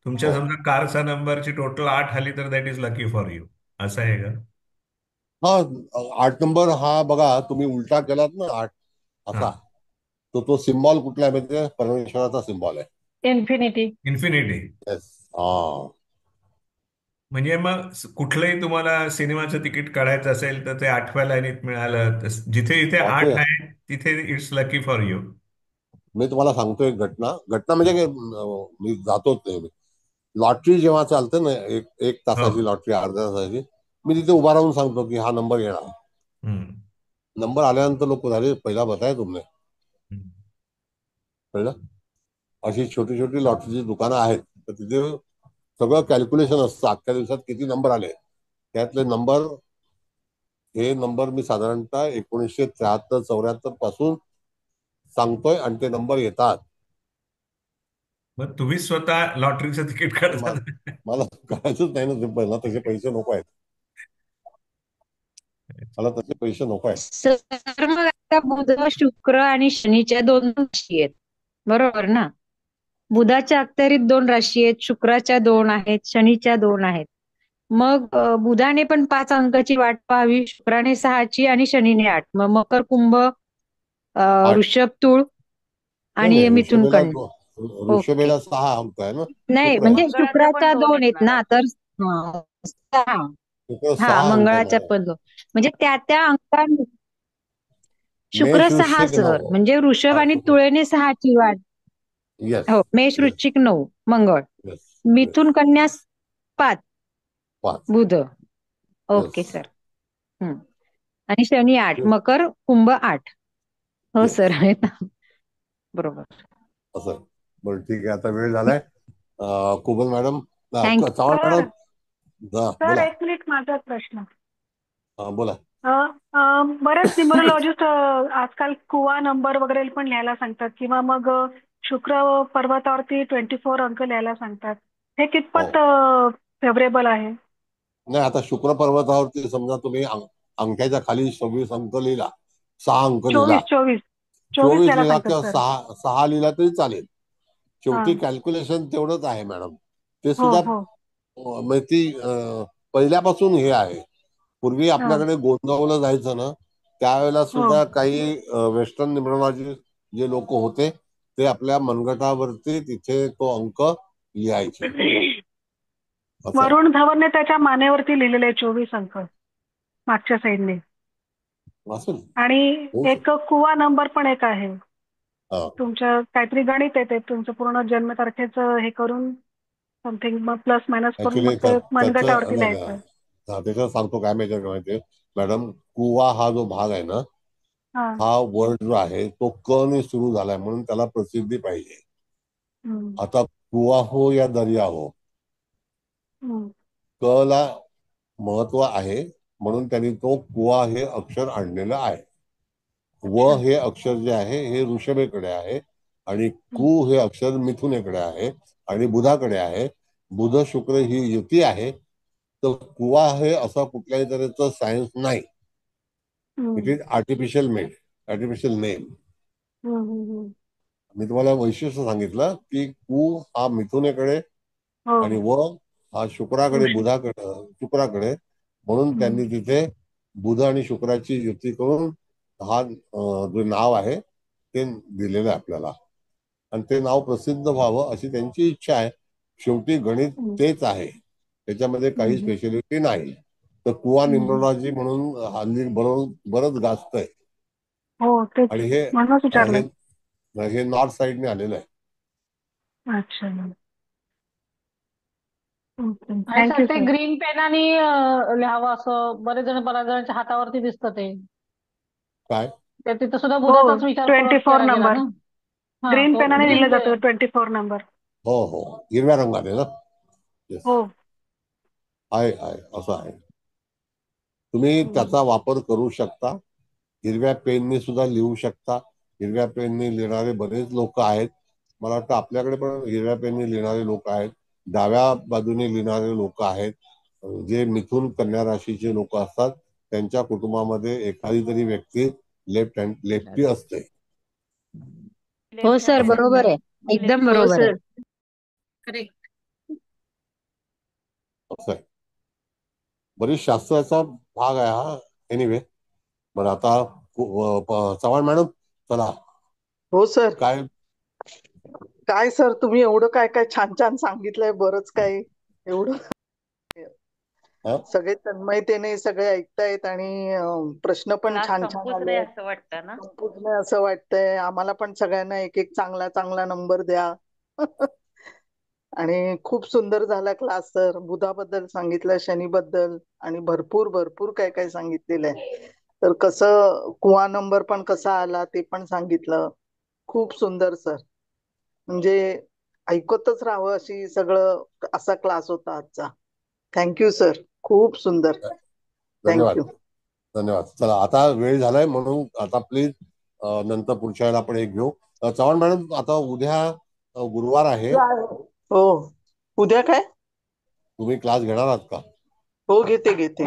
Speaker 7: तुमच्या
Speaker 3: हो.
Speaker 7: समजा कारचा नंबरची टोटल 8 आली तर that is lucky for you, असं आहे का?
Speaker 3: हा, 8 नंबर हा बघा, तुम्ही उलटा केलात ना 8
Speaker 7: हा,
Speaker 3: असा, तो सिम्बॉल कुठला आहे म्हणजे परमेश्वराचा सिम्बॉल आहे.
Speaker 6: इन्फिनिटी.
Speaker 7: इन्फिनिटी.
Speaker 3: येस. हा,
Speaker 7: म्हणजे मग कुठलंही तुम्हाला सिनेमाचं तिकीट काढायचं असेल तर ते 8व्या लाईनीत मिळालं, तर जिथे जिथे 8
Speaker 3: 8व्या
Speaker 7: आहे तिथे इट्स लकी फॉर यू.
Speaker 3: मी तुम्हाला सांगतो एक घटना घटना म्हणजे काय, मी जातोच नाही. लॉटरी जेव्हा चालते ना, एक
Speaker 7: हो.
Speaker 3: तासाची लॉटरी, अर्ध्या तासाची, मी तिथे उभा राहून सांगतो की हा नंबर येणार.
Speaker 7: हम्म.
Speaker 3: नंबर आल्यानंतर लोक झाले पहिला बताय तुमने, कळलं. अशी छोटी छोटी लॉटरीची दुकानं आहेत, तर तिथे सगळं कॅल्क्युलेशन असतं. अख्ख्या दिवसात किती नंबर आले, त्यातले नंबर, हे नंबर मी साधारणतः 1973-74 पासून सांगतोय आणि ते नंबर येतात.
Speaker 7: मग तुम्ही स्वतः लॉटरीचं तिकीट काढता?
Speaker 3: मला करायचंच नाही ना, ते मला तसे पैसे नको आहेत. मला तसे पैसे नको आहेत.
Speaker 5: सर मग आता बुध, शुक्र आणि शनीच्या 2 राशी आहेत, बरोबर ना? बुधाच्या अखत्यारीत 2 राशी आहेत, शुक्राच्या 2 आहेत, शनीच्या 2 आहेत. मग बुधाने पण 5 अंकाची वाट पाहावी, शुक्राने 6ची आणि शनीने 8. मग मकर, कुंभ, ऋषभ, तुळ आणि
Speaker 3: नाही,
Speaker 5: मिथुन, कन्या. ओके.
Speaker 3: ऋषभेला 6 अंक आहे ना.
Speaker 5: नाही
Speaker 3: शुक्र आहे.
Speaker 5: म्हणजे
Speaker 18: मंगळाच्या पण
Speaker 5: शुक्राच्या
Speaker 18: 2
Speaker 5: 2
Speaker 18: आहेत
Speaker 5: आहेत ना, तर 6.
Speaker 3: शुक्र
Speaker 5: हा,
Speaker 3: 6 अंक
Speaker 5: मंगळाच्या
Speaker 3: आहे.
Speaker 5: पण 2. म्हणजे त्या अंकाने शुक्र
Speaker 3: मेष
Speaker 5: 6
Speaker 3: वृश्चिक
Speaker 5: सर,
Speaker 3: 9.
Speaker 5: म्हणजे वृषभ
Speaker 3: हा,
Speaker 5: आणि
Speaker 3: शुक्र.
Speaker 5: तुळेने 6ची वाट.
Speaker 3: येस
Speaker 5: हो, मेष,
Speaker 3: येस
Speaker 5: वृश्चिक 9 मंगळ,
Speaker 3: येस
Speaker 5: मिथुन, कन्या 5
Speaker 3: 5.
Speaker 5: बुध. Okay
Speaker 3: yes
Speaker 5: sir. आणि शनी 8, मकर, कुंभ 8. हो
Speaker 3: येस
Speaker 5: सर, आहेत ना. बरोबर.
Speaker 3: असं. बरं ठीक आहे, आता वेळ झालाय. Kubal madam,
Speaker 5: thank you.
Speaker 3: Chavan
Speaker 9: sir
Speaker 3: madam,
Speaker 9: sir
Speaker 3: बोला.
Speaker 9: एक मिनिट, माझा प्रश्न.
Speaker 3: बोला.
Speaker 9: बरेच न्यूमरोलॉजिस्ट आजकाल कुवा नंबर वगैरे पण लिहायला सांगतात, किंवा मग शुक्र पर्वतावरती 24 अंक लिहायला सांगतात. हे
Speaker 3: हो.
Speaker 9: कितपत फेवरेबल आहे?
Speaker 3: नाही, आता शुक्र पर्वतावरती समजा तुम्ही अंकाच्या खाली 26 अंक लिहिला, 6 अंक लिहिला,
Speaker 9: 24
Speaker 3: 24
Speaker 9: लिहायला
Speaker 3: लिहिला
Speaker 9: सांगतात
Speaker 3: किंवा
Speaker 9: सर.
Speaker 3: 6 लिहिला तरी चालेल.
Speaker 9: हा.
Speaker 3: शेवटी कॅल्क्युलेशन तेवढंच आहे मॅडम. ते
Speaker 9: हो
Speaker 3: सुद्धा
Speaker 9: हो.
Speaker 3: म्हणजे ती पहिल्यापासून हे आहे. पूर्वी
Speaker 9: हा.
Speaker 3: आपल्याकडे गोंधवलं जायचं ना, त्यावेळेला
Speaker 9: हो
Speaker 3: सुद्धा काही वेस्टर्न न्यूमरोलॉजी जे लोक होते, ते आपल्या मनगटावरती तिथे तो अंक लिहायचे. असं आहे.
Speaker 9: वरुण धवनने त्याच्या मानेवरती लिहिलेले 24 अंक मागच्या साईडने.
Speaker 3: असेल.
Speaker 9: आणि
Speaker 3: होऊ
Speaker 9: एक कुवा नंबर पण एक आहे.
Speaker 3: शकतं.
Speaker 9: तुमच्या काहीतरी गणित आहे ते, तुमचं पूर्ण जन्मतारखेचं हे करून समथिंग, मग प्लस मायनस करून मग
Speaker 3: ऍक्च्युली
Speaker 9: ते
Speaker 3: त्याचं
Speaker 9: मनगटावरती
Speaker 3: नाही
Speaker 9: लिहायचं.
Speaker 3: नाही, त्याच्यात सांगतो काय माहिती मॅडम. कुवा हा जो भाग आहे ना,
Speaker 9: हा.
Speaker 3: हा वर्ड जो आहे तो क ने सुरू झालाय, म्हणून त्याला प्रसिद्धी पाहिजे.
Speaker 9: हम्म.
Speaker 3: आता कुवा हो या दर्या हो,
Speaker 9: हम्म.
Speaker 3: क ला महत्व आहे, म्हणून त्यांनी तो कुवा हे अक्षर आणलेलं आहे. व
Speaker 9: अच्छा.
Speaker 3: हे अक्षर जे आहे हे ऋषभेकडे आहे, आणि कु हे अक्षर मिथुनेकडे आहे, आणि बुधाकडे आहे. बुध शुक्र ही युती आहे. तर कुवा हे असं कुठल्याही तऱ्हेचं सायन्स नाही. It is artificial made, artificial name. मी तुम्हाला वैशिष्ट्य सांगितलं की कु हा मिथुनेकडे
Speaker 9: हो.
Speaker 3: आणि व हा शुक्राकडे, शुक्राकडे, म्हणून त्यांनी तिथे बुध आणि शुक्राची युती करून हा जे नाव आहे ते दिलेलं आहे आपल्याला, आणि ते नाव प्रसिद्ध व्हावं अशी त्यांची इच्छा आहे. शेवटी गणित तेच आहे, त्याच्यामध्ये काही स्पेशलिटी नाही. तर कुवा न्यूमरोलॉजी म्हणून हल्ली बरंच गाजतंय,
Speaker 9: हो तेच
Speaker 3: आणि हे
Speaker 9: म्हणूनच विचारलं.
Speaker 3: हे नॉर्थ साइडने आलेलं आहे.
Speaker 9: अच्छा.
Speaker 6: आणि सर
Speaker 9: थँक्यू
Speaker 6: ते
Speaker 9: सर.
Speaker 6: ग्रीन पेनाने लिहावं असं बऱ्याच जणांच्या हातावरती दिसतं ते.
Speaker 3: काय
Speaker 6: ते तिथं सुद्धा
Speaker 9: हो,
Speaker 6: बुधाचाच विचार
Speaker 9: 24
Speaker 6: केला गेला
Speaker 9: नंबर
Speaker 6: ना. हा,
Speaker 9: ग्रीन
Speaker 6: तो
Speaker 9: पेनाने
Speaker 6: ग्रीन
Speaker 9: लिहिलं जातं 24 नंबर.
Speaker 3: हो हो, हिरव्या रंगाने ना. येस,
Speaker 9: हो.
Speaker 3: आहे असं आहे. तुम्ही त्याचा वापर करू शकता. हिरव्या पेनने सुद्धा लिहू शकता. हिरव्या पेनने लिहिणारे बरेच लोक आहेत. मला वाटतं आपल्याकडे पण हिरव्या पेनने लिहिणारे लोक आहेत, डाव्या बाजूने लिहिणारे लोक आहेत. जे मिथुन कन्या राशीचे लोक असतात त्यांच्या कुटुंबामध्ये एखादी तरी व्यक्ती लेफ्टी असते.
Speaker 5: हो सर, बरोबर आहे, एकदम
Speaker 16: हो
Speaker 5: बरोबर आहे.
Speaker 16: Sir, correct.
Speaker 3: असं आहे. बरीच शास्त्राचा भाग आहे हा. एनिवे, बरं आता चव्हाण मॅडम, चला.
Speaker 19: हो सर.
Speaker 3: काय
Speaker 19: काय सर, तुम्ही एवढं काय काय छान छान सांगितलंय, बरंच काय एवढं.
Speaker 3: हा
Speaker 19: सगळे तन्मयतेने सगळे ऐकतायत आणि प्रश्न पण
Speaker 18: क्लास
Speaker 19: छान छान
Speaker 18: संपूच
Speaker 19: आले
Speaker 18: नाही
Speaker 19: आहेत.
Speaker 18: असं वाटतं ना.
Speaker 19: संपूच नाही असं वाटतंय. आम्हाला पण सगळ्यांना एक एक चांगला चांगला नंबर द्या. आणि खूप सुंदर झाला क्लास सर. बुधाबद्दल सांगितलं, शनीबद्दल, आणि भरपूर भरपूर काय काय सांगितलेलं आहे. तर कसं कुवा नंबर पण कसा आला ते पण सांगितलं. खूप सुंदर सर. म्हणजे ऐकतच राहावं अशी सगळं असा क्लास होता आजचा. Thank you sir. खूप सुंदर.
Speaker 3: धन्यवाद.
Speaker 19: थँक्यू.
Speaker 3: धन्यवाद. चला आता वेळ झालाय, म्हणून आता प्लीज नंतर पुढच्या वेळेला आपण एक घेऊ. चव्हाण मॅडम, आता उद्या गुरुवार आहे,
Speaker 19: हो, उद्या काय?
Speaker 3: तुम्ही क्लास घेणार आहात का?
Speaker 19: हो, घेते घेते.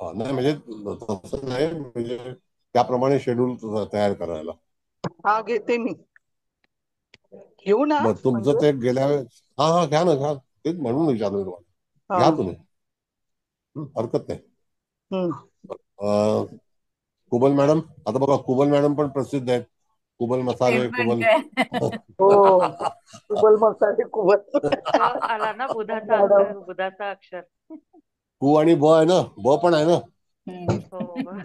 Speaker 3: नाही म्हणजे तसं नाही, म्हणजे त्याप्रमाणे शेड्यूल तयार करायला.
Speaker 19: हा, घेते मी. घेऊ ना
Speaker 3: मग तुमचं
Speaker 19: म्हणजे.
Speaker 3: ते गेल्या वेळेस हा घ्या ना, घ्या. तेच म्हणून विचारलं तुम्हाला. घ्या
Speaker 19: हा.
Speaker 3: तुम्ही, हरकत नाही.
Speaker 19: हम्म.
Speaker 3: कुबल मॅडम, आता बघा कुबल मॅडम पण प्रसिद्ध आहेत. कुबल
Speaker 12: ते
Speaker 3: मसाले,
Speaker 12: पण
Speaker 3: कुबल
Speaker 12: काय.
Speaker 19: हो, कुबल मसाले कुबल.
Speaker 18: क आला ना बुधाचा
Speaker 19: मॅडम.
Speaker 18: अक्षर, बुधाचा अक्षर.
Speaker 3: कु आणि ब आहे ना, ब पण आहे ना.
Speaker 12: हम्म.
Speaker 18: हो ग.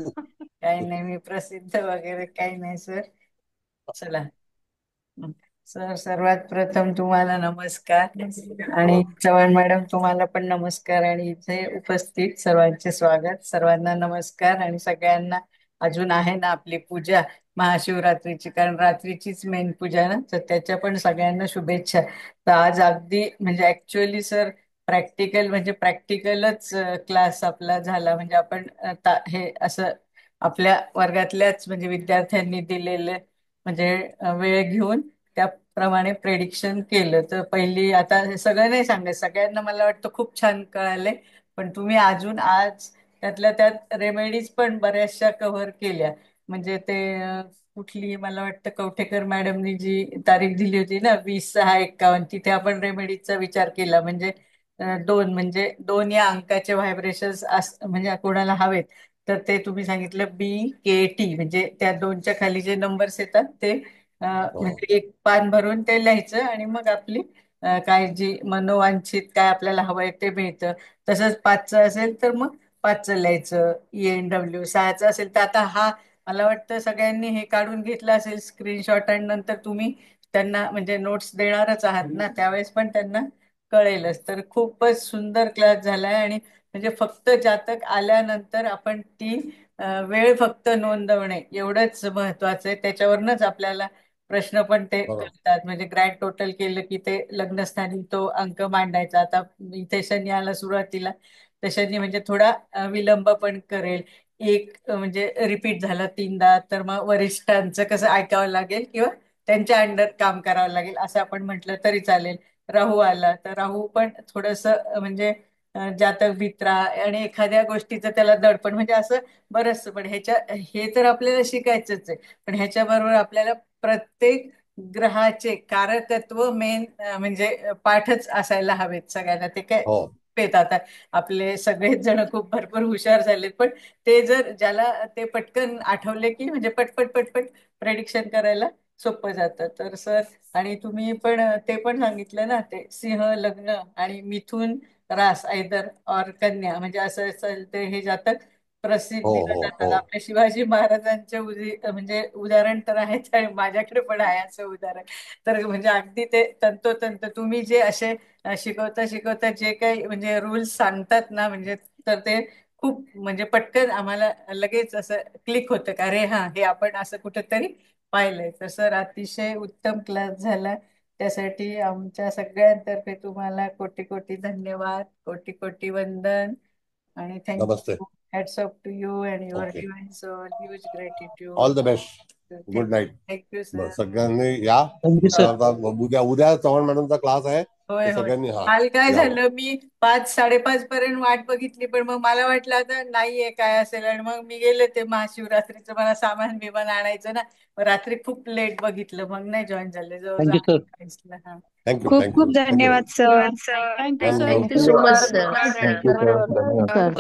Speaker 12: काही नाही, मी प्रसिद्ध वगैरे काही नाही सर. चला. सर, सर्वात प्रथम तुम्हाला नमस्कार, आणि चव्हाण मॅडम तुम्हाला पण नमस्कार, आणि इथे उपस्थित सर्वांचे स्वागत. सर्वांना नमस्कार. आणि सगळ्यांना अजून आहे ना आपली पूजा महाशिवरात्रीची, कारण रात्रीचीच मेन पूजा ना, तर त्याच्या पण सगळ्यांना शुभेच्छा. तर आज अगदी म्हणजे ऍक्च्युअली सर प्रॅक्टिकल म्हणजे प्रॅक्टिकलच क्लास आपला झाला. म्हणजे आपण हे असं आपल्या वर्गातल्याच म्हणजे विद्यार्थ्यांनी दिलेले म्हणजे वेळ घेऊन त्याप्रमाणे प्रेडिक्शन केलं. तर पहिली, आता हे सगळं नाही सांगत, सगळ्यांना मला वाटतं खूप छान कळालंय, पण तुम्ही अजून आज त्यातल्या त्यात रेमेडीज पण बऱ्याचशा कव्हर केल्या. म्हणजे ते कुठली, मला वाटतं कवठेकर मॅडमनी जी तारीख दिली होती ना, 20/6/51, तिथे आपण रेमेडीजचा विचार केला. म्हणजे दोन या अंकाचे व्हायब्रेशन्स म्हणजे कोणाला हवेत, तर ते तुम्ही सांगितलं BKT, म्हणजे त्या दोनच्या खाली जे नंबर्स येतात ते म्हणजे एक पान भरून ते लिहायचं, आणि मग आपली काय जी मनोवांछित काय आपल्याला हवंय ते मिळतं. तसंच 5चं असेल तर मग 5चं लिहायचं. ENW 6चं असेल तर आता हा मला वाटतं सगळ्यांनी हे काढून घेतलं असेल स्क्रीनशॉट, आणि नंतर तुम्ही त्यांना म्हणजे नोट्स देणारच आहात ना, त्यावेळेस पण त्यांना कळेलच. तर खूपच सुंदर क्लास झालाय. आणि म्हणजे फक्त जातक आल्यानंतर आपण ती वेळ फक्त नोंदवणे एवढंच महत्वाचं आहे. त्याच्यावरनच आपल्याला प्रश्न पण ते करतात. म्हणजे ग्रँड टोटल केलं की ते लग्नस्थानी तो अंक मांडायचा. आता इथे शनी आला सुरुवातीला, तर शनी म्हणजे थोडा विलंब पण करेल. एक म्हणजे रिपीट झाला 3दा, तर मग वरिष्ठांचं कसं ऐकावं लागेल किंवा त्यांच्या अंडर काम करावं लागेल असं आपण म्हटलं तरी चालेल. राहू आला तर राहू पण थोडस म्हणजे जातक भित्रा, आणि एखाद्या गोष्टीचं त्याला दडपण, म्हणजे असं बरंच. पण हे तर आपल्याला शिकायचंच आहे, पण ह्याच्या बरोबर आपल्याला प्रत्येक ग्रहाचे कारकत्व मेन म्हणजे पाठच असायला हवेत सगळ्यांना. ते काय
Speaker 3: हो.
Speaker 12: पेत आता आपले सगळेच जण खूप भरपूर हुशार झालेत, पण ते जर ज्याला ते पटकन आठवले की म्हणजे पटपट पटपट प्रेडिक्शन करायला सोपं जातं. तर सर, आणि तुम्ही पण ते पण सांगितलं ना, ते सिंह लग्न आणि मिथुन रास आयदर और कन्या, म्हणजे असं असेल ते हे जातक
Speaker 3: हो
Speaker 12: प्रसिद्धीला
Speaker 3: हो
Speaker 12: जातात.
Speaker 3: हो
Speaker 12: आपल्या शिवाजी महाराजांचे म्हणजे उदाहरण तर आहेच, आणि माझ्याकडे पण आहे असं उदाहरण. तर म्हणजे अगदी ते तंतोतंत तुम्ही जे असे शिकवता शिकवता जे काही म्हणजे रूल्स सांगतात ना, म्हणजे तर ते खूप म्हणजे पटकन आम्हाला लगेच असं क्लिक होतं का अरे हा, हे आपण असं कुठेतरी पाहिलंय. तर सर, अतिशय उत्तम क्लास झाला. त्यासाठी आमच्या सगळ्यांतर्फे तुम्हाला कोटी कोटी धन्यवाद, कोटी कोटी वंदन, आणि
Speaker 3: नमस्ते.
Speaker 12: Thank you. Hats off to you and your
Speaker 3: okay,
Speaker 12: divine soul. Huge
Speaker 3: all
Speaker 12: gratitude.
Speaker 3: The best. Good night.
Speaker 12: Thank you sir.
Speaker 3: सगळ्यांनी या.
Speaker 20: Thank you sir.
Speaker 3: आता उद्या उद्या चव्हाण मॅडमचा क्लास आहे, तर
Speaker 12: होय होय.
Speaker 3: सगळ्यांनी
Speaker 12: काल काय
Speaker 3: यावं.
Speaker 12: झालं, मी 5-5:30 पर्यंत वाट बघितली, पण मग मला वाटलं आता नाहीये काय असेल, आणि मग मी गेले ते महाशिवरात्रीचं मला सामान बिमान आणायचं ना, मग रात्री खूप लेट बगितलं, मग नाही जॉईन झाले जवळजवळ
Speaker 20: थँक्यू सर.
Speaker 12: 8:40 ला.
Speaker 3: थँक्यू
Speaker 5: खूप
Speaker 3: थँक्यू
Speaker 5: खूप
Speaker 3: थँक्यू.
Speaker 5: धन्यवाद sir.
Speaker 13: Thank you sir.
Speaker 1: Thank you
Speaker 3: thank you.
Speaker 1: So much
Speaker 19: sir.
Speaker 1: Sir.
Speaker 20: Thank you sir. धन्यवाद.
Speaker 5: सर